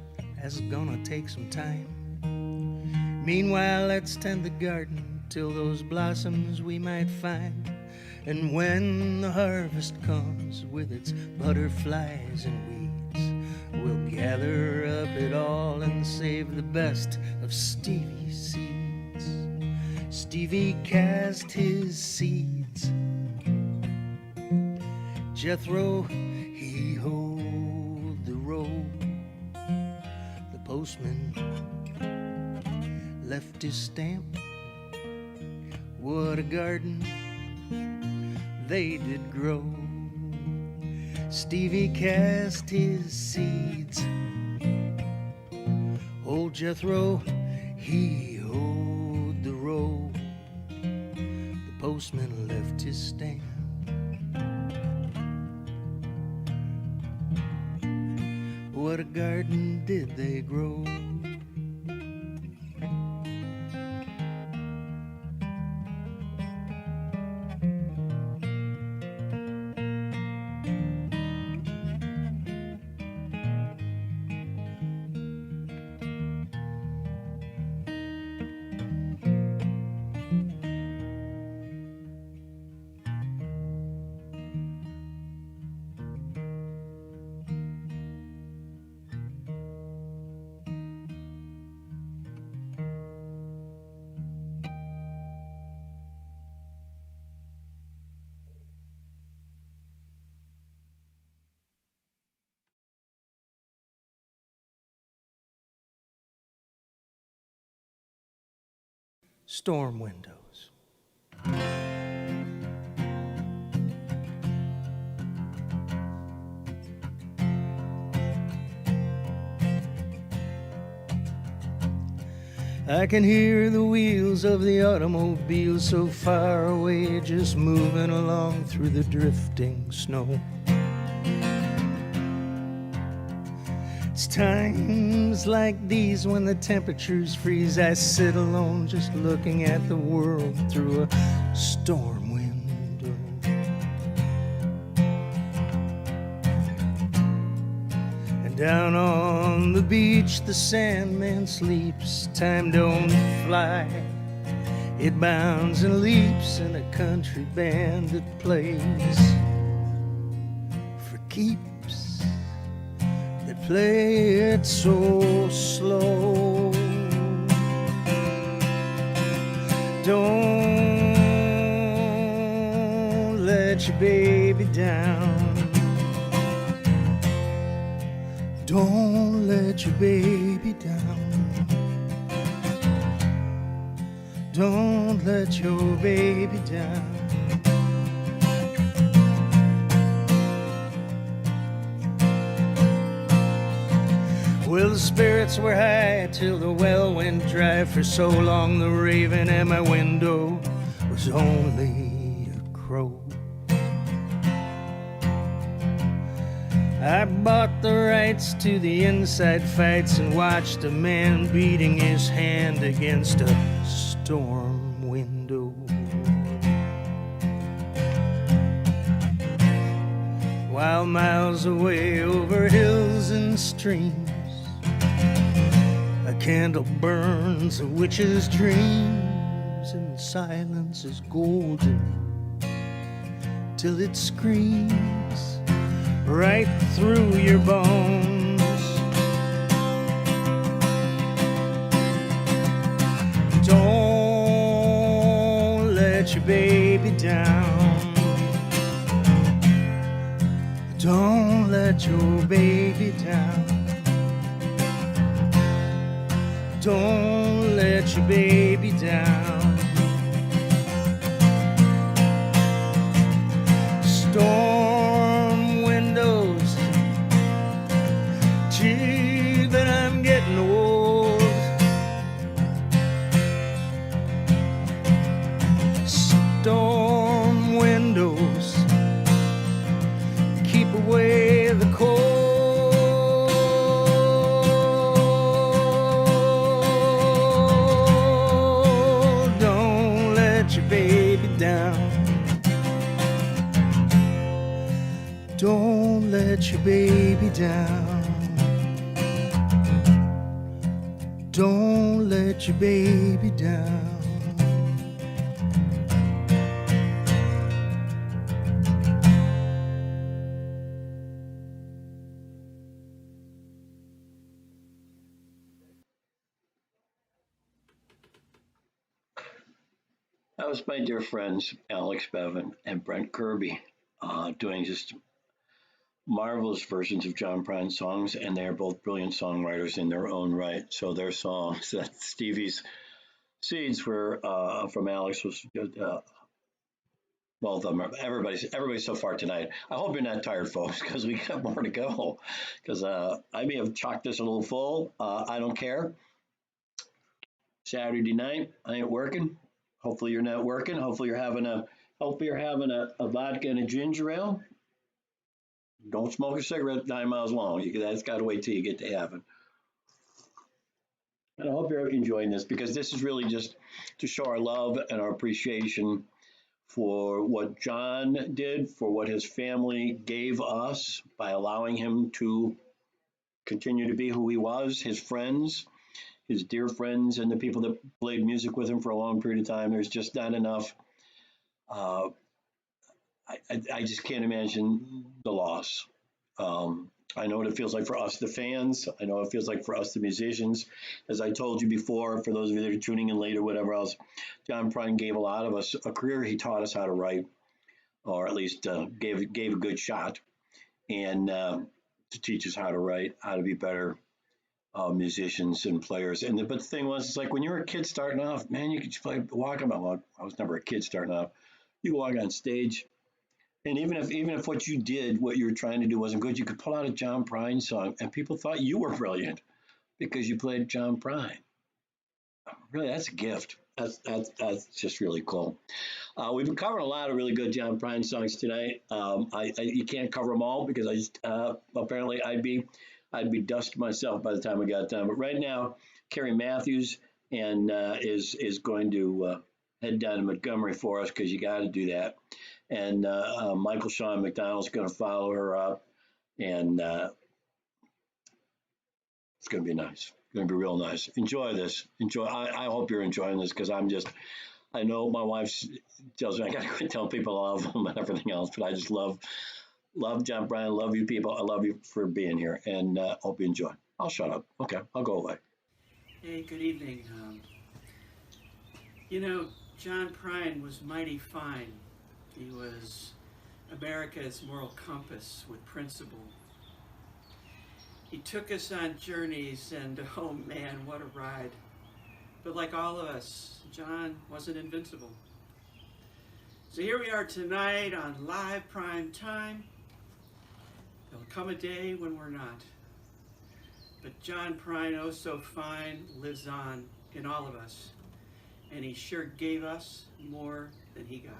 as it's gonna take some time. Meanwhile, let's tend the garden till those blossoms we might find. And when the harvest comes with its butterflies and weeds, we'll gather up it all and save the best of Stevie's seeds. Stevie cast his seeds, Jethro, he hoed the row. The postman left his stamp. What a garden they did grow. Stevie cast his seeds, old Jethro, he hoed the row. The postman left his stamp. What a garden did they grow. Storm windows. I can hear the wheels of the automobile so far away, just moving along through the drifting snow. It's times like these when the temperatures freeze, I sit alone just looking at the world through a storm window. And Down on the beach, the Sandman sleeps. Time don't fly. It bounds and leaps in a country band that plays for keeps. They play it so slow. Don't let your baby down. Don't let your baby down. Don't let your baby down. Well, the spirits were high till the well went dry. For so long the raven at my window was only a crow. I bought the rights to the inside fights and watched a man beating his hand against a storm window. While miles away over hills and streams, a candle burns a witch's dreams, and silence is golden till it screams right through your bones. Don't let your baby down. Don't let your baby down. Don't let your baby down. Storm windows, gee, but I'm getting old. Storm windows, keep away the cold. Don't let your baby down. Don't let your baby down. Don't let your baby down. That was my dear friends Alex Bevan and Brent Kirby doing just marvelous versions of John Prine songs, and they're both brilliant songwriters in their own right. So their songs, that Stevie's Seeds were from Alex was both of them. Everybody so far tonight. I hope you're not tired, folks, because we got more to go. Because I may have chalked this a little full. I don't care. Saturday night, I ain't working. Hopefully you're not working. Hopefully you're having a vodka and a ginger ale. Don't smoke a cigarette 9 miles long. That's got to wait till you get to heaven. And I hope you're enjoying this, because this is really just to show our love and our appreciation for what John did, for what his family gave us by allowing him to continue to be who he was, his friends, his dear friends, and the people that played music with him for a long period of time. There's just not enough. I just can't imagine the loss. I know what it feels like for us, the fans. I know what it feels like for us, the musicians. As I told you before, for those of you that are tuning in late or whatever else, John Prine gave a lot of us a career. He taught us how to write, or at least gave a good shot, and to teach us how to write, how to be better musicians and players. But the thing was, it's like when you were a kid starting off, man, you could just walk about. Well, I was never a kid starting off. You walk on stage, and even if what you did, what you were trying to do wasn't good, you could pull out a John Prine song, and people thought you were brilliant because you played John Prine. Really, that's a gift. That's just really cool. We've been covering a lot of really good John Prine songs tonight. You can't cover them all because I just apparently I'd be dust myself by the time we got done. But right now, Carrie Matthews is going to head down to Montgomery for us, because you got to do that. And Michael Sean McDonald's going to follow her up, and It's going to be nice. It's going to be real nice. Enjoy this. Enjoy. I hope you're enjoying this because I know my wife tells me I got to quit telling people I love them and everything else, but I just love John Prine. Love you people. I love you for being here and hope you enjoy. I'll shut up. Okay, I'll go away. Hey, good evening. You know, John Prine was mighty fine. He was America's moral compass with principle. He took us on journeys, and oh man, what a ride. But like all of us, John wasn't invincible. So here we are tonight on live prime time. There'll come a day when we're not. But John Prine, oh so fine, lives on in all of us. And he sure gave us more than he got.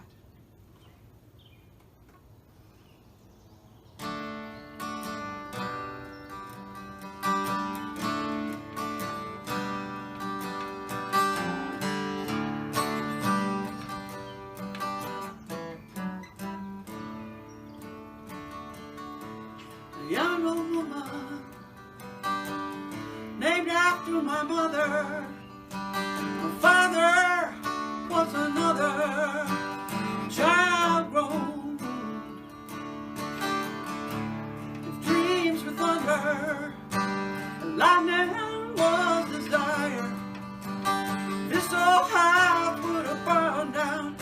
A young old woman named after my mother. My father was another child grown with dreams for thunder, and lightning was desire. This old house would have burned down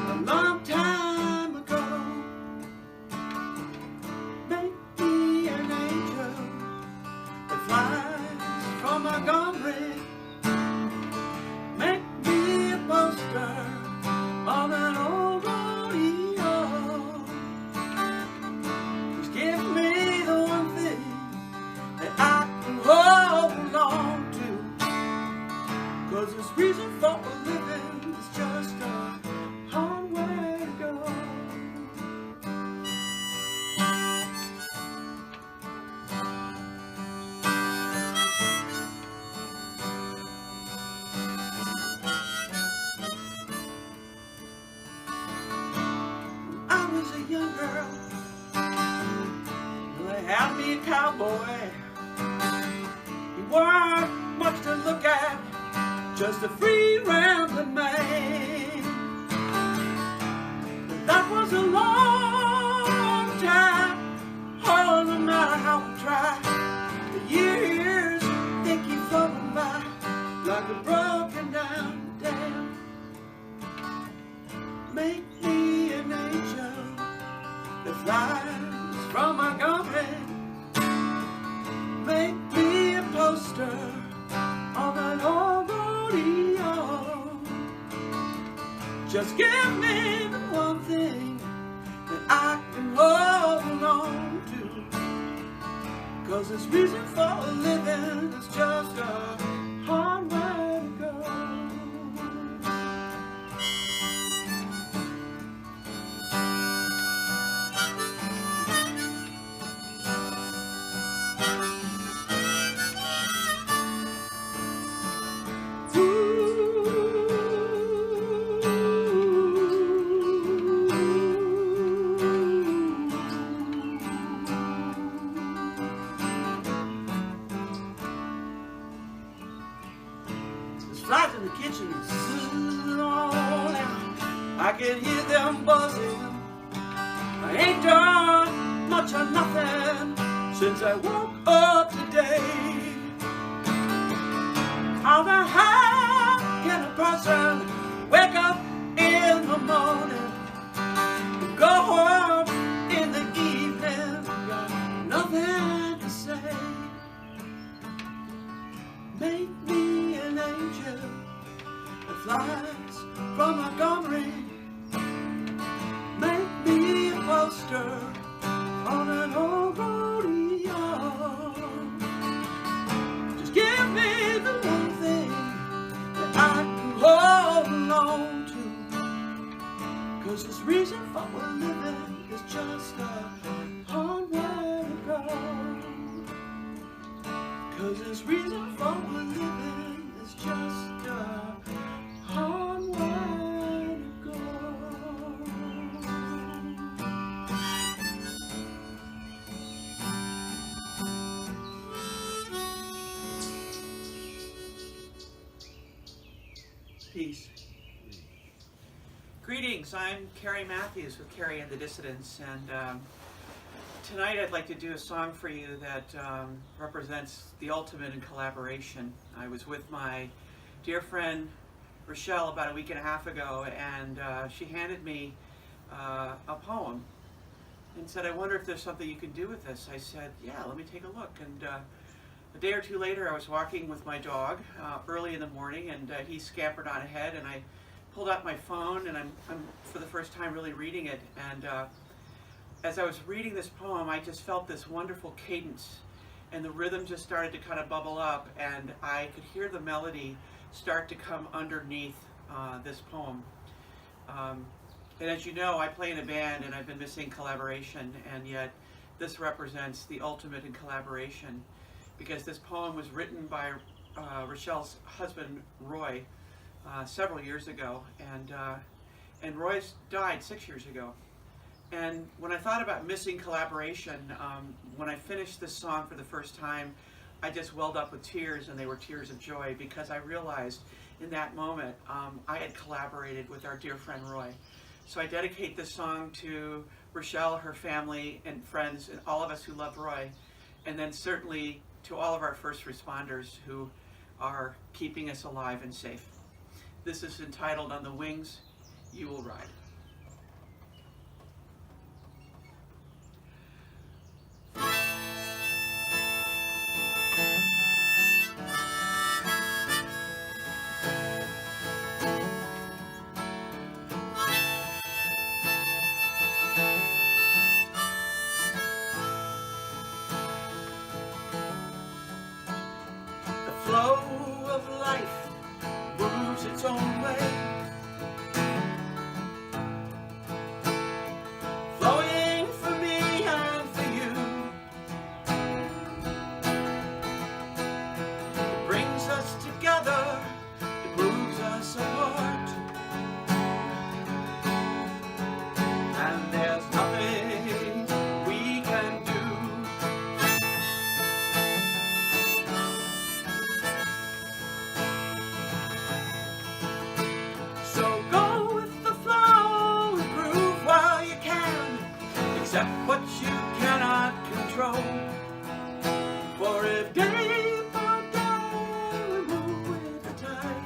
a long time ago. Make me an angel that flies from Montgomery. Make me a poster on an old rodeo. Just give me the one thing that I can hold on to. 'Cause this reason for a living is just a hard way to go. I was a young girl, well, they had me a cowboy. He weren't much to look at, just a free rambling man. But that was a long time, oh, no matter how I try. The years, they keep floating by like a broken down dam. Make me an angel that flies from Montgomery. Make me a poster on an old rodeo. Just give me the one thing that I can hold on to. 'Cause this reason for a living is just a hard way to go. There's flies in the kitchen, oh, now I can hear them buzzing. I ain't done much or nothing since I woke up today. How the hell can a person wake up in the morning and go home in the evening? Got nothing to say. Make me an angel that flies from Montgomery. Make me a poster on an old rodeo. Just give me the one thing that I can hold on to. 'Cause this reason for a living is just a hard way to go. 'Cause this reason for a living is just a hard way to go. peace. Greetings, I'm Carrie Matthews with Carrie and the Dissidents, and tonight I'd like to do a song for you that represents the ultimate in collaboration. I was with my dear friend Rochelle about a week and a half ago, and she handed me a poem and said, I wonder if there's something you can do with this. I said, yeah, let me take a look. And a day or two later I was walking with my dog early in the morning, and he scampered on ahead, and I pulled out my phone, and I'm for the first time really reading it, and as I was reading this poem, I just felt this wonderful cadence, and the rhythm just started to kind of bubble up, and I could hear the melody start to come underneath this poem. And as you know, I play in a band, and I've been missing collaboration, and yet this represents the ultimate in collaboration, because this poem was written by Rochelle's husband, Roy, several years ago, and Roy's died 6 years ago. And when I thought about missing collaboration, when I finished this song for the first time, I just welled up with tears, and they were tears of joy, because I realized in that moment I had collaborated with our dear friend Roy. So I dedicate this song to Rochelle, her family and friends, and all of us who love Roy, and then certainly to all of our first responders who are keeping us alive and safe. This is entitled On the Wings You Will Ride. The flow of life moves its own way, flowing for me and for you. It brings us together, it moves us apart, and there's nothing we can do. So go with the flow and groove while you can, accept what you cannot control. For if day by day we move with the tide,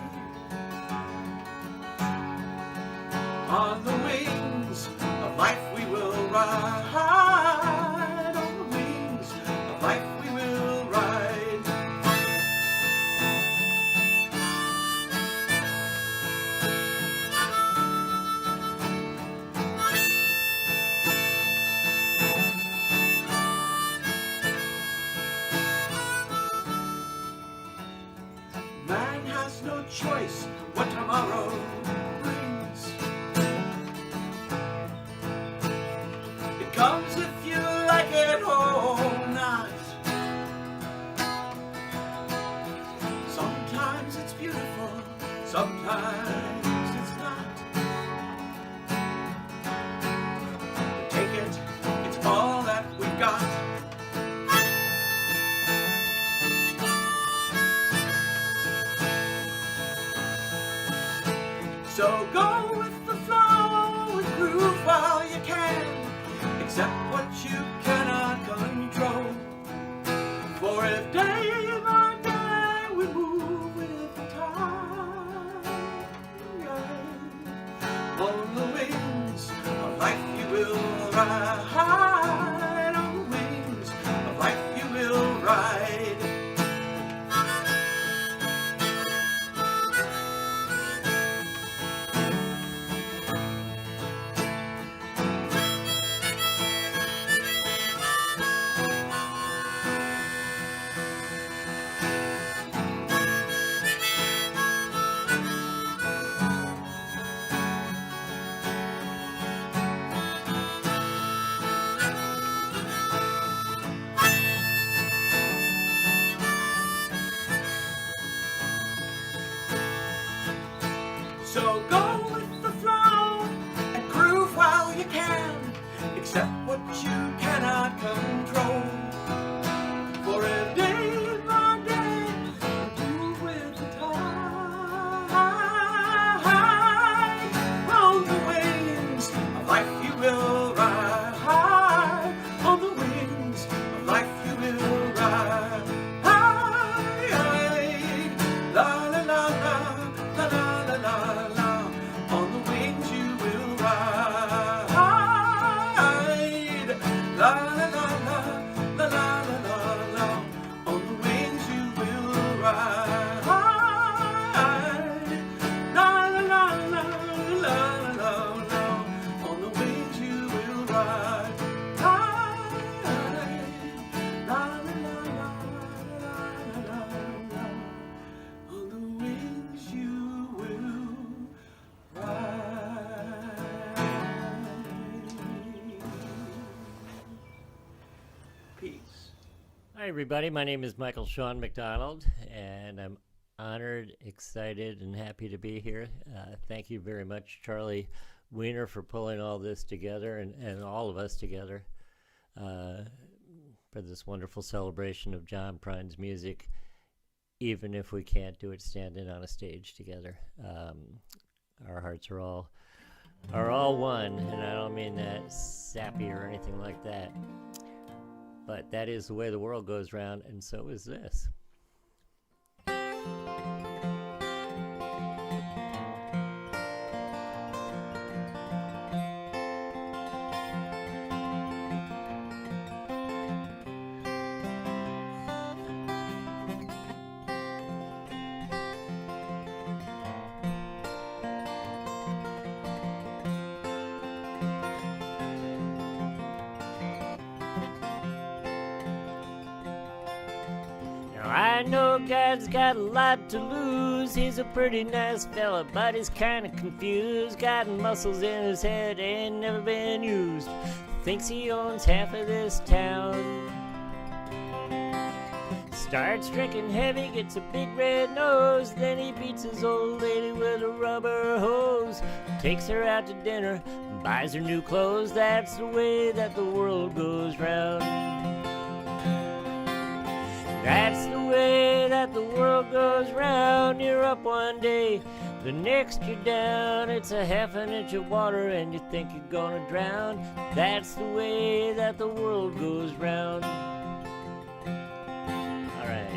on the wings of life we will ride, on the wings of life we will ride. Man has no choice what tomorrow brings. It comes if you like it or not. Sometimes it's beautiful, sometimes it's not. Take it, it's all that we've got. So go with the flow and groove while you can, accept what you cannot control. For if day by day we move with the tide, on the wings of life you will ride, on the wings of life you will ride. So go with the flow and groove while you can, accept what you cannot control. For a day by day, move with the tide. la la la la la la la. On the wings you will ride. La la la la la la la. On the wings you will ride. La la la la la la la. On the wings you will Peace. Hi, everybody. My name is Michael Sean McDonald, and I'm honored, excited, and happy to be here. Thank you very much, Charlie Wiener, for pulling all this together and all of us together for this wonderful celebration of John Prine's music, even if we can't do it standing on a stage together. Our hearts are all one, and I don't mean that sappy or anything like that. But that is the way the world goes round, and so is this. I know God's got a lot to lose. He's a pretty nice fella, but he's kinda confused. Got muscles in his head, ain't never been used. Thinks he owns half of this town. Starts drinking heavy, gets a big red nose. Then he beats his old lady with a rubber hose. Takes her out to dinner, buys her new clothes. That's the way that the world goes round. That's the way that the world goes round. You're up one day, the next you're down. It's a half an inch of water and you think you're gonna drown. That's the way that the world goes round. All right.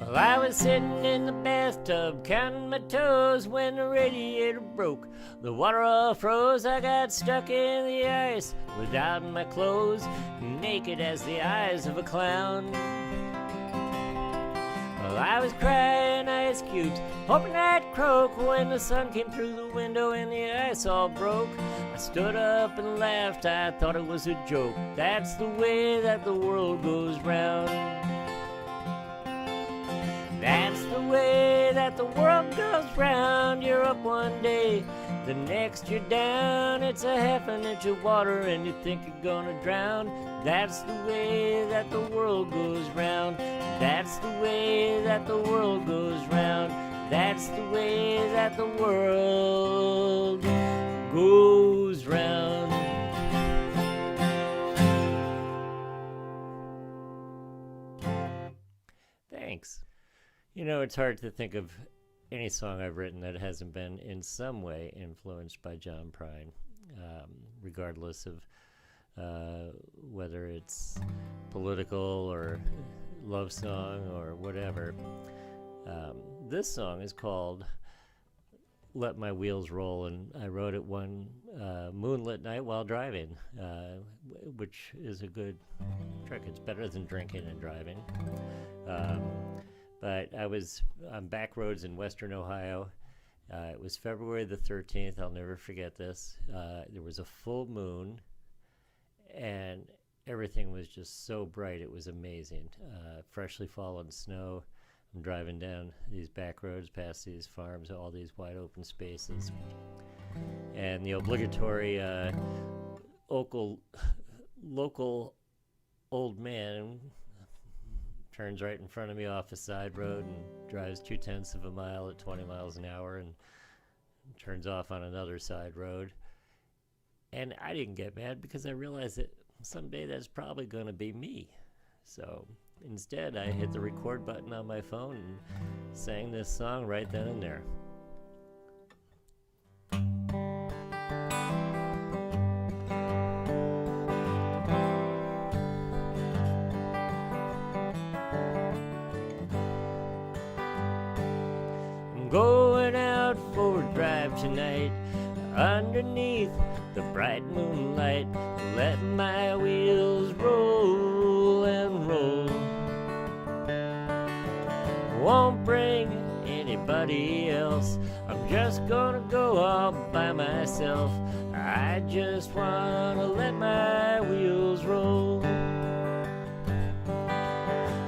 Well, I was sitting in the bathtub counting my toes when the radiator broke. The water all froze. I got stuck in the ice without my clothes, naked as the eyes of a clown. Well, I was crying ice cubes, hoping I'd croak when the sun came through the window and the ice all broke. I stood up and laughed. I thought it was a joke. That's the way that the world goes round. That's the way that the world goes round. You're up one day, the next you're down. It's a half an inch of water and you think you're gonna drown. That's the way that the world goes round. That's the way that the world goes round. That's the way that the world goes round. Thanks. You know, it's hard to think of any song I've written that hasn't been in some way influenced by John Prine, regardless of whether it's political or love song or whatever. This song is called Let My Wheels Roll, and I wrote it one moonlit night while driving, which is a good trick. It's better than drinking and driving. But I'm back roads in western Ohio. It was February the 13th. I'll never forget this. There was a full moon, and everything was just so bright. It was amazing. Freshly fallen snow. I'm driving down these back roads, past these farms, all these wide open spaces. And the obligatory local old man turns right in front of me off a side road and drives 0.2 of a mile at 20 miles an hour and turns off on another side road. And I didn't get mad because I realized that someday that's probably going to be me. So instead, I hit the record button on my phone and sang this song right then and there. I'm going out for a drive tonight underneath the bright moonlight, let my wheels roll and roll. Won't bring anybody else, I'm just gonna go all by myself. I just wanna let my wheels roll.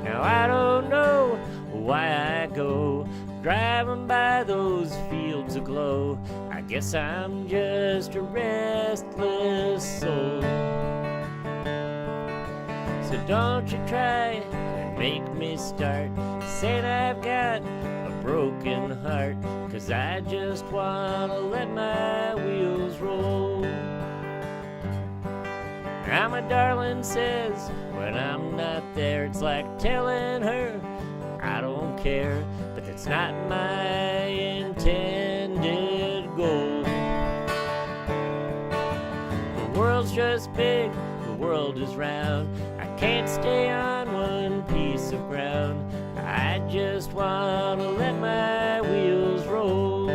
Now I don't know why I go driving by those fields aglow. I guess I'm just a restless soul. So don't you try and make me start saying I've got a broken heart, 'cause I just wanna let my wheels roll. Now my darling says when I'm not there, it's like telling her I don't care, but that's not my intended goal. The world's just big, the world is round, I can't stay on one piece of ground. I just wanna let my wheels roll.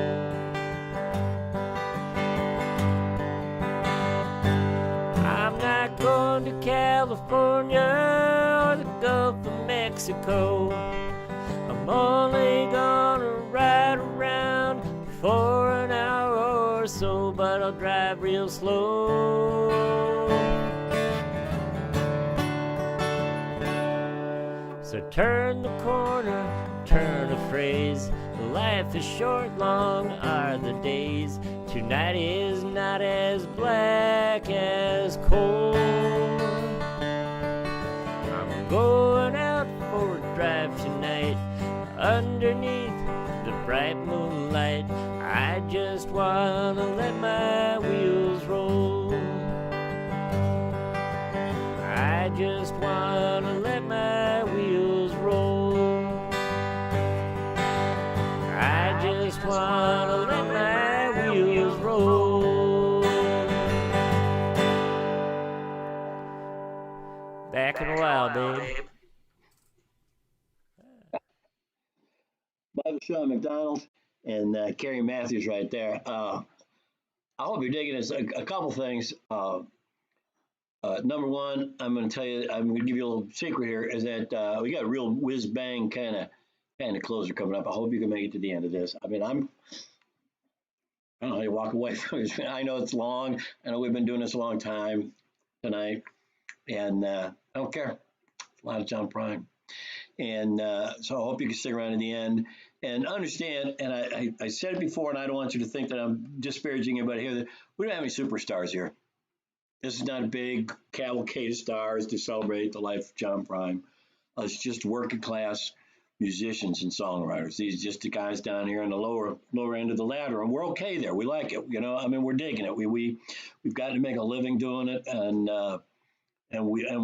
I'm not going to California or the Gulf of Mexico. I'm only gonna ride around for an hour or so, but I'll drive real slow. So turn the corner, turn a phrase. Life is short, long are the days. Tonight is not as black as coal. I'm going out for a drive tonight underneath the bright moonlight. I just wanna let my wheels roll. I just wanna let my wheels roll. I just wanna let my wheels roll. Back in a while, babe. By Sean McDonald and Carrie Matthews right there. I hope you're digging this. A couple things. Number one, I'm going to tell you, I'm going to give you a little secret here, is that we got a real whiz bang kind of closer coming up. I hope you can make it to the end of this. I mean, I don't know how you walk away from this. I know it's long. I know we've been doing this a long time tonight, and I don't care. It's a lot of John Prine. And so I hope you can stick around to the end and understand. And I said it before, and I don't want you to think that I'm disparaging anybody here. That we don't have any superstars here. This is not a big cavalcade of stars to celebrate the life of John Prine. It's just working class musicians and songwriters. These are just the guys down here on the lower end of the ladder, and we're okay there. We like it, you know. I mean, we're digging it. We've got to make a living doing it, and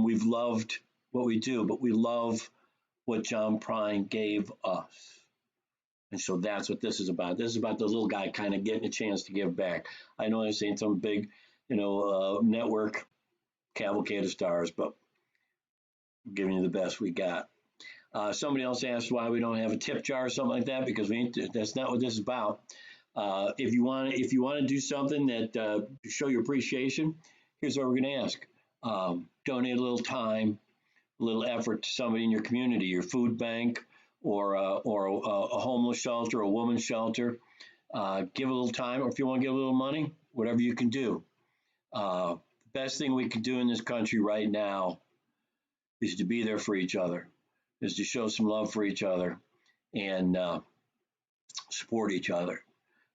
we've loved what we do, but we love what John Prine gave us. And so that's what this is about. This is about the little guy kind of getting a chance to give back. I know this ain't some big, network cavalcade of stars, but we're giving you the best we got. Somebody else asked why we don't have a tip jar or something like that, because that's not what this is about. If you want to do something that to show your appreciation, here's what we're going to ask. Donate a little time, a little effort to somebody in your community, your food bank, or a homeless shelter, a woman's shelter. Give a little time, or if you want to give a little money, whatever you can do. The best thing we can do in this country right now is to be there for each other, is to show some love for each other and support each other.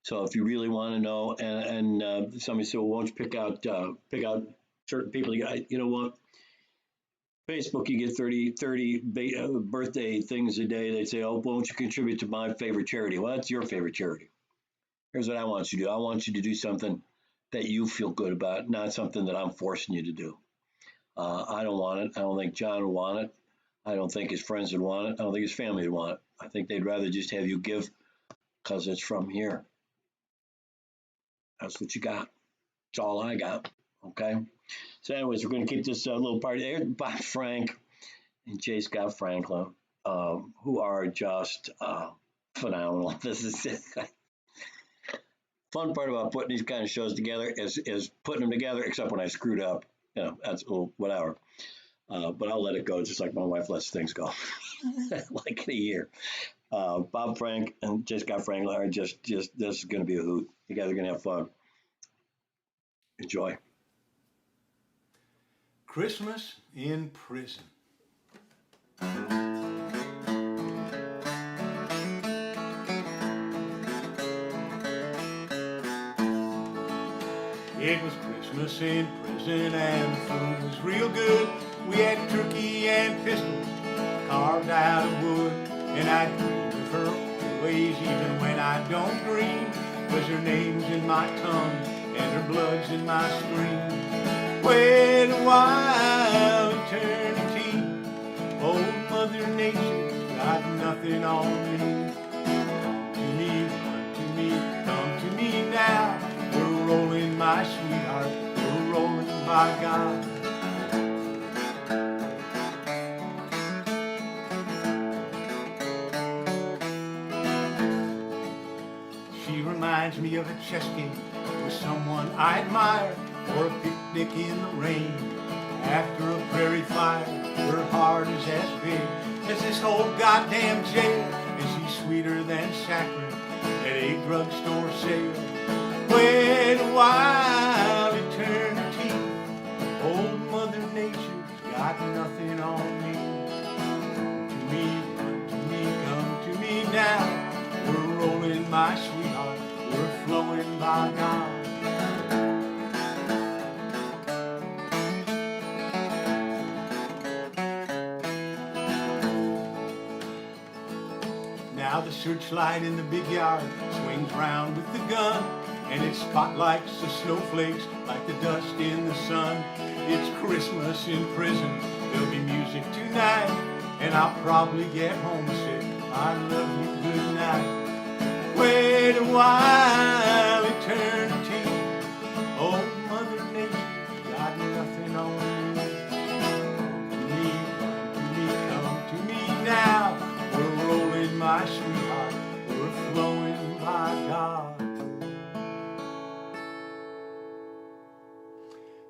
So if you really want to know, and somebody said, well, won't you pick out certain people? You know what? Facebook, you get 30 birthday things a day. They say, oh, won't you contribute to my favorite charity? Well, that's your favorite charity. Here's what I want you to do. I want you to do something that you feel good about, not something that I'm forcing you to do. I don't want it. I don't think John will want it. I don't think his friends would want it. I don't think his family would want it. I think they'd rather just have you give because it's from here. That's what you got. That's all I got. Okay. So, anyways, we're going to keep this little party. There's Bob Frank and J. Scott Franklin, who are just phenomenal. This is fun part about putting these kind of shows together is putting them together, except when I screwed up. You know, that's whatever. But I'll let it go, just like my wife lets things go, like in a year. Bob Frank and J. Scott Franklin are just this is going to be a hoot. You guys are going to have fun. Enjoy. Christmas in Prison. It was Christmas in prison and the food was real good. We had turkey and pistols carved out of wood. And I dream of her always, even when I don't dream. 'Cause her name's in my tongue and her blood's in my stream. Wait a while, eternity. Old Mother Nature's got nothing on me. Come to me, run to me, come to me now. We're rolling, my sweetheart, we're rolling by God. She reminds me of a chess game with someone I admire, or a picnic in the rain after a prairie fire. Her heart is as big as this whole goddamn jail, and she's sweeter than saccharin at a drugstore sale. Wait a while, eternity. Old Mother Nature's got nothing on me. Come to me, run to me, come to me now. We're rolling, my sweetheart, we're flowing by God. Now the searchlight in the big yard swings round with the gun, and it spotlights the snowflakes like the dust in the sun. It's Christmas in prison, there'll be music tonight, and I'll probably get homesick. I love you, good night. Wait a while, eternity. Old Mother Nature's got nothing on me. Come to me, run to me, come to me now. We're rolling, my sweetheart, we're flowing by God.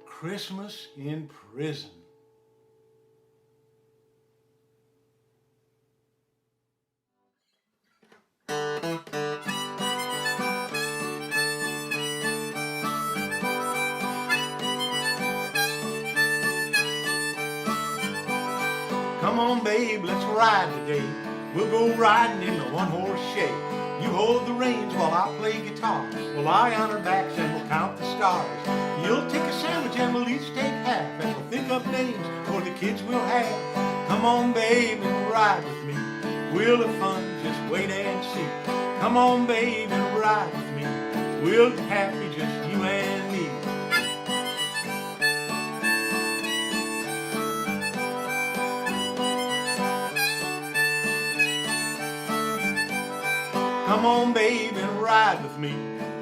Christmas in prison. Come on, babe, let's ride today. We'll go riding in the one-horse shay. You hold the reins while I play guitar. We'll lie on our backs and we'll count the stars. You'll take a sandwich and we'll each take half, and we'll think up names for the kids we'll have. Come on, babe, and ride with me. We'll have fun, just wait and see. Come on, babe, and ride with me. We'll be happy, just you and me. Come on, babe, and ride with me.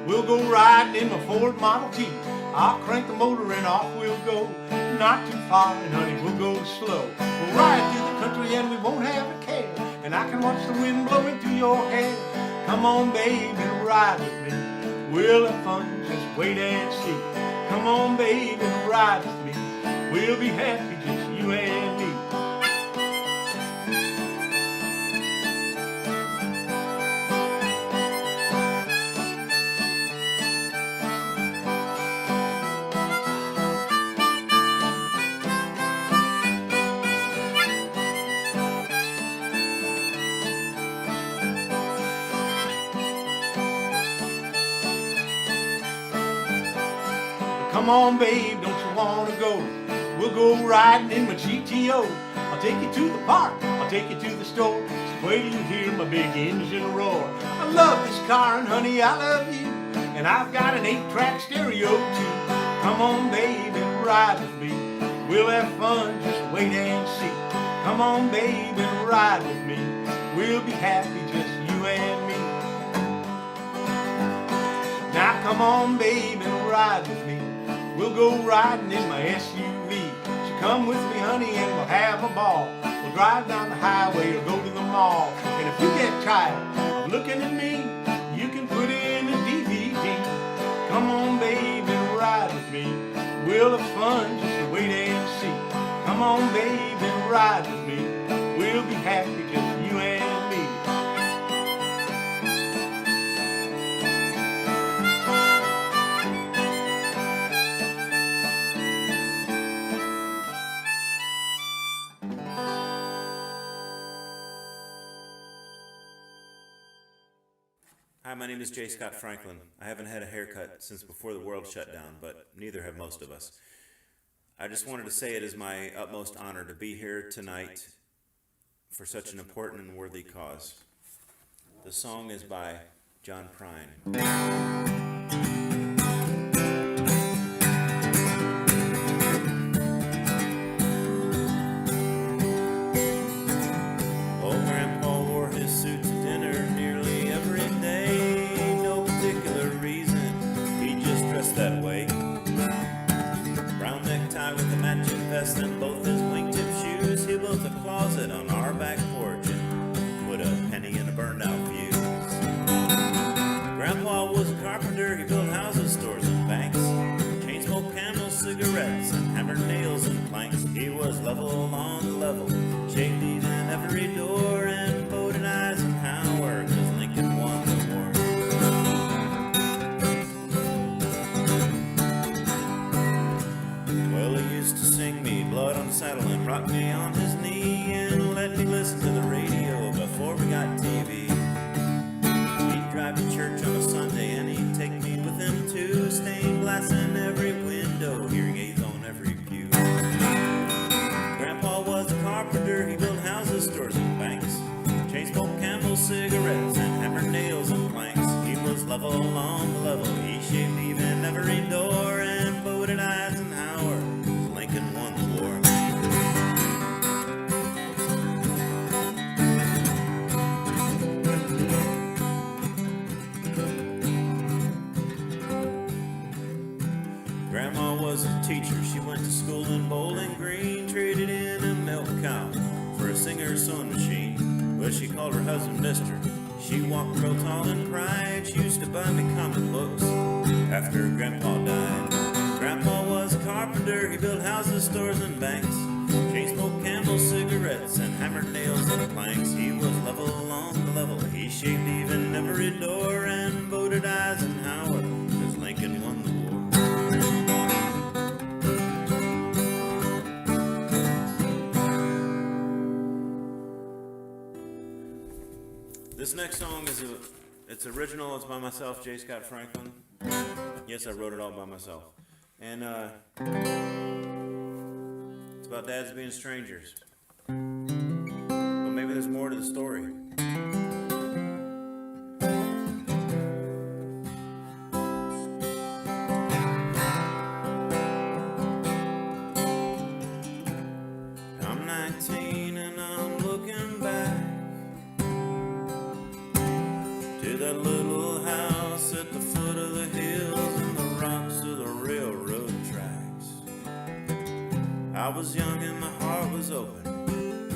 We'll go riding in my Ford Model T. I'll crank the motor and off we'll go. Not too far, and honey, we'll go slow. We'll ride through the country and we won't have a care. And I can watch the wind blowing through your hair. Come on, babe, and ride with me. We'll have fun, just wait and see. Come on, babe, and ride with me. We'll be happy, just you and me. Come on, babe, don't you wanna go? We'll go riding in my GTO. I'll take you to the park, I'll take you to the store. Just wait till you hear my big engine roar. I love this car and honey, I love you. And I've got an 8-track stereo too. Come on, babe, and ride with me. We'll have fun, just wait and see. Come on, baby, and ride with me. We'll be happy, just you and me. Now come on, baby, and ride with me. We'll go riding in my SUV. So come with me, honey, and we'll have a ball. We'll drive down the highway or go to the mall. And if you get tired of looking at me, you can put in a DVD. Come on, baby, and ride with me. We'll have fun, just wait and see. Come on, baby, and ride with me. We'll be happy, just you and me. Hi, my name is J. Scott Franklin. I haven't had a haircut since before the world shut down, but neither have most of us. I just wanted to say it is my utmost honor to be here tonight for such an important and worthy cause. The song is by John Prine. Old Grandpa wore his suit to dinner nearly every day. No particular reason, he just dressed that way. Brown necktie with a matching vest and both his wingtip shoes. He built a closet on our back porch and put a penny in a burned out fuse. Grandpa was a carpenter, he built houses, stores and banks. Chain smoked Camel cigarettes and hammered nails and planks. He was level on the level, shaved even every door, and voted Eisenhower 'cause Lincoln won the war. Well, he used to sing me Blood on the Saddle and rock me on his knee and let me listen to the radio before we got TV. He'd drive to church on a Sunday and he'd take me with him too. Stained glass in every window, hearing aids on every pew. Grandpa was a carpenter, he built houses, stores and banks. Chain smoked Camel cigarettes and hammered nails and planks. He was level on the level, he shaved even every door and voted Eisenhower 'cause Lincoln won the war. Grandma was a teacher, she went to school in Bowling Green, traded in a milk cow for a Singer sewing machine. Well, she called her husband Mister. She walked real tall and cried. She used to buy me comic books after Grandpa died. Grandpa was a carpenter, he built houses, stores and banks. Chain smoked Camel cigarettes and hammered nails and planks. He was level on the level, he shaved even every door and voted Eisenhower 'cause Lincoln won the war. This next song it's original. It's by myself, J. Scott Franklin. Yes, I wrote it all by myself. And it's about dads being strangers. But maybe there's more to the story. I'm 19 and I'm looking back to that little house at the foot of the hills and the rocks of the railroad tracks. I was young and my heart was open,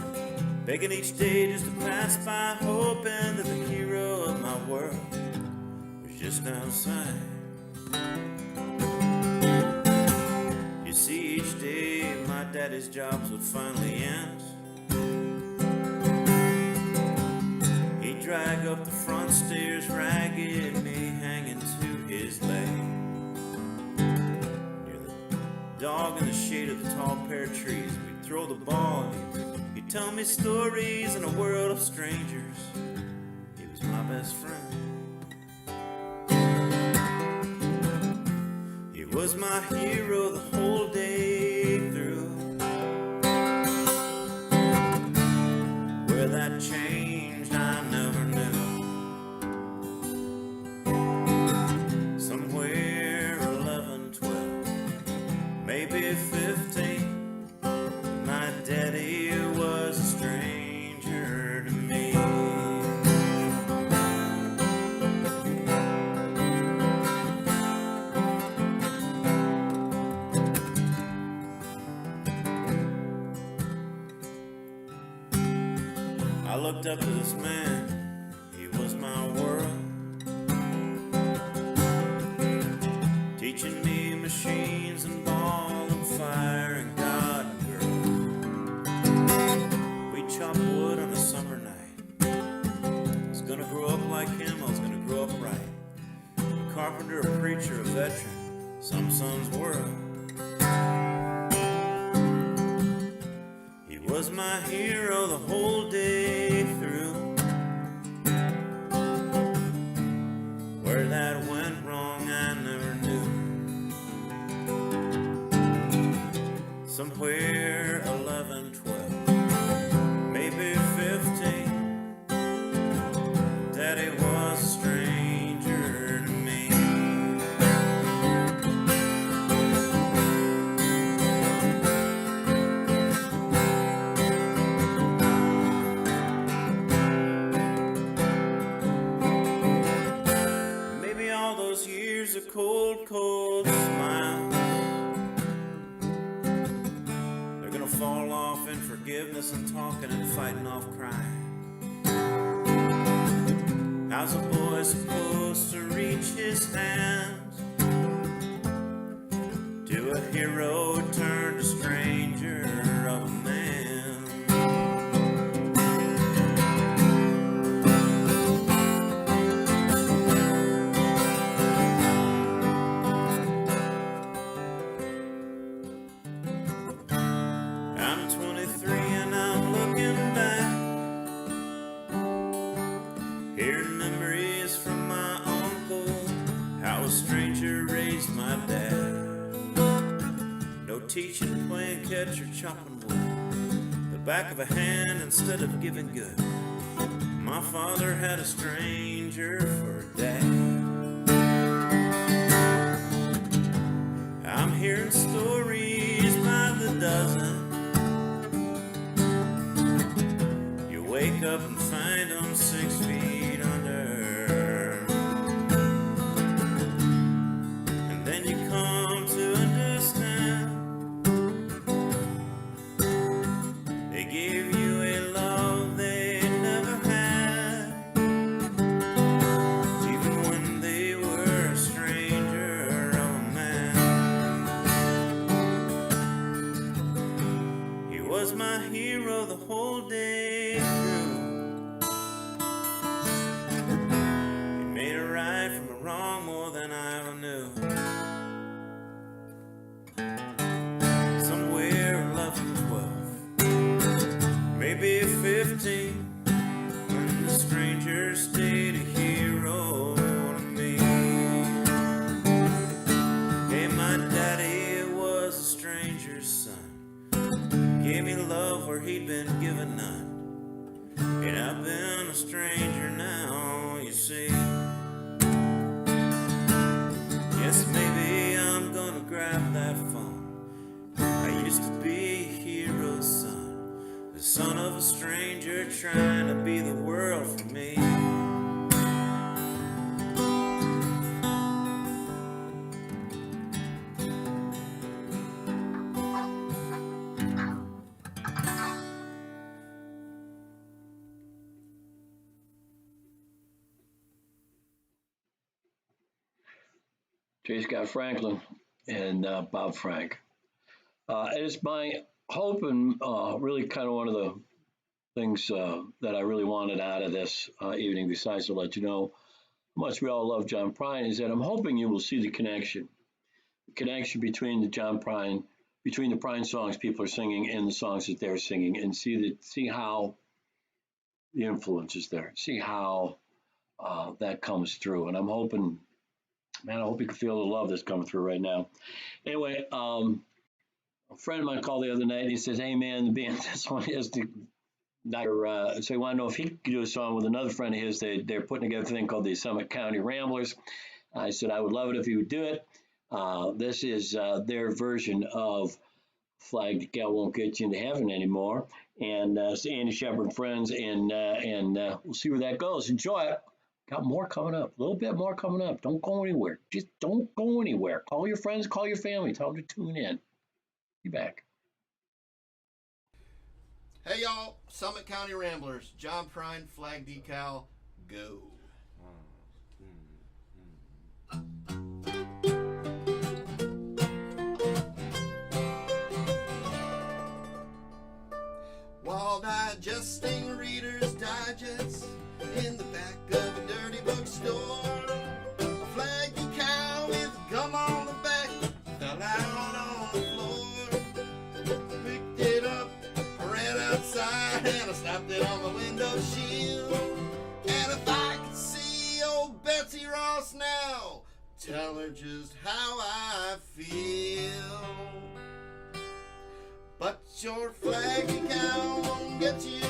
begging each day just to pass by, hoping that the hero of my world was just outside. You see, each day my daddy's jobs would finally end. He'd drag up the front stairs, ragged, me hanging to his leg. Near the dog in the shade of the tall pear trees, we'd throw the ball and he'd tell me stories in a world of strangers. He was my best friend. He was my hero the whole day through. Where that changed, I never knew. Somewhere 11, 12, maybe 15, my daddy was a I looked up to this man, he was my world, teaching me machines and ball and fire and God and girl. We chopped wood on a summer night. I was gonna grow up like him, I was gonna grow up right. A carpenter, a preacher, a veteran, some son's world. He was my hero the whole day through. Where that went wrong I never knew. Somewhere 11, 12, maybe 15, Daddy was a stranger to me. Maybe all those years of cold, cold smiles, they're gonna fall off in forgiveness and talking and fighting off crying. How's a boy supposed to reach his hands to a hero turned a stranger of a man? I'm 23 and I'm looking back, hearing memories from my uncle, how a stranger raised my dad. No teaching, playing catch or chopping wood, the back of a hand instead of giving good. My father had a stranger for a dad. I'm hearing stories by the dozen. You wake up and find them 6 feet under, and then you come to understand they gave you a love they never had, even when they were a stranger of a man. He was my hero the whole day through. He made a right from a wrong more than I ever knew. Somewhere 11, 12, maybe 15, when the stranger stayed a hero to me. Hey, my daddy was a stranger's son, gave me love where he'd been given none. And I've been a stranger now, you see. Yes, maybe I'm gonna grab that phone. I used to be a hero's son, the son of a stranger trying to be the world for me. J. Scott Franklin and Bob Frank. It's my hope and really kind of one of the things that I really wanted out of this evening, besides to let you know how much we all love John Prine, is that I'm hoping you will see the connection between the between the Prine songs people are singing and the songs that they're singing, and see how the influence is there, see how that comes through. And I'm hoping, man, I hope you can feel the love that's coming through right now. Anyway, a friend of mine called the other night and he says, "Hey man, the band this one is the so he wanted to know if he could do a song with another friend of his. They're putting together a thing called the Summit County Ramblers." I said I would love it if he would do it. This is their version of "Flag Gal Won't Get You into Heaven Anymore," and it's Andy Shepherd and Friends, and we'll see where that goes. Enjoy it. Got more coming up. A little bit more coming up. Don't go anywhere. Just don't go anywhere. Call your friends. Call your family. Tell them to tune in. Be back. Hey y'all, Summit County Ramblers, John Prine, flag decal, go. While digesting Reader's Digest in the back of a dirty bookstore, a flag decal with gum on the back fell out on the floor. Picked it up, I ran outside and I slapped it on my window shield. And if I could see old Betsy Ross now, tell her just how I feel. But your flag decal won't get you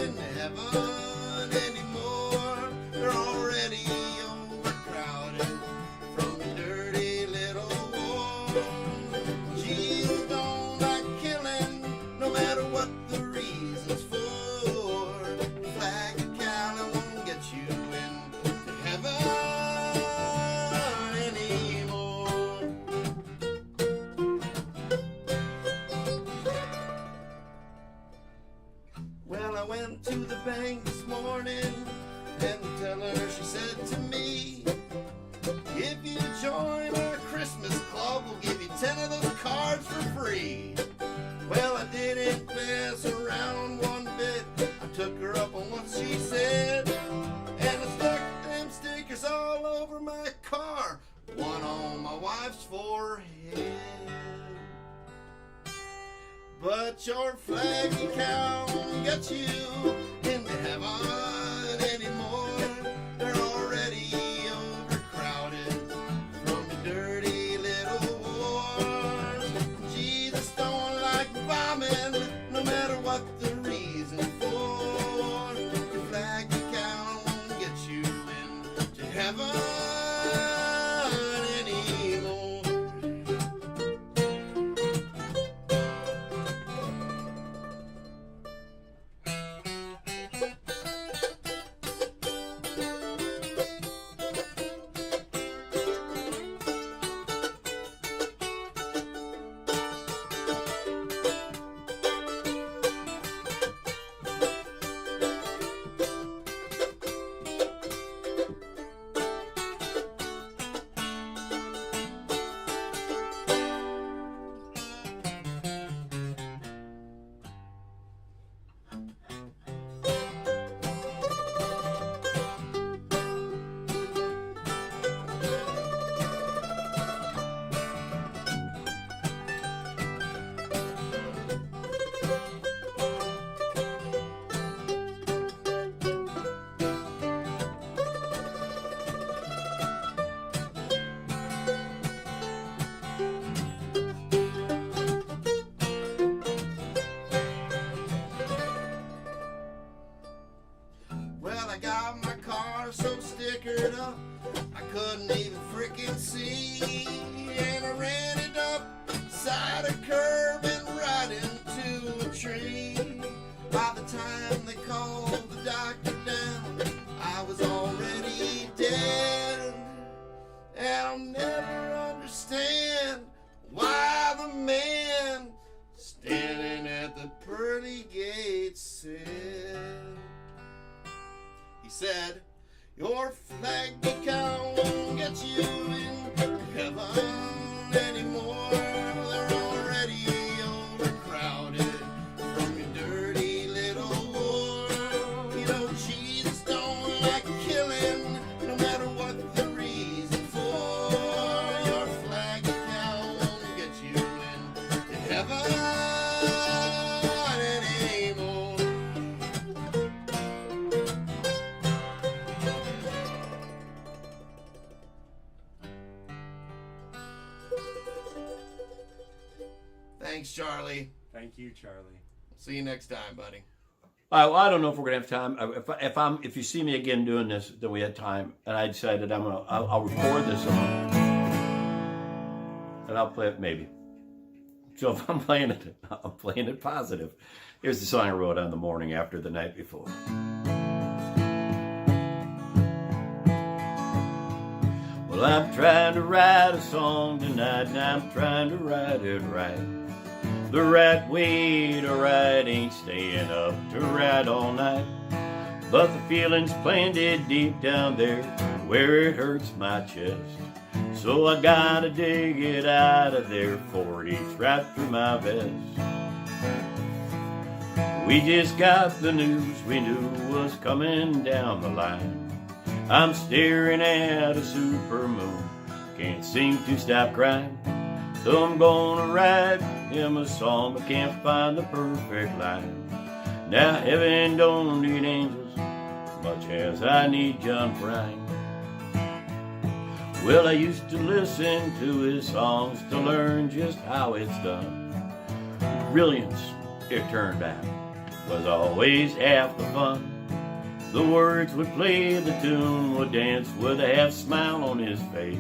into heaven anymore. They're already overcrowded from the dirty little war. Jesus don't like killing, no matter what the reasons for. Flag decal won't get you into heaven anymore. Well, I went to the bank this morning, and the teller, she said to me, if you join our Christmas club, we'll give you 10 of those cards for free. Well, I didn't mess around one bit. I took her up on what she said, and I stuck them stickers all over my car, one on my wife's forehead. But your flag decal won't get you into heaven anymore. They're already overcrowded from the dirty little war. Jesus don't like bombing, no matter what the reason for. Your flag decal won't get you into heaven anymore. Well, I got my car so stickered up I couldn't even freaking see, and I ran it up side a curb and right into a tree. By the time they called the doctor down, I was already dead. And I'll never understand why the man standing at the pearly gate said, he said, your flag decal won't get you in heaven anymore. They're already overcrowded from your dirty little war. You know, Jesus don't like killing, no matter what the reason for. Your flag decal won't get you in heaven anymore. Thanks, Charlie. Thank you, Charlie. See you next time, buddy. All right, well, I don't know if we're gonna have time. If you see me again doing this, then we had time, and I decided I'll record this song, and I'll play it maybe. So if I'm playing it positive. Here's the song I wrote on the morning after the night before. Well, I'm trying to write a song tonight, and I'm trying to write it right. The right way to ride ain't staying up to ride all night, but the feeling's planted deep down there where it hurts my chest. So I gotta dig it out of there before it eats right through my vest. We just got the news we knew was coming down the line. I'm staring at a super moon, can't seem to stop crying. So I'm gonna write him a song, but can't find the perfect line. Now heaven don't need angels much as I need John Prine. Well, I used to listen to his songs to learn just how it's done. Brilliance, it turned out, was always half the fun. The words would play, the tune would dance with a half smile on his face,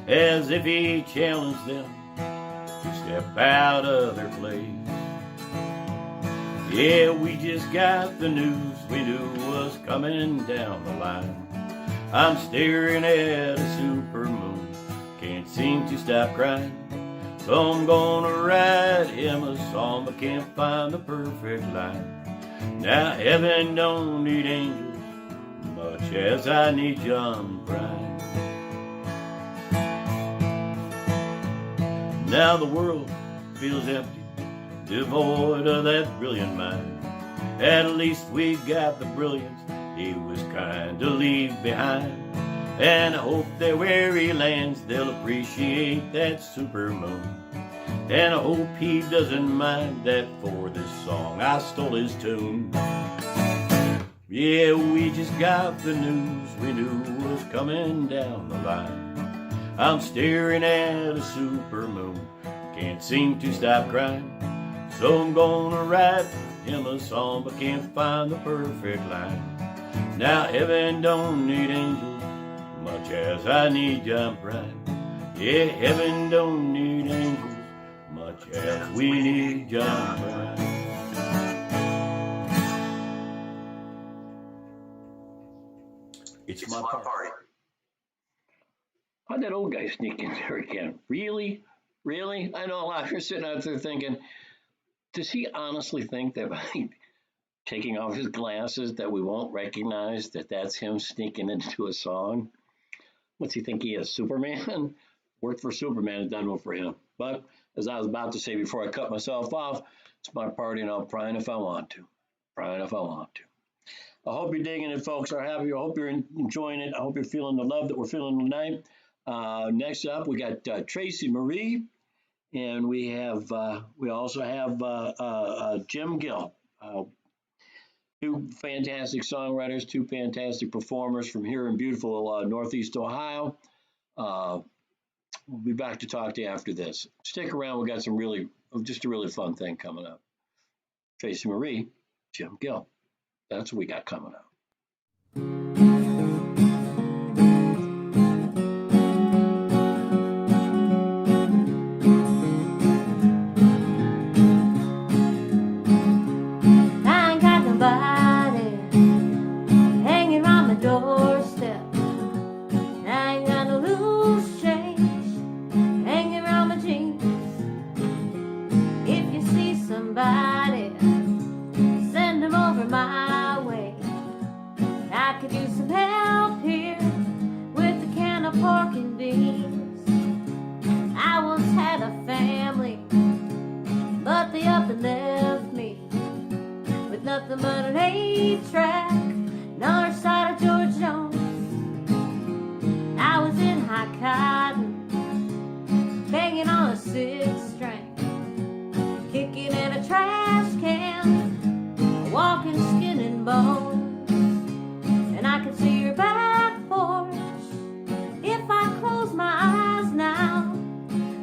as if he challenged them to step out of their place. Yeah, we just got the news we knew was coming down the line. I'm staring at a super moon, can't seem to stop crying. So I'm gonna write him a song, but can't find the perfect line. Now heaven don't need angels much as I need John Prine. Now the world feels empty, devoid of that brilliant mind. At least we got the brilliance he was kind to leave behind. And I hope that where he lands they'll appreciate that super moon. And I hope he doesn't mind that for this song I stole his tune. Yeah, we just got the news we knew was coming down the line. I'm staring at a super moon, can't seem to stop crying. So I'm gonna write him a song, but can't find the perfect line. Now heaven don't need angels much as I need John Prine. Yeah, heaven don't need angels much as we need John Prine. It's my party. How'd that old guy sneak in there again? Really? Really? I know a lot of you are sitting out there thinking, does he honestly think that by taking off his glasses that we won't recognize that that's him sneaking into a song? What's he think he is, Superman? Worked for Superman and done well for him. But as I was about to say before I cut myself off, it's my party and I'll prine if I want to. Prine if I want to. I hope you're digging it, folks. I hope you're enjoying it. I hope you're feeling the love that we're feeling tonight. Next up, we got Tracy Marie, and we also have Jim Gill. Two fantastic songwriters, two fantastic performers from here in beautiful Northeast Ohio. We'll be back to talk to you after this. Stick around. We got just a really fun thing coming up. Tracy Marie, Jim Gill. That's what we got coming up. Nothing but an 8-track, north side of George Jones. I was in high cotton, banging on a 6-string, kicking in a trash can, walking skin and bones. And I can see your back porch if I close my eyes now.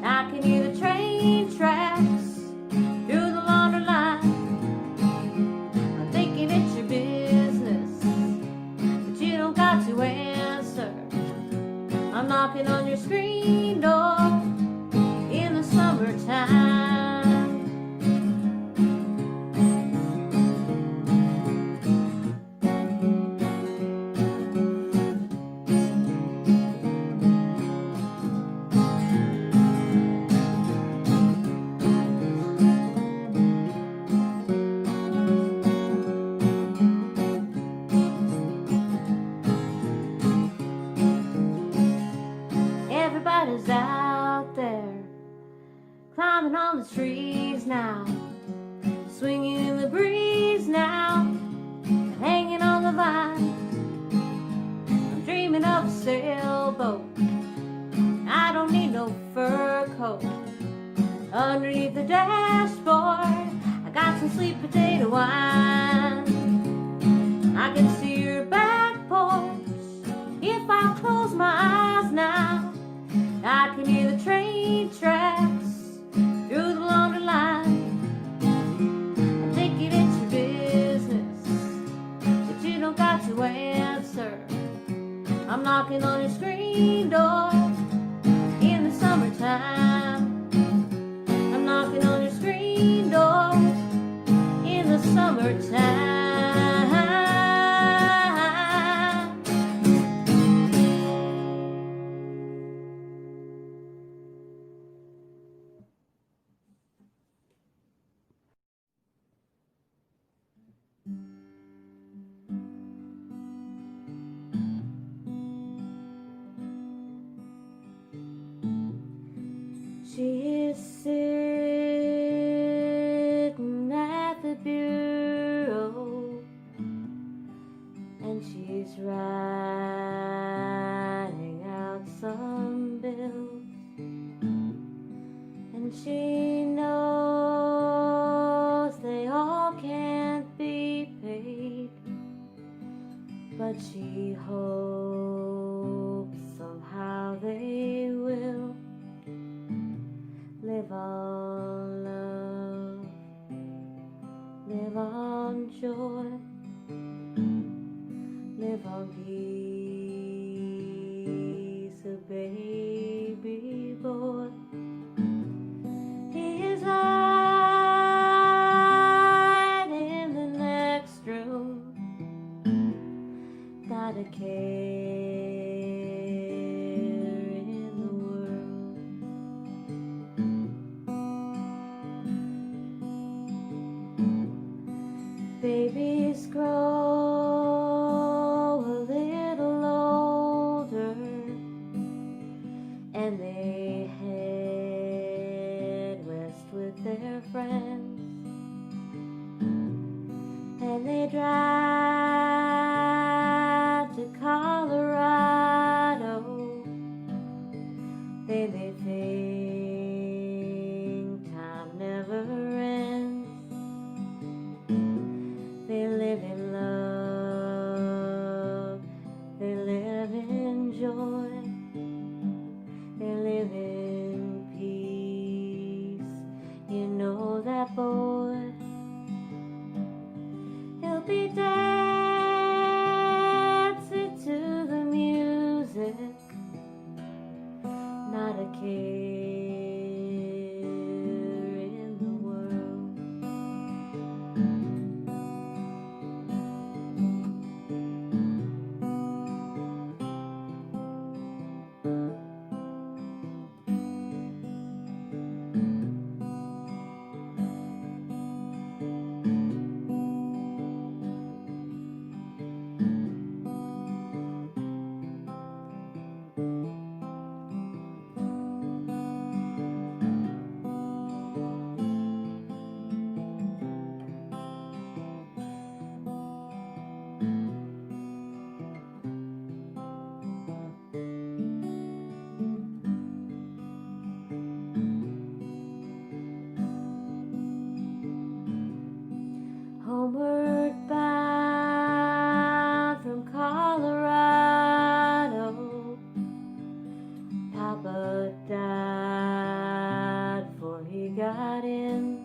I can hear the train tracks through the laundry line. Got to answer. I'm knocking on your screen door in the summertime. on the trees now, swinging in the breeze now, hanging on the vine. I'm dreaming of a sailboat. I don't need no fur coat. Underneath the dashboard, I got some sweet potato wine. I can see your back porch if I close my eyes now. I can hear the train tracks through the laundry line. I think it ain't your business, but you don't got to answer. I'm knocking on your screen door in the summertime. I'm knocking on your screen door in the summertime. She is sitting at the bureau, and she's writing out some bills, and she knows they all can't be paid, but she hopes somehow they will. Live on love, live on joy, live on peace, a baby boy. He is right in the next room, got a care in the world. Babies grow a little older, and they head west with their friends, and they drive to Colorado. They may think time never ends. They live in love, they live in joy, they live in peace. You know that boy, he'll be dancing to the music, not a care in the world. Homeward bound from Colorado, Papa died before he got in,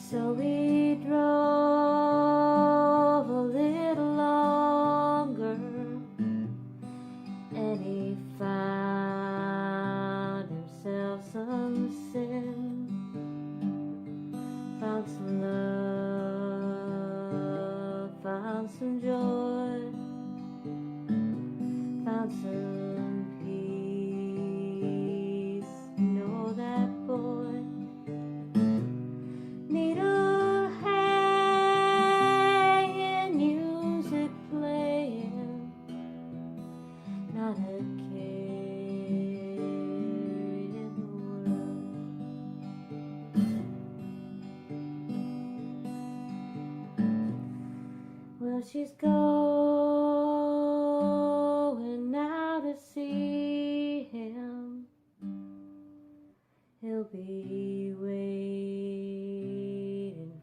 so we drove a little longer, and he found himself some sin. Found some love, found some joy, found some peace. You know that boy, needle hanging, music playing, not a care in the world. she's going now to see him. He'll be waiting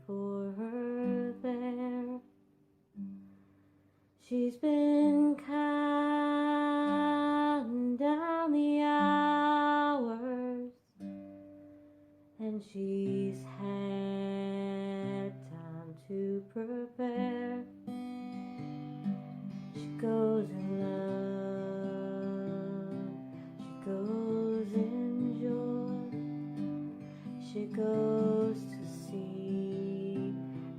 for her there. She's been counting down the hours, and she's had time to prepare. She goes in love, she goes in joy, she goes to see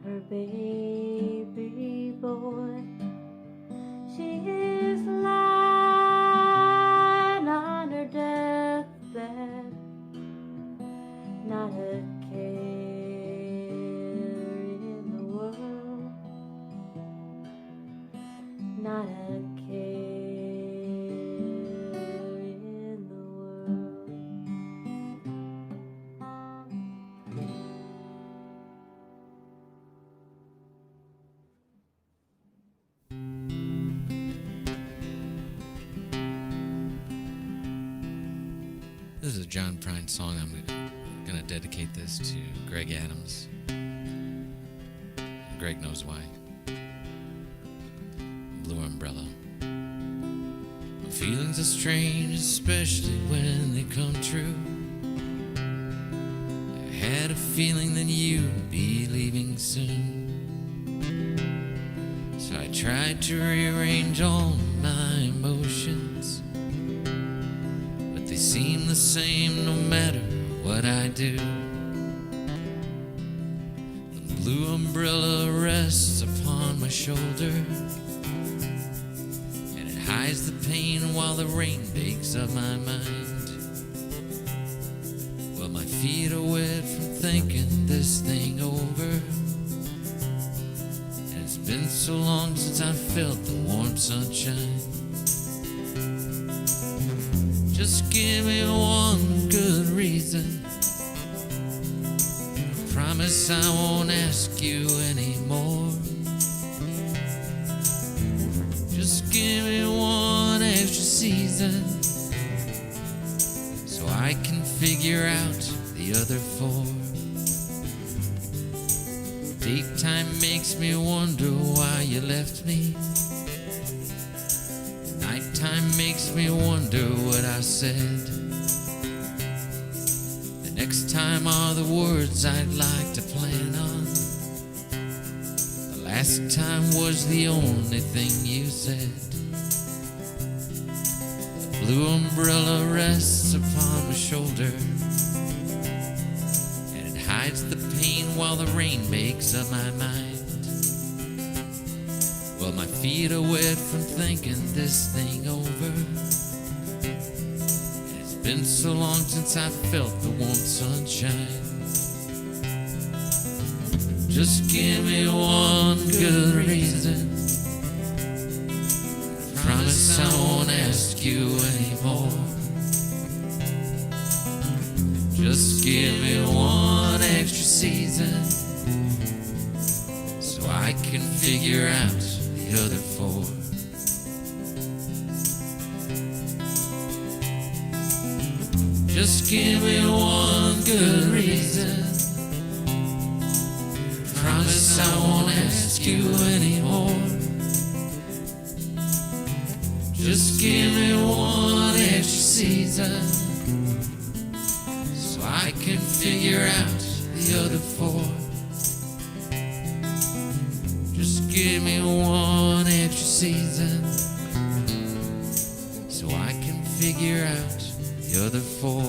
her baby boy. She is lying on her deathbed, not a care in the world, not a care in the world. This is a John Prine song. I'm going to dedicate this to Greg Adams. Greg knows why. Blue Umbrella. My feelings are strange, especially when they come true. I had a feeling that you'd be leaving soon. So I tried to rearrange all my emotions, but they seem the same no matter what I do. The blue umbrella rests upon my shoulder, and it hides the pain while the rain bakes up my mind. Well, my feet are wet from thinking this thing over. It's been so long since I felt the warm sunshine. Just give me one good reason. I promise I won't ask you anymore. Just give me one extra season, so I can figure out the other 4. Daytime makes me wonder why you left me. Nighttime makes me wonder what I said. The next time are the words I'd like to plan on. The last time was the only thing you said. The blue umbrella rests upon my shoulder, hides the pain while the rain makes up my mind. Well, my feet are wet from thinking this thing over. It's been so long since I felt the warm sunshine. Just give me one good reason. I promise I won't ask you anymore. Just give me one extra season, so I can figure out the other 4. Just give me one good reason. Promise I won't ask you anymore. Just give me one extra season, so I can figure out the other 4. Just give me one extra season, so I can figure out the other 4.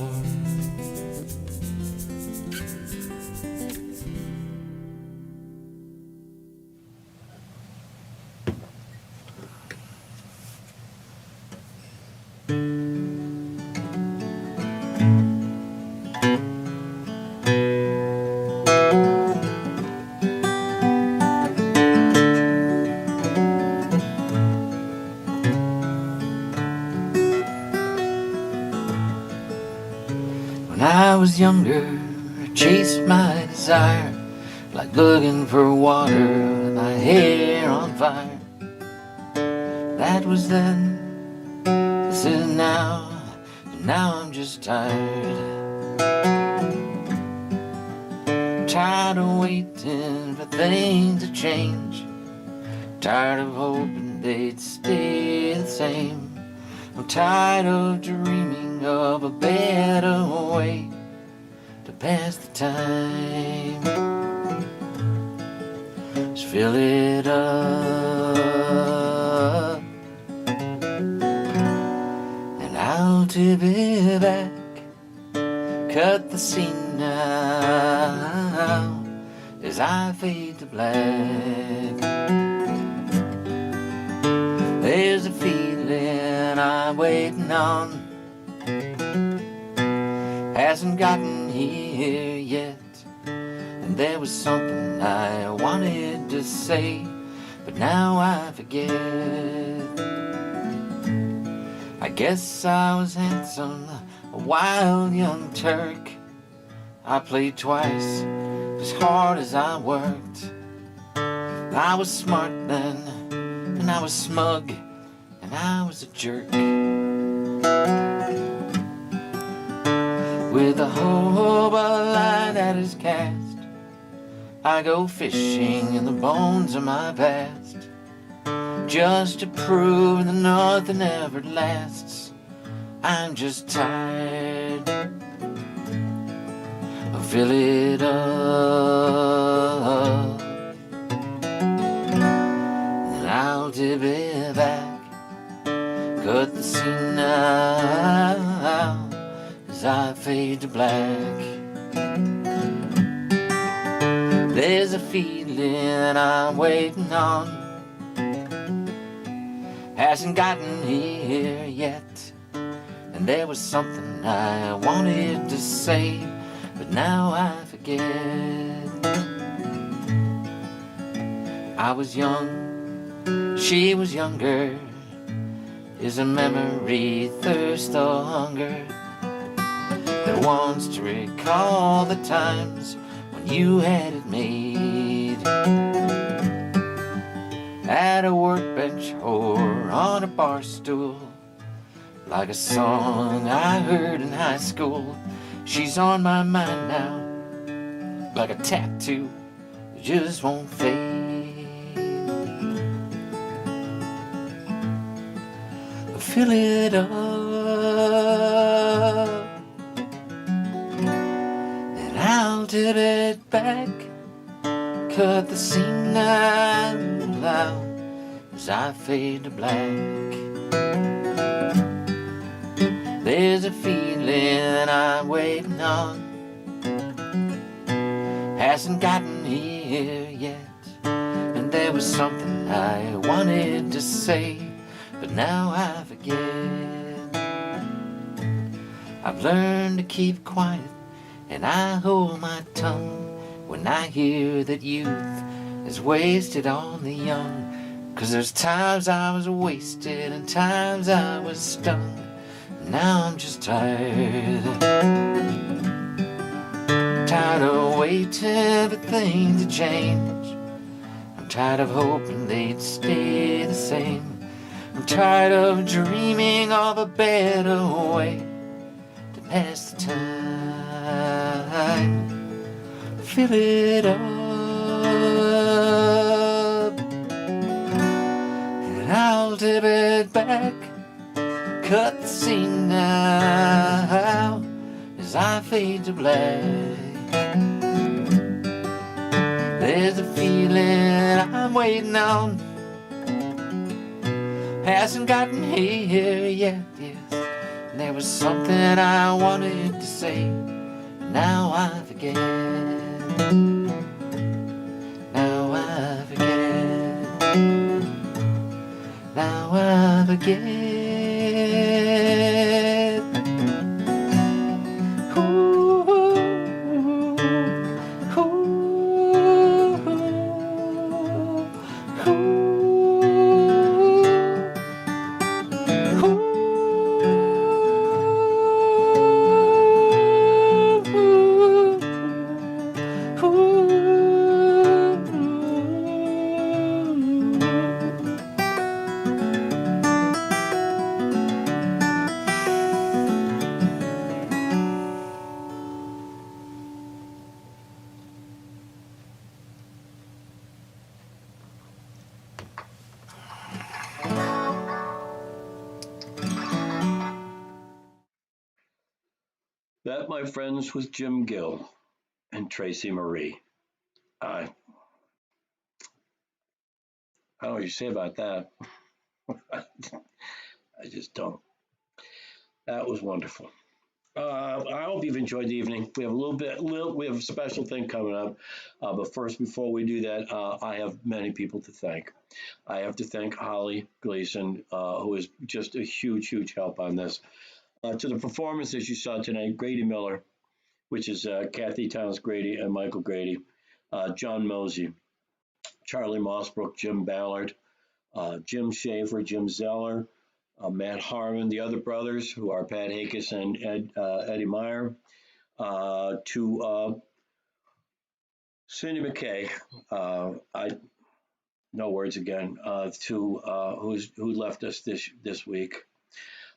When I was younger, I chased my desire like looking for water with my hair on fire. fire. That was then, this is now, and now I'm just tired. Tired of waiting for things to change. Tired of hoping they'd stay the same. I'm tired of dreaming of a better way to pass the time. Just fill it up, and I'll tip it back. Cut the scene now as I fade to black. There's a feeling I'm waiting on, hasn't gotten here yet. And there was something I wanted to say, but now I forget. I guess I was handsome, a wild young Turk. I played twice as hard as I worked. I was smart then, and I was smug, and I was a jerk. With the hope of light that is cast, I go fishing in the bones of my past, just to prove that nothing ever lasts. I'm just tired. I'll fill it up, and I'll dip it back. Cut the scene now as I fade to black. There's a feeling I'm waiting on, hasn't gotten here yet. And there was something I wanted to say, but now I forget. I was young, she was younger. Is a memory thirst or hunger that wants to recall the times when you had it made? At a workbench or on a bar stool, like a song I heard in high school. She's on my mind now, like a tattoo that just won't fade. Fill it up, and I'll dip it back. Cut the scene now as I fade to black. There's a feeling I'm waiting on, hasn't gotten here yet. And there was something I wanted to say, but now I forget. I've learned to keep quiet, and I hold my tongue when I hear that youth is wasted on the young. 'Cause there's times I was wasted and times I was stung. Now I'm just tired. Tired of waiting for things to change. I'm tired of hoping they'd stay the same. I'm tired of dreaming of a better way to pass the time. Fill it up, and I'll dip it back. Cut the scene now as I fade to black. There's a feeling I'm waiting on, hasn't gotten here yet, yes. And there was something I wanted to say, now I forget. Now I forget. Now I forget. Bet my friends with Jim Gill and Tracy Marie. I don't know what you say about that. I just don't. That was wonderful. I hope you've enjoyed the evening. We have we have a special thing coming up. But first, before we do that, I have many people to thank. I have to thank Holly Gleason, who is just a huge, huge help on this. To the performances you saw tonight, Grady Miller, which is Kathy Towns Grady and Michael Grady, John Mosey, Charlie Mossbrook, Jim Ballard, Jim Schaefer, Jim Zeller, Matt Harmon, the other brothers who are Pat Hakis and Eddie Meyer, to Cindy McKay, no words again, who left us this week,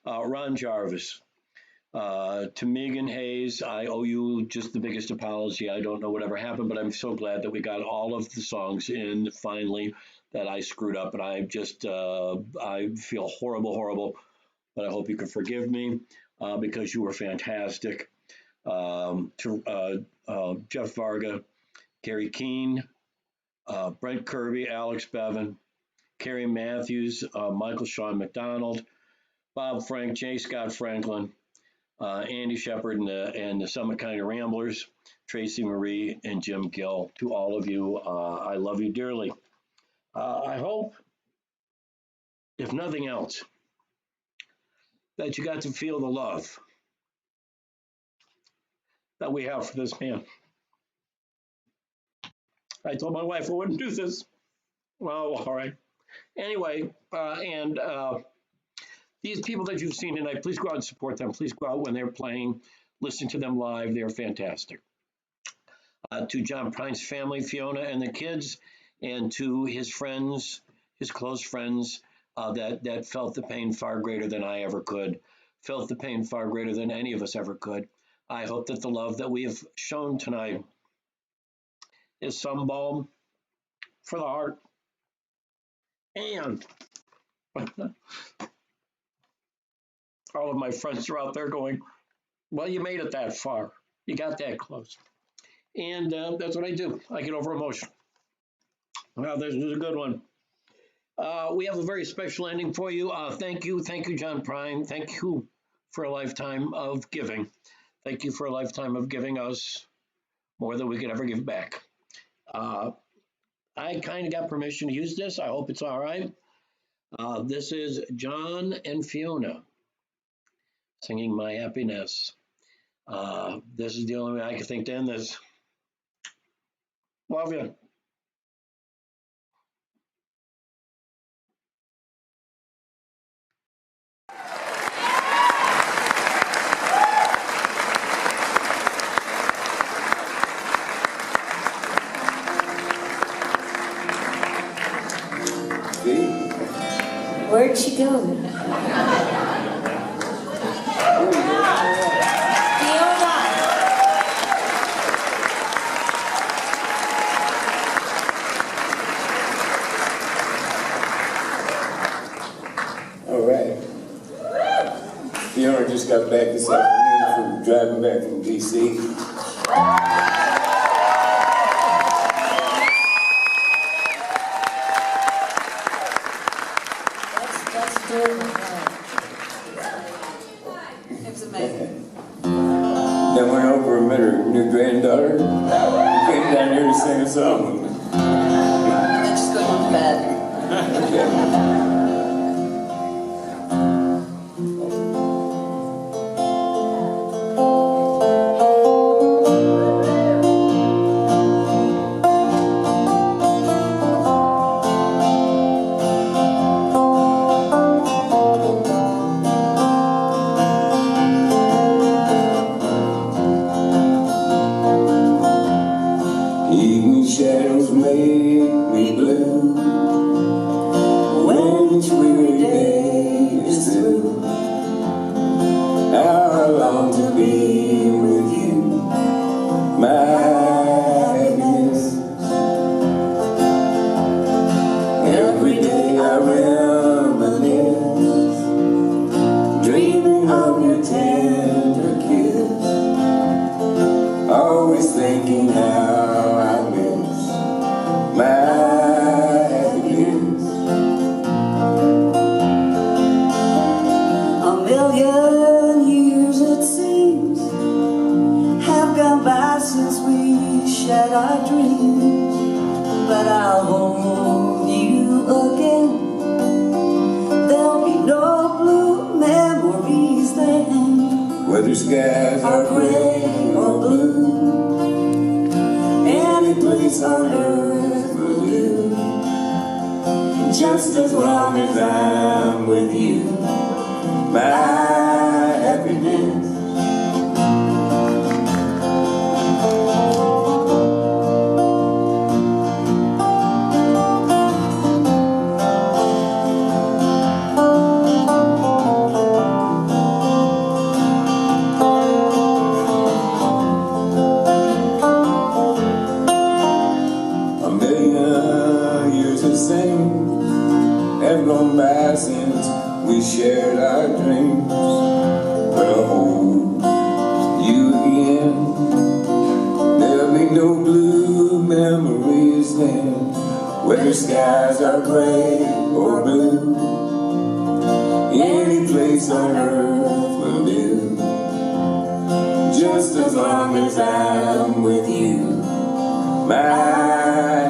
Ron Jarvis, to Megan Hayes, I owe you just the biggest apology. I don't know whatever happened, but I'm so glad that we got all of the songs in finally that I screwed up. And I just, I feel horrible, but I hope you can forgive me because you were fantastic. To Jeff Varga, Gary Keene, Brent Kirby, Alex Bevan, Carrie Matthews, Michael Sean McDonald, Bob Frank, J. Scott Franklin, Andy Shepard and the Summit County Ramblers, Tracy Marie, and Jim Gill. To all of you, I love you dearly. I hope, if nothing else, that you got to feel the love that we have for this man. I told my wife I wouldn't do this. Well, all right. Anyway, these people that you've seen tonight, please go out and support them. Please go out when they're playing, listen to them live. They're fantastic. To John Prine's family, Fiona and the kids, and to his friends, his close friends that felt the pain far greater than I ever could, felt the pain far greater than any of us ever could. I hope that the love that we have shown tonight is some balm for the heart. And all of my friends are out there going, well, you made it that far. You got that close. And that's what I do. I get over emotion. Well, this is a good one. We have a very special ending for you. Thank you, John Prine. Thank you for a lifetime of giving. Thank you for a lifetime of giving us more than we could ever give back. I kind of got permission to use this. I hope it's all right. This is John and Fiona singing My Happiness. This is the only way I can think to end this. Love you. Where'd she go? All right. Fiona just got back this afternoon from driving back from D.C. It's amazing. Then went over and met her new granddaughter. Came down here to sing a song with me. Let's just go to bed. Evening shadows make me blue when each weary day is through. How I long to be with you, my happiness. Every day I reminisce, dreaming of your tender kiss. just as long as I'm with you. My happiness. A million years the same have gone by since we shared our dreams. But I'll hold you again. There'll be no blue memories then, whether skies are gray or blue. Any place on earth will do, just as long as I'm with you. My